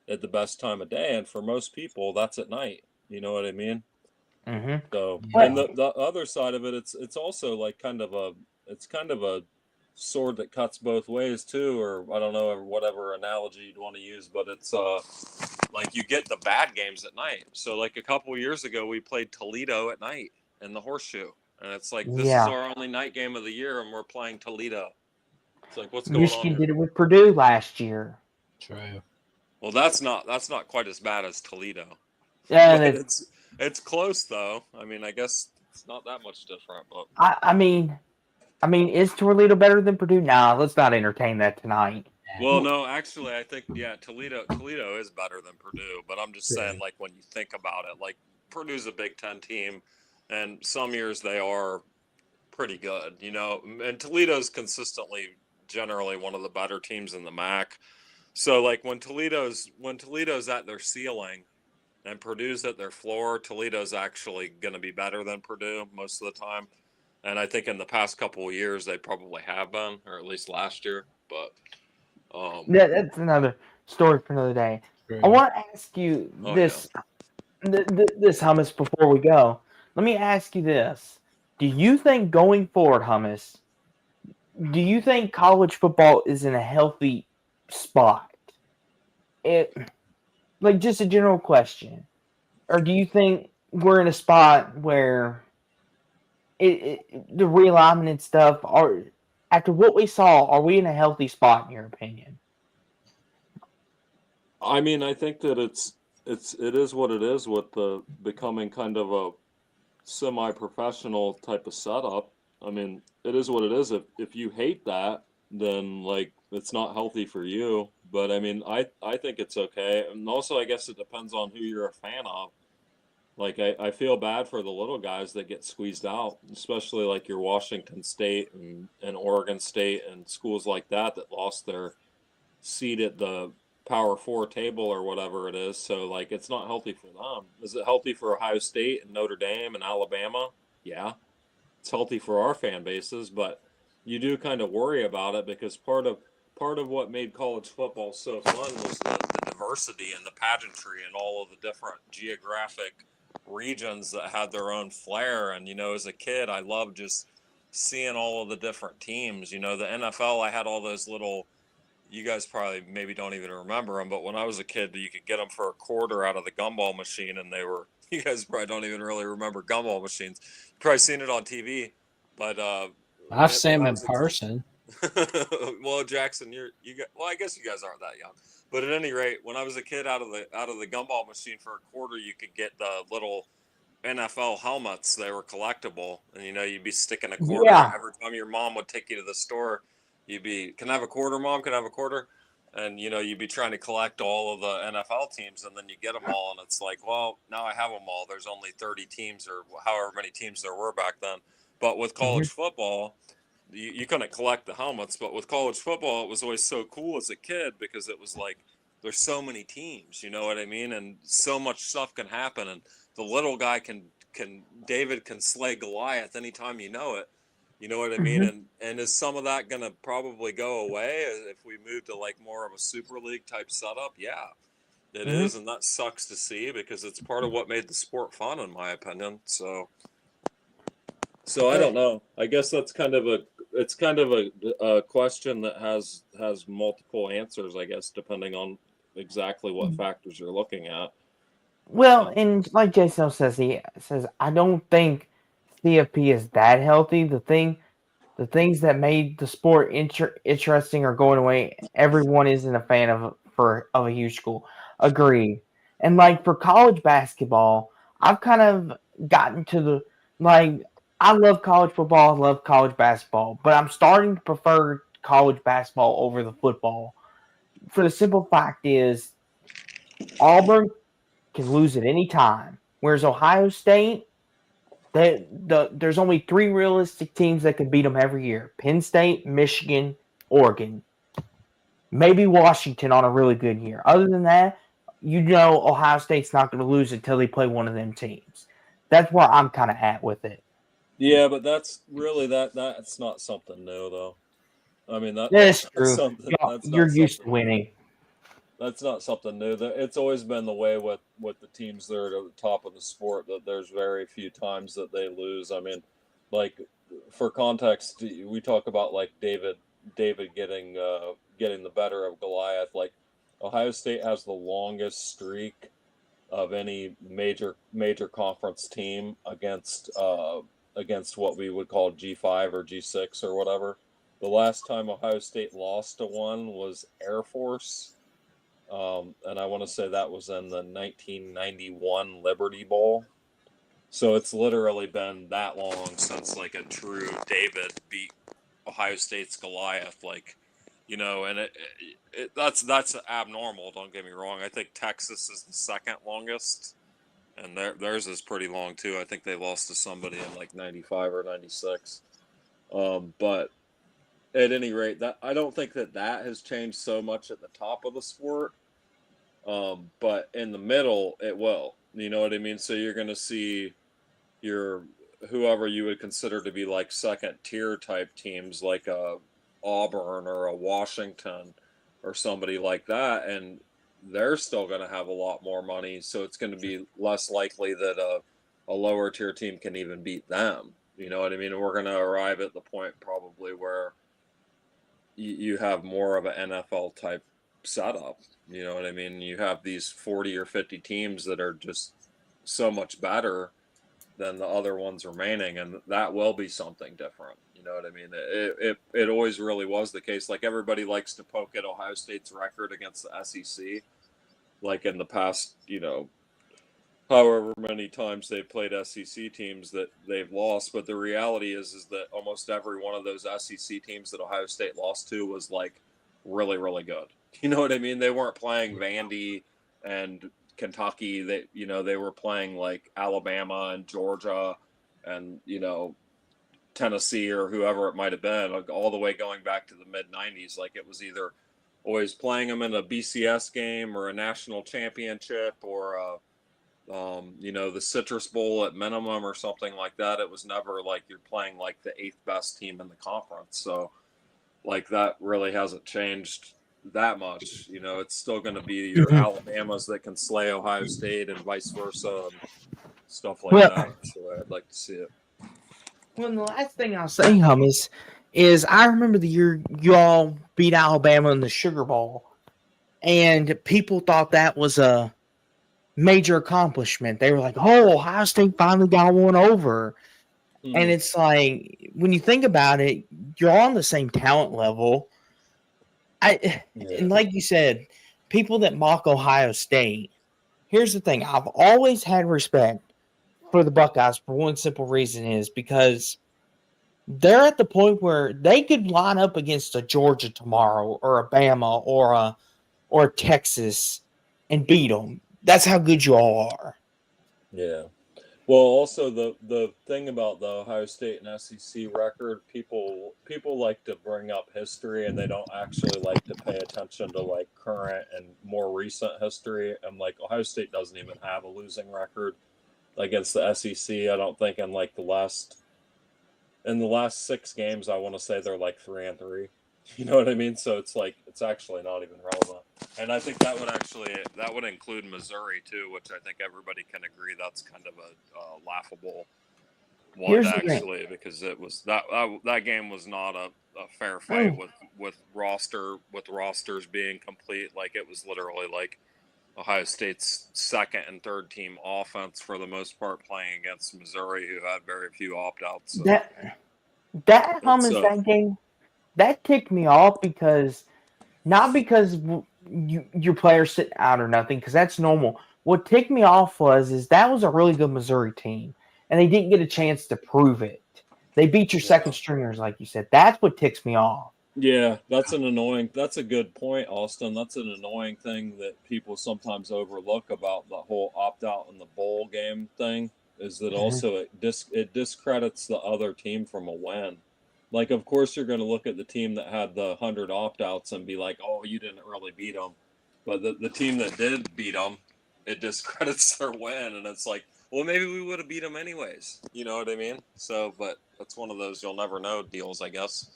at the best time of day, and for most people, that's at night. You know what I mean? Mm-hmm. So, Yeah. and the other side of it, it's also like kind of a sword that cuts both ways too, or I don't know, or whatever analogy you'd want to use, but it's like you get the bad games at night. So like a couple of years ago, we played Toledo at night in the Horseshoe, and it's like this is Yeah. our only night game of the year, and we're playing Toledo. It's like, what's going on Michigan here? did it with Purdue last year. True. Well, that's not quite as bad as Toledo, And but it's close though. I mean, I guess it's not that much different, but I mean, is Toledo better than Purdue? Nah, let's not entertain that tonight. well, no, actually, I think Toledo is better than Purdue, but I'm just saying, True. like when you think about it, like Purdue's a Big Ten team, and some years they are pretty good, and Toledo's consistently generally one of the better teams in the MAC. So like when Toledo's at their ceiling and Purdue's at their floor, Toledo's actually going to be better than Purdue most of the time. And I think in the past couple of years they probably have been, or at least last year. But That's another story for another day. True. I want to ask you this, this Hummus before we go. Let me ask you this: do you think going forward, Hummus? Do you think college football is in a healthy spot? Like just a general question, or do you think we're in a spot where the realignment and stuff are after what we saw? Are we in a healthy spot in your opinion? I mean, I think that it is what it is with the becoming kind of a semi-professional type of setup. I mean, it is what it is. If you hate that, then like it's not healthy for you. But I mean, I think it's okay. And also, I guess it depends on who you're a fan of. Like I feel bad for the little guys that get squeezed out, especially like your Washington State and Oregon State and schools like that lost their seat at the Power Four table or whatever it is. So like it's not healthy for them. Is it healthy for Ohio State and Notre Dame and Alabama? Yeah, it's healthy for our fan bases, but you do kind of worry about it because part of what made college football so fun was the diversity and the pageantry and all of the different geographic regions that had their own flair. And as a kid, I loved just seeing all of the different teams. The NFL, I had all those little. You guys probably maybe don't even remember them, but when I was a kid, you could get them for a quarter out of the gumball machine, and they were. You guys probably don't even really remember gumball machines. You've probably seen it on TV, but I've seen them in person. well, Jackson, well, I guess you guys aren't that young, but at any rate, when I was a kid, out of the gumball machine for a quarter, you could get the little NFL helmets. They were collectible, and you'd be sticking a quarter every time your mom would take you to the store. You'd be, can I have a quarter, Mom? Can I have a quarter? And you'd be trying to collect all of the NFL teams, and then you get them all, and it's like, well, now I have them all. There's only 30 teams, or however many teams there were back then. But with college football, you couldn't collect the helmets. But with college football, it was always so cool as a kid because it was like there's so many teams. You know what I mean? And so much stuff can happen, and the little guy David can slay Goliath anytime you know it. You know what I mean? And is some of that going to probably go away if we move to like more of a Super League type setup? Yeah, it is. And that sucks to see because it's part of what made the sport fun, in my opinion. So I don't know. I guess that's kind of a question that has multiple answers, I guess, depending on exactly what factors you're looking at. Well, and like Jason says, he says, I don't think CFP is that healthy. The things that made the sport interesting are going away. Everyone isn't a fan of a huge school. Agreed. And like for college basketball, I've kind of gotten to the like I love college football, I love college basketball, but I'm starting to prefer college basketball over the football. For the simple fact is Auburn can lose at any time. Whereas Ohio State, there's only 3 realistic teams that can beat them every year: Penn State, Michigan, Oregon, maybe Washington on a really good year. Other than that, Ohio State's not going to lose until they play one of them teams. That's where I'm kind of at with it. Yeah, but that's really that's not something new, though. I mean, That's true. something. That's You're not used to something winning. That's not something new. It's always been the way with the teams that are at the top of the sport that there's very few times that they lose. I mean, like for context, we talk about like David getting the better of Goliath. Like Ohio State has the longest streak of any major conference team against what we would call G5 or G6 or whatever. The last time Ohio State lost to one was Air Force. And I want to say that was in the 1991 Liberty Bowl. So it's literally been that long since like a true David beat Ohio State's Goliath. Like, and that's abnormal. Don't get me wrong. I think Texas is the second longest, and theirs is pretty long too. I think they lost to somebody in like 95 or 96. But at any rate, that I don't think that has changed so much at the top of the sport. But in the middle, it will. You know what I mean? So you're going to see your whoever you would consider to be like second tier type teams, like a Auburn or a Washington or somebody like that, and they're still going to have a lot more money. So it's going to be less likely that a lower tier team can even beat them. You know what I mean? And we're going to arrive at the point probably where you have more of an NFL type setup. You know what I mean? You have these 40 or 50 teams that are just so much better than the other ones remaining, and that will be something different. You know what I mean? It always really was the case. Like everybody likes to poke at Ohio State's record against the SEC, like in the past, however many times they've played SEC teams that they've lost. But the reality is that almost every one of those SEC teams that Ohio State lost to was like really, really good. You know what I mean? They weren't playing Vandy and Kentucky. They were playing like Alabama and Georgia and, Tennessee or whoever it might have been, like all the way going back to the mid 90s. Like it was either always playing them in a BCS game or a national championship or the Citrus Bowl at minimum or something like that. It was never like you're playing like the 8th best team in the conference. So like that really hasn't changed that much. It's still going to be your Alabamas that can slay Ohio State and vice versa and stuff like that. That's the way I'd like to see it. Well, the last thing I'll say, hummus, is I remember the year you all beat Alabama in the Sugar Bowl, and people thought that was a major accomplishment. They were like, "Oh, Ohio State finally got one over." And it's like, when you think about it, you're on the same talent level. And like you said, people that mock Ohio State, here's the thing. I've always had respect for the Buckeyes for one simple reason is because they're at the point where they could line up against a Georgia tomorrow or a Bama or Texas and beat them. That's how good you all are. Yeah. Well, also the thing about the Ohio State and SEC record, people like to bring up history and they don't actually like to pay attention to like current and more recent history. And like Ohio State doesn't even have a losing record against the SEC. I don't think in like the last 6 games, I want to say they're like 3-3. You know what I mean? So it's like it's actually not even relevant. And I think that would include Missouri too, which I think everybody can agree that's kind of a laughable one actually, because it was that game was not a fair fight with rosters being complete. Like it was literally like Ohio State's second and third team offense for the most part playing against Missouri, who had very few opt-outs. So that game, that ticked me off because not because your players sit out or nothing, because that's normal. What ticked me off is that was a really good Missouri team, and they didn't get a chance to prove it. They beat your second stringers, like you said. That's what ticks me off. Yeah, that's a good point, Austin. That's an annoying thing that people sometimes overlook about the whole opt-out in the bowl game thing, is that also it discredits the other team from a win. Like, of course, you're going to look at the team that had the 100 opt-outs and be like, oh, you didn't really beat them. But the team that did beat them, it discredits their win. And it's like, well, maybe we would have beat them anyways. You know what I mean? So, but that's one of those you'll never know deals, I guess.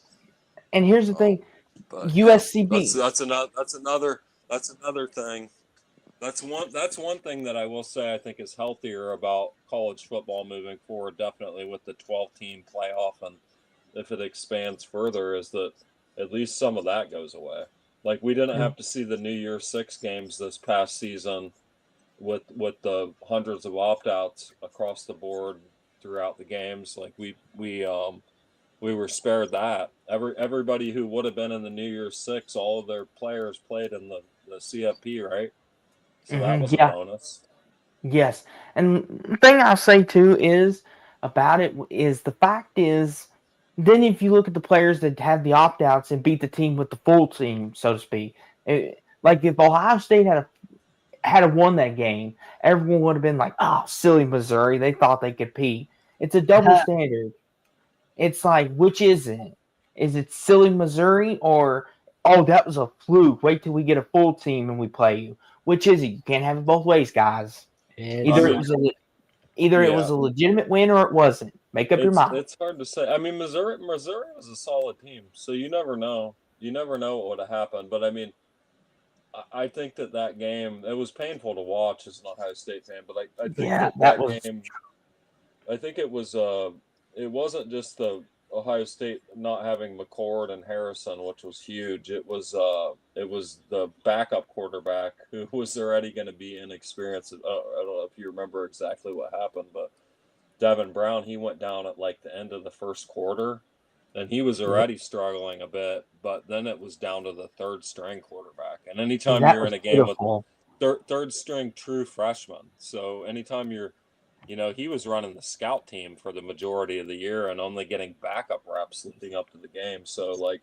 And here's the thing. But USC beat. That's another That's another thing. That's one thing that I will say I think is healthier about college football moving forward, definitely with the 12-team playoff, and if it expands further, is that at least some of that goes away. Like we didn't have to see the New Year's Six games this past season with the hundreds of opt-outs across the board throughout the games. Like we were spared that. Everybody who would have been in the New Year's Six, all of their players played in the CFP, right? So that was a Yeah. bonus. Yes. And the thing I'll say too is about it is the fact is then if you look at the players that had the opt outs and beat the team with the full team, so to speak, like if Ohio State had won that game, everyone would have been like, "Oh, silly Missouri! They thought they could compete." It's a double standard. It's like, which is it? Is it silly Missouri or oh, that was a fluke? Wait till we get a full team and we play you. Which is it? You can't have it both ways, guys. Either I it mean, was either it was yeah, a legitimate win or it wasn't. Make up your mind. it's hard to say. I mean, Missouri was a solid team, so you never know. You never know what would have happened. But I mean, I think that game it was painful to watch as an Ohio State fan. But I think Yeah, that that was game, I think it wasn't just the Ohio State not having McCord and Harrison, which was huge. It was the backup quarterback who was already going to be inexperienced. I don't know if you remember exactly what happened, but Devin Brown, he went down at like the end of the first quarter, and he was already struggling a bit. But then it was down to the third string quarterback. And anytime that you're was in a game with pitiful. third string true freshman, so anytime he was running the scout team for the majority of the year and only getting backup reps leading up to the game. So like,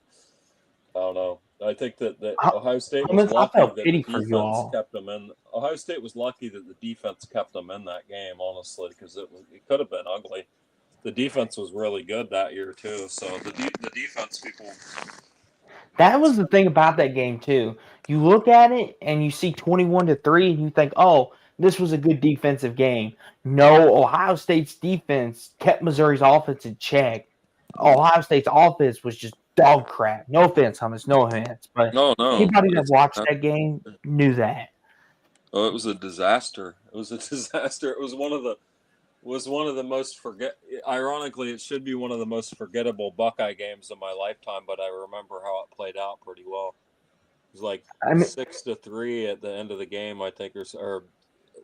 I don't know. I think that Ohio State was I lucky felt that the pity for you defense all. kept them in. Ohio State was lucky that the defense kept them in that game, honestly, because it could have been ugly. The defense was really good that year too. So the defense people. That was the thing about that game too. You look at it and you see 21-3 and you think, "Oh, this was a good defensive game." No, Ohio State's defense kept Missouri's offense in check. Ohio State's offense was just dog crap. No offense, Hummus, no offense, but No, anybody that it's watched that game knew that. oh, it was a disaster. It was a disaster. It was one of the most forget. Ironically, it should be one of the most forgettable Buckeye games of my lifetime, but I remember how it played out pretty well. It was like I mean, 6-3 at the end of the game, I think, or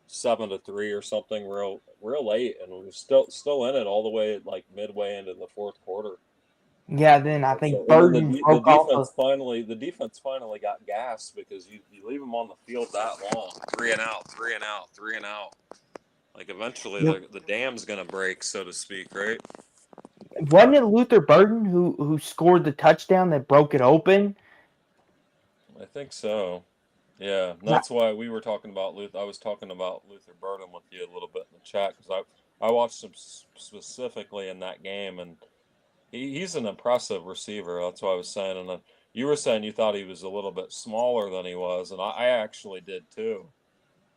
7-3 or something, real late, and we were still in it all the way like midway into the fourth quarter. yeah, then I So, think and then Burden broke off a the defense finally got gas because you leave them on the field that long, 3 and out, 3 and out, 3 and out. Like eventually the dam's gonna break, so to speak, right? wasn't it Luther Burden who scored the touchdown that broke it open? I think so. Yeah, and that's why we were talking about Luther. I was talking about Luther Burden with you a little bit in the chat because I watched him specifically in that game, and he's an impressive receiver. That's what I was saying. And you were saying you thought he was a little bit smaller than he was, and I actually did too.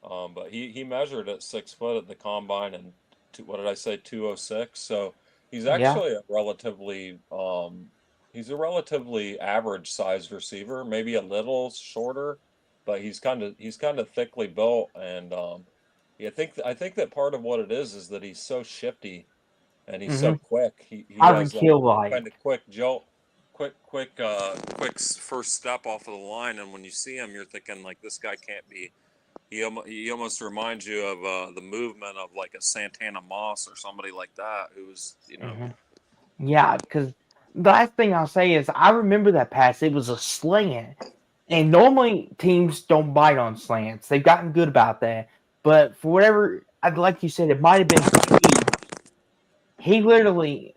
But he measured at 6 foot at the combine and what did I say, 206. So he's Yeah. actually he's a relatively average sized receiver, maybe a little shorter, but he's kind of thickly built. And yeah, I think that part of what it is that he's so shifty and he's so quick. He has Tyreek that Hill like. kind of quick jolt, quick first step off of the line, and when you see him, you're thinking like this guy can't be. He almost reminds you of the movement of like a Santana Moss or somebody like that, who's Yeah, because the last thing I'll say is I remember that pass. It was a slant. And normally teams don't bite on slants. They've gotten good about that. But for whatever, like you said, it might have been fatigue. He literally,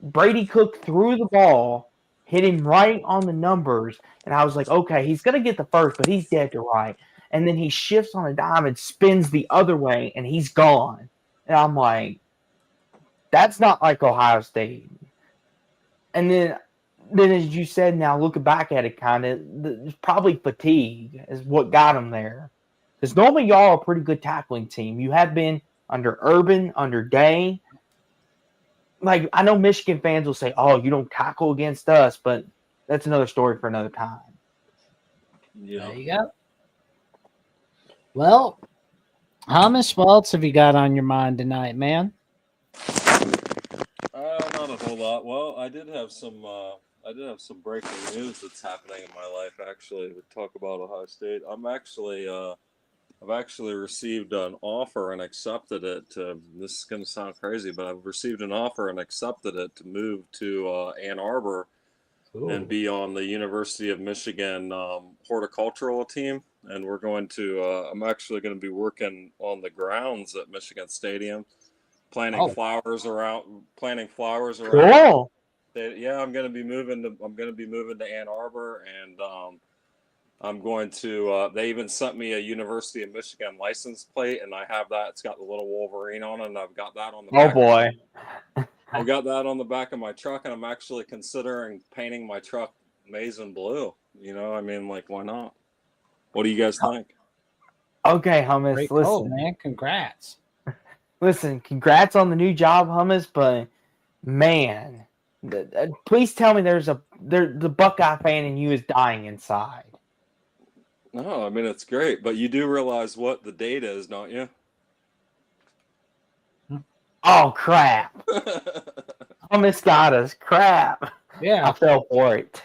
Brady Cook threw the ball, hit him right on the numbers. And I was like, okay, he's going to get the first, but he's dead to right. And then he shifts on a dime and spins the other way, and he's gone. And I'm like, that's not like Ohio State. And then as you said, now looking back at it, kind of, it's probably fatigue is what got him there. Because normally y'all are a pretty good tackling team. You have been under Urban, under Day. Like, I know Michigan fans will say, oh, you don't tackle against us, but that's another story for another time. Yeah. There you go. Well, Hummus, what else have you got on your mind tonight, man? Not a whole lot. Well, I did have some. I did have some breaking news that's happening in my life. Actually, we talk about Ohio State. I've actually received an offer and accepted it. This is going to sound crazy, but I've received an offer and accepted it to move to Ann Arbor and be on the University of Michigan horticultural team. And we're going to. I'm actually going to be working on the grounds at Michigan Stadium, planting flowers around. Cool. Yeah, I'm going to be moving to. I'm going to be moving to Ann Arbor, and I'm going to. They even sent me a University of Michigan license plate, and I have that. It's got the little Wolverine on it, and I've got that on the Oh back. boy. I've got that on the back of my truck, and I'm actually considering painting my truck maize and blue. You know, I mean, like, why not? What do you guys think? Okay, Hummus. Pretty Listen, cool, man. Congrats. listen. Congrats on the new job, Hummus. But man, please tell me the Buckeye fan in you is dying inside. No, I mean, it's great, but you do realize what the date is, don't you? Oh crap! Hummus got us. Crap. Yeah. I fell for it.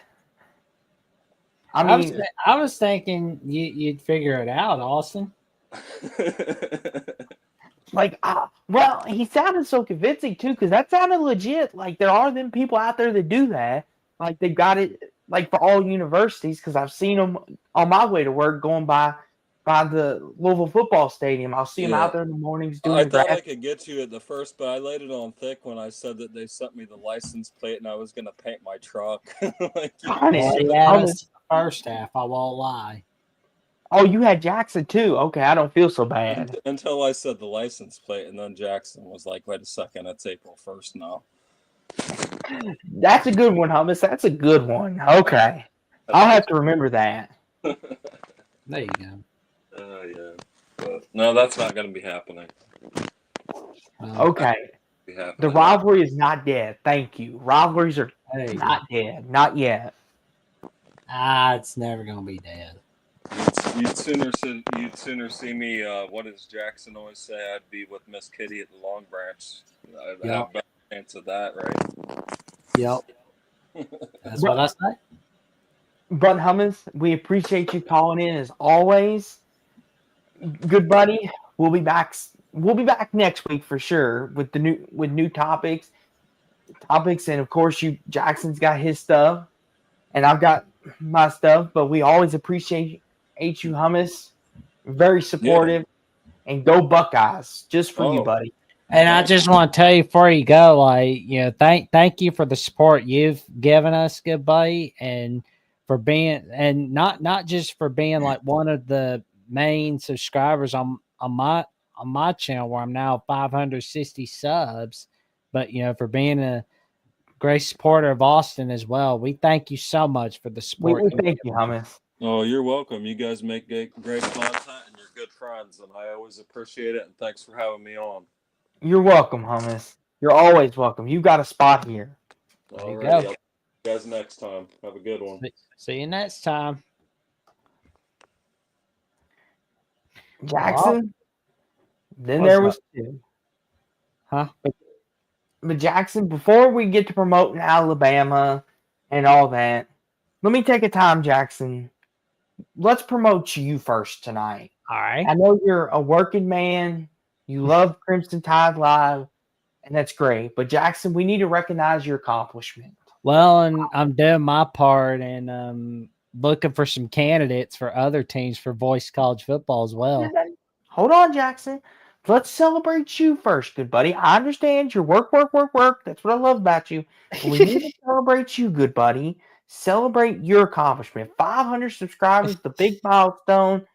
I was thinking you'd figure it out, Austin. Well, he sounded so convincing too, because that sounded legit. Like there are them people out there that do that. Like they got it, like for all universities, because I've seen them on my way to work going by the Louisville football stadium. I'll see them out there in the mornings doing I the thought grass. I could get you at the first, but I laid it on thick when I said that they sent me the license plate and I was going to paint my truck. Honest, Yeah, honest. that's the first half. I won't lie. Oh, you had Jackson too. Okay, I don't feel so bad. Until I said the license plate, and then Jackson was like, "Wait a second, it's April 1st now." That's a good one, Hummus. That's a good one. Okay, I'll have to remember that. There you go. Oh yeah, but no, that's not going to be happening. Okay, the rivalry is not dead. Thank you. Rivalries are not dead, not yet. It's never gonna be dead. You'd sooner see me. What does Jackson always say? I'd be with Miss Kitty at the Long Branch. I'd have a better chance of that, right? Yep. That's what I say. But Hummus, we appreciate you calling in as always. Good buddy. We'll be back. We'll be back next week for sure with new topics, and of course Jackson's got his stuff, and I've got my stuff. But we always appreciate you, Hummus. Very supportive, and go Buckeyes, just for you, buddy. And I just want to tell you before you go, thank you for the support you've given us, good buddy, and for being, and not just for being like one of the main subscribers on my channel where I'm now 560 subs, but for being a great supporter of Austin as well. We thank you so much for the support. We thank you, Hummus. Oh, you're welcome. You guys make great content, and you're good friends, and I always appreciate it. And thanks for having me on. You're welcome, Hummus. You're always welcome. You got a spot here. All right. I'll see you guys next time. Have a good one. See you next time. Jackson. Then there was two. Huh? But Jackson, before we get to promoting Alabama and all that, let me take a time, Jackson. Let's promote you first tonight. All right. I know you're a working man. You love Crimson Tide Live, and that's great. But Jackson, we need to recognize your accomplishment. Well, and I'm doing my part and looking for some candidates for other teams for voice college football as well. Hold on, Jackson. Let's celebrate you first, good buddy. I understand your work. That's what I love about you. But we need to celebrate you, good buddy. Celebrate your accomplishment. 500 subscribers, the big milestone.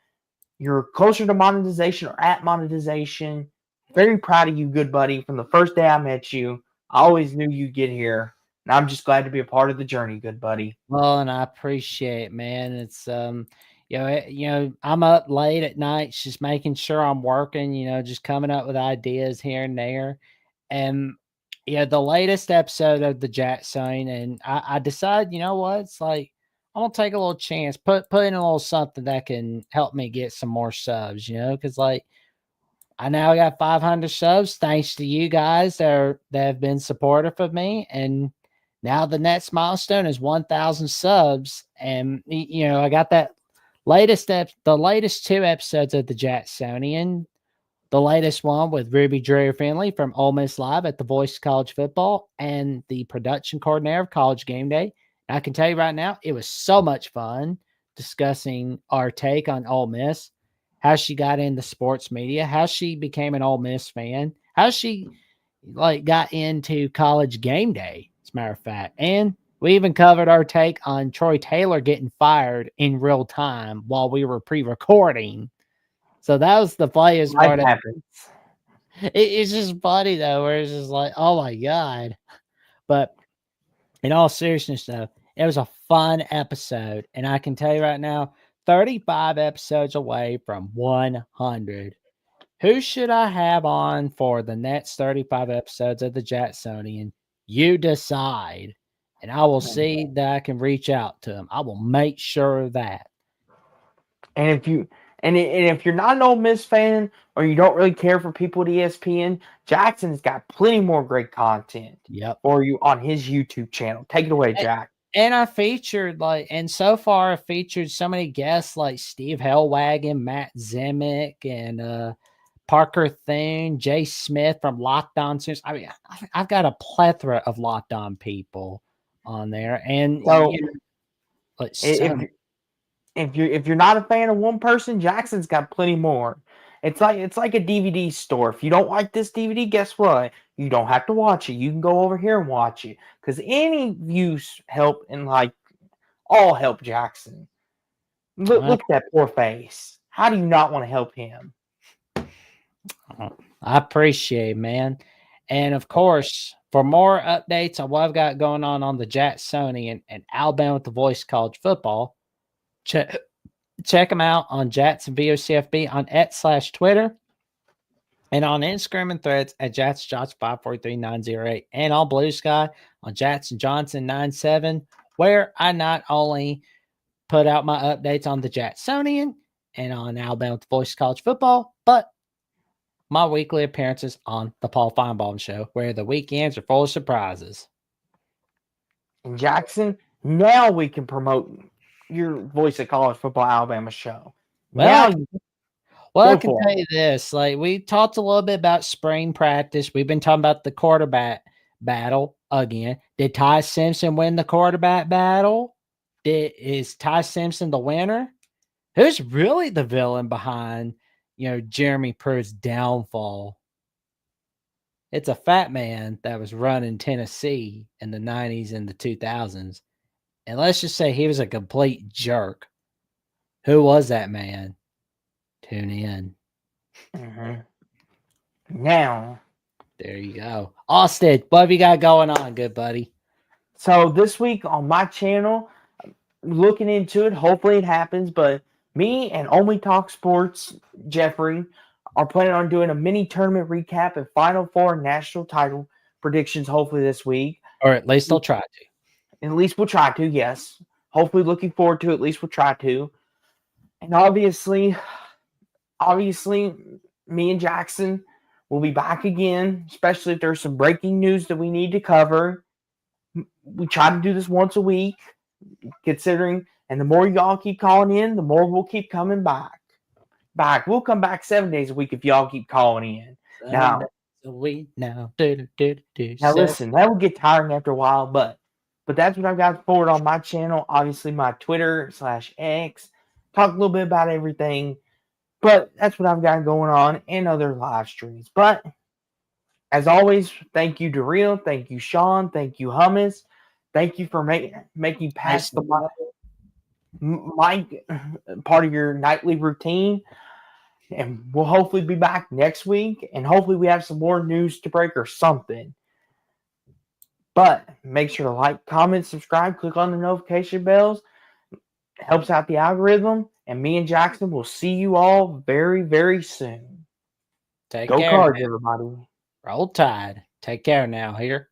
You're closer to monetization or at monetization. Very proud of you, good buddy. From the first day I met you, I always knew you'd get here. And I'm just glad to be a part of the journey, good buddy. Well, and I appreciate it, man. It's I'm up late at night just making sure I'm working, just coming up with ideas here and there. And the latest episode of the Jack Zone, and I decided, you know what? It's like gonna take a little chance, put in a little something that can help me get some more subs, because like I now got 500 subs thanks to you guys that have been supportive of me, and now the next milestone is 1,000 subs, and I got that the latest 2 episodes of the Jacksonian. The latest one with Ruby Dreyer Finley from Ole Miss Live at the Voice of College Football and the production coordinator of College Game Day. And I can tell you right now, it was so much fun discussing our take on Ole Miss, how she got into sports media, how she became an Ole Miss fan, how she got into College Game Day, as a matter of fact. And we even covered our take on Troy Taylor getting fired in real time while we were pre-recording. So that was the funniest part. It's just funny though, where it's just like, oh my God. But in all seriousness though, it was a fun episode. And I can tell you right now, 35 episodes away from 100. Who should I have on for the next 35 episodes of the Jacksonian? You decide. And I will see that I can reach out to him. I will make sure of that. And if you're not an Ole Miss fan or you don't really care for people at ESPN, Jackson's got plenty more great content for you on his YouTube channel. Take it away, Jack. And I featured so far I featured so many guests like Steve Hellwagon, Matt Zimick, and Parker Thune, Jay Smith from Locked On. I mean, I've got a plethora of Locked On people on there, and so if you're not a fan of one person, Jackson's got plenty more. It's like a DVD store. If you don't like this DVD, guess what? You don't have to watch it. You can go over here and watch it because any views help, and all help Jackson. Look at that poor face. How do you not want to help him? I appreciate it, man. And of course, for more updates on what I've got going on the Jacksonian and Alabama with the Voice College Football, check them out on Jackson VOCFB on X/Twitter and on Instagram and Threads at JacksonJohnson543908 and on Blue Sky on Jackson Johnson 97, where I not only put out my updates on the Jacksonian and on Alabama with the Voice College Football, but my weekly appearances on the Paul Feinbaum Show, where the weekends are full of surprises. And Jackson, now we can promote your Voice of College Football Alabama show. I can tell you this. We talked a little bit about spring practice. We've been talking about the quarterback battle again. Did Ty Simpson win the quarterback battle? Is Ty Simpson the winner? Who's really the villain behind Jeremy Pruitt's downfall? It's a fat man that was running Tennessee in the 90s and the 2000s. And let's just say he was a complete jerk. Who was that man? Tune in. Mm-hmm. Now. There you go. Austin, what have you got going on, good buddy? So this week on my channel, looking into it, hopefully it happens, but me and Only Talk Sports, Jeffrey, are planning on doing a mini tournament recap and Final Four national title predictions hopefully this week. Or at least they'll try to. At least we'll try to, yes. Hopefully looking forward to it. At least we'll try to. And obviously, me and Jackson will be back again, especially if there's some breaking news that we need to cover. We try to do this once a week, considering, and the more y'all keep calling in, the more we'll keep coming back. We'll come back 7 days a week if y'all keep calling in. Now, listen, that will get tiring after a while, but that's what I've got forward on my channel. Obviously, my Twitter/X. Talk a little bit about everything. But that's what I've got going on and other live streams. But as always, thank you, Daryl. Thank you, Sean. Thank you, Hummus. Thank you for making past the mic part of your nightly routine. And we'll hopefully be back next week. And hopefully we have some more news to break or something. But make sure to like, comment, subscribe, click on the notification bells. It helps out the algorithm. And me and Jackson will see you all very, very soon. Take care. Go care, Cards, man. everybody. Roll Tide. Take care now here.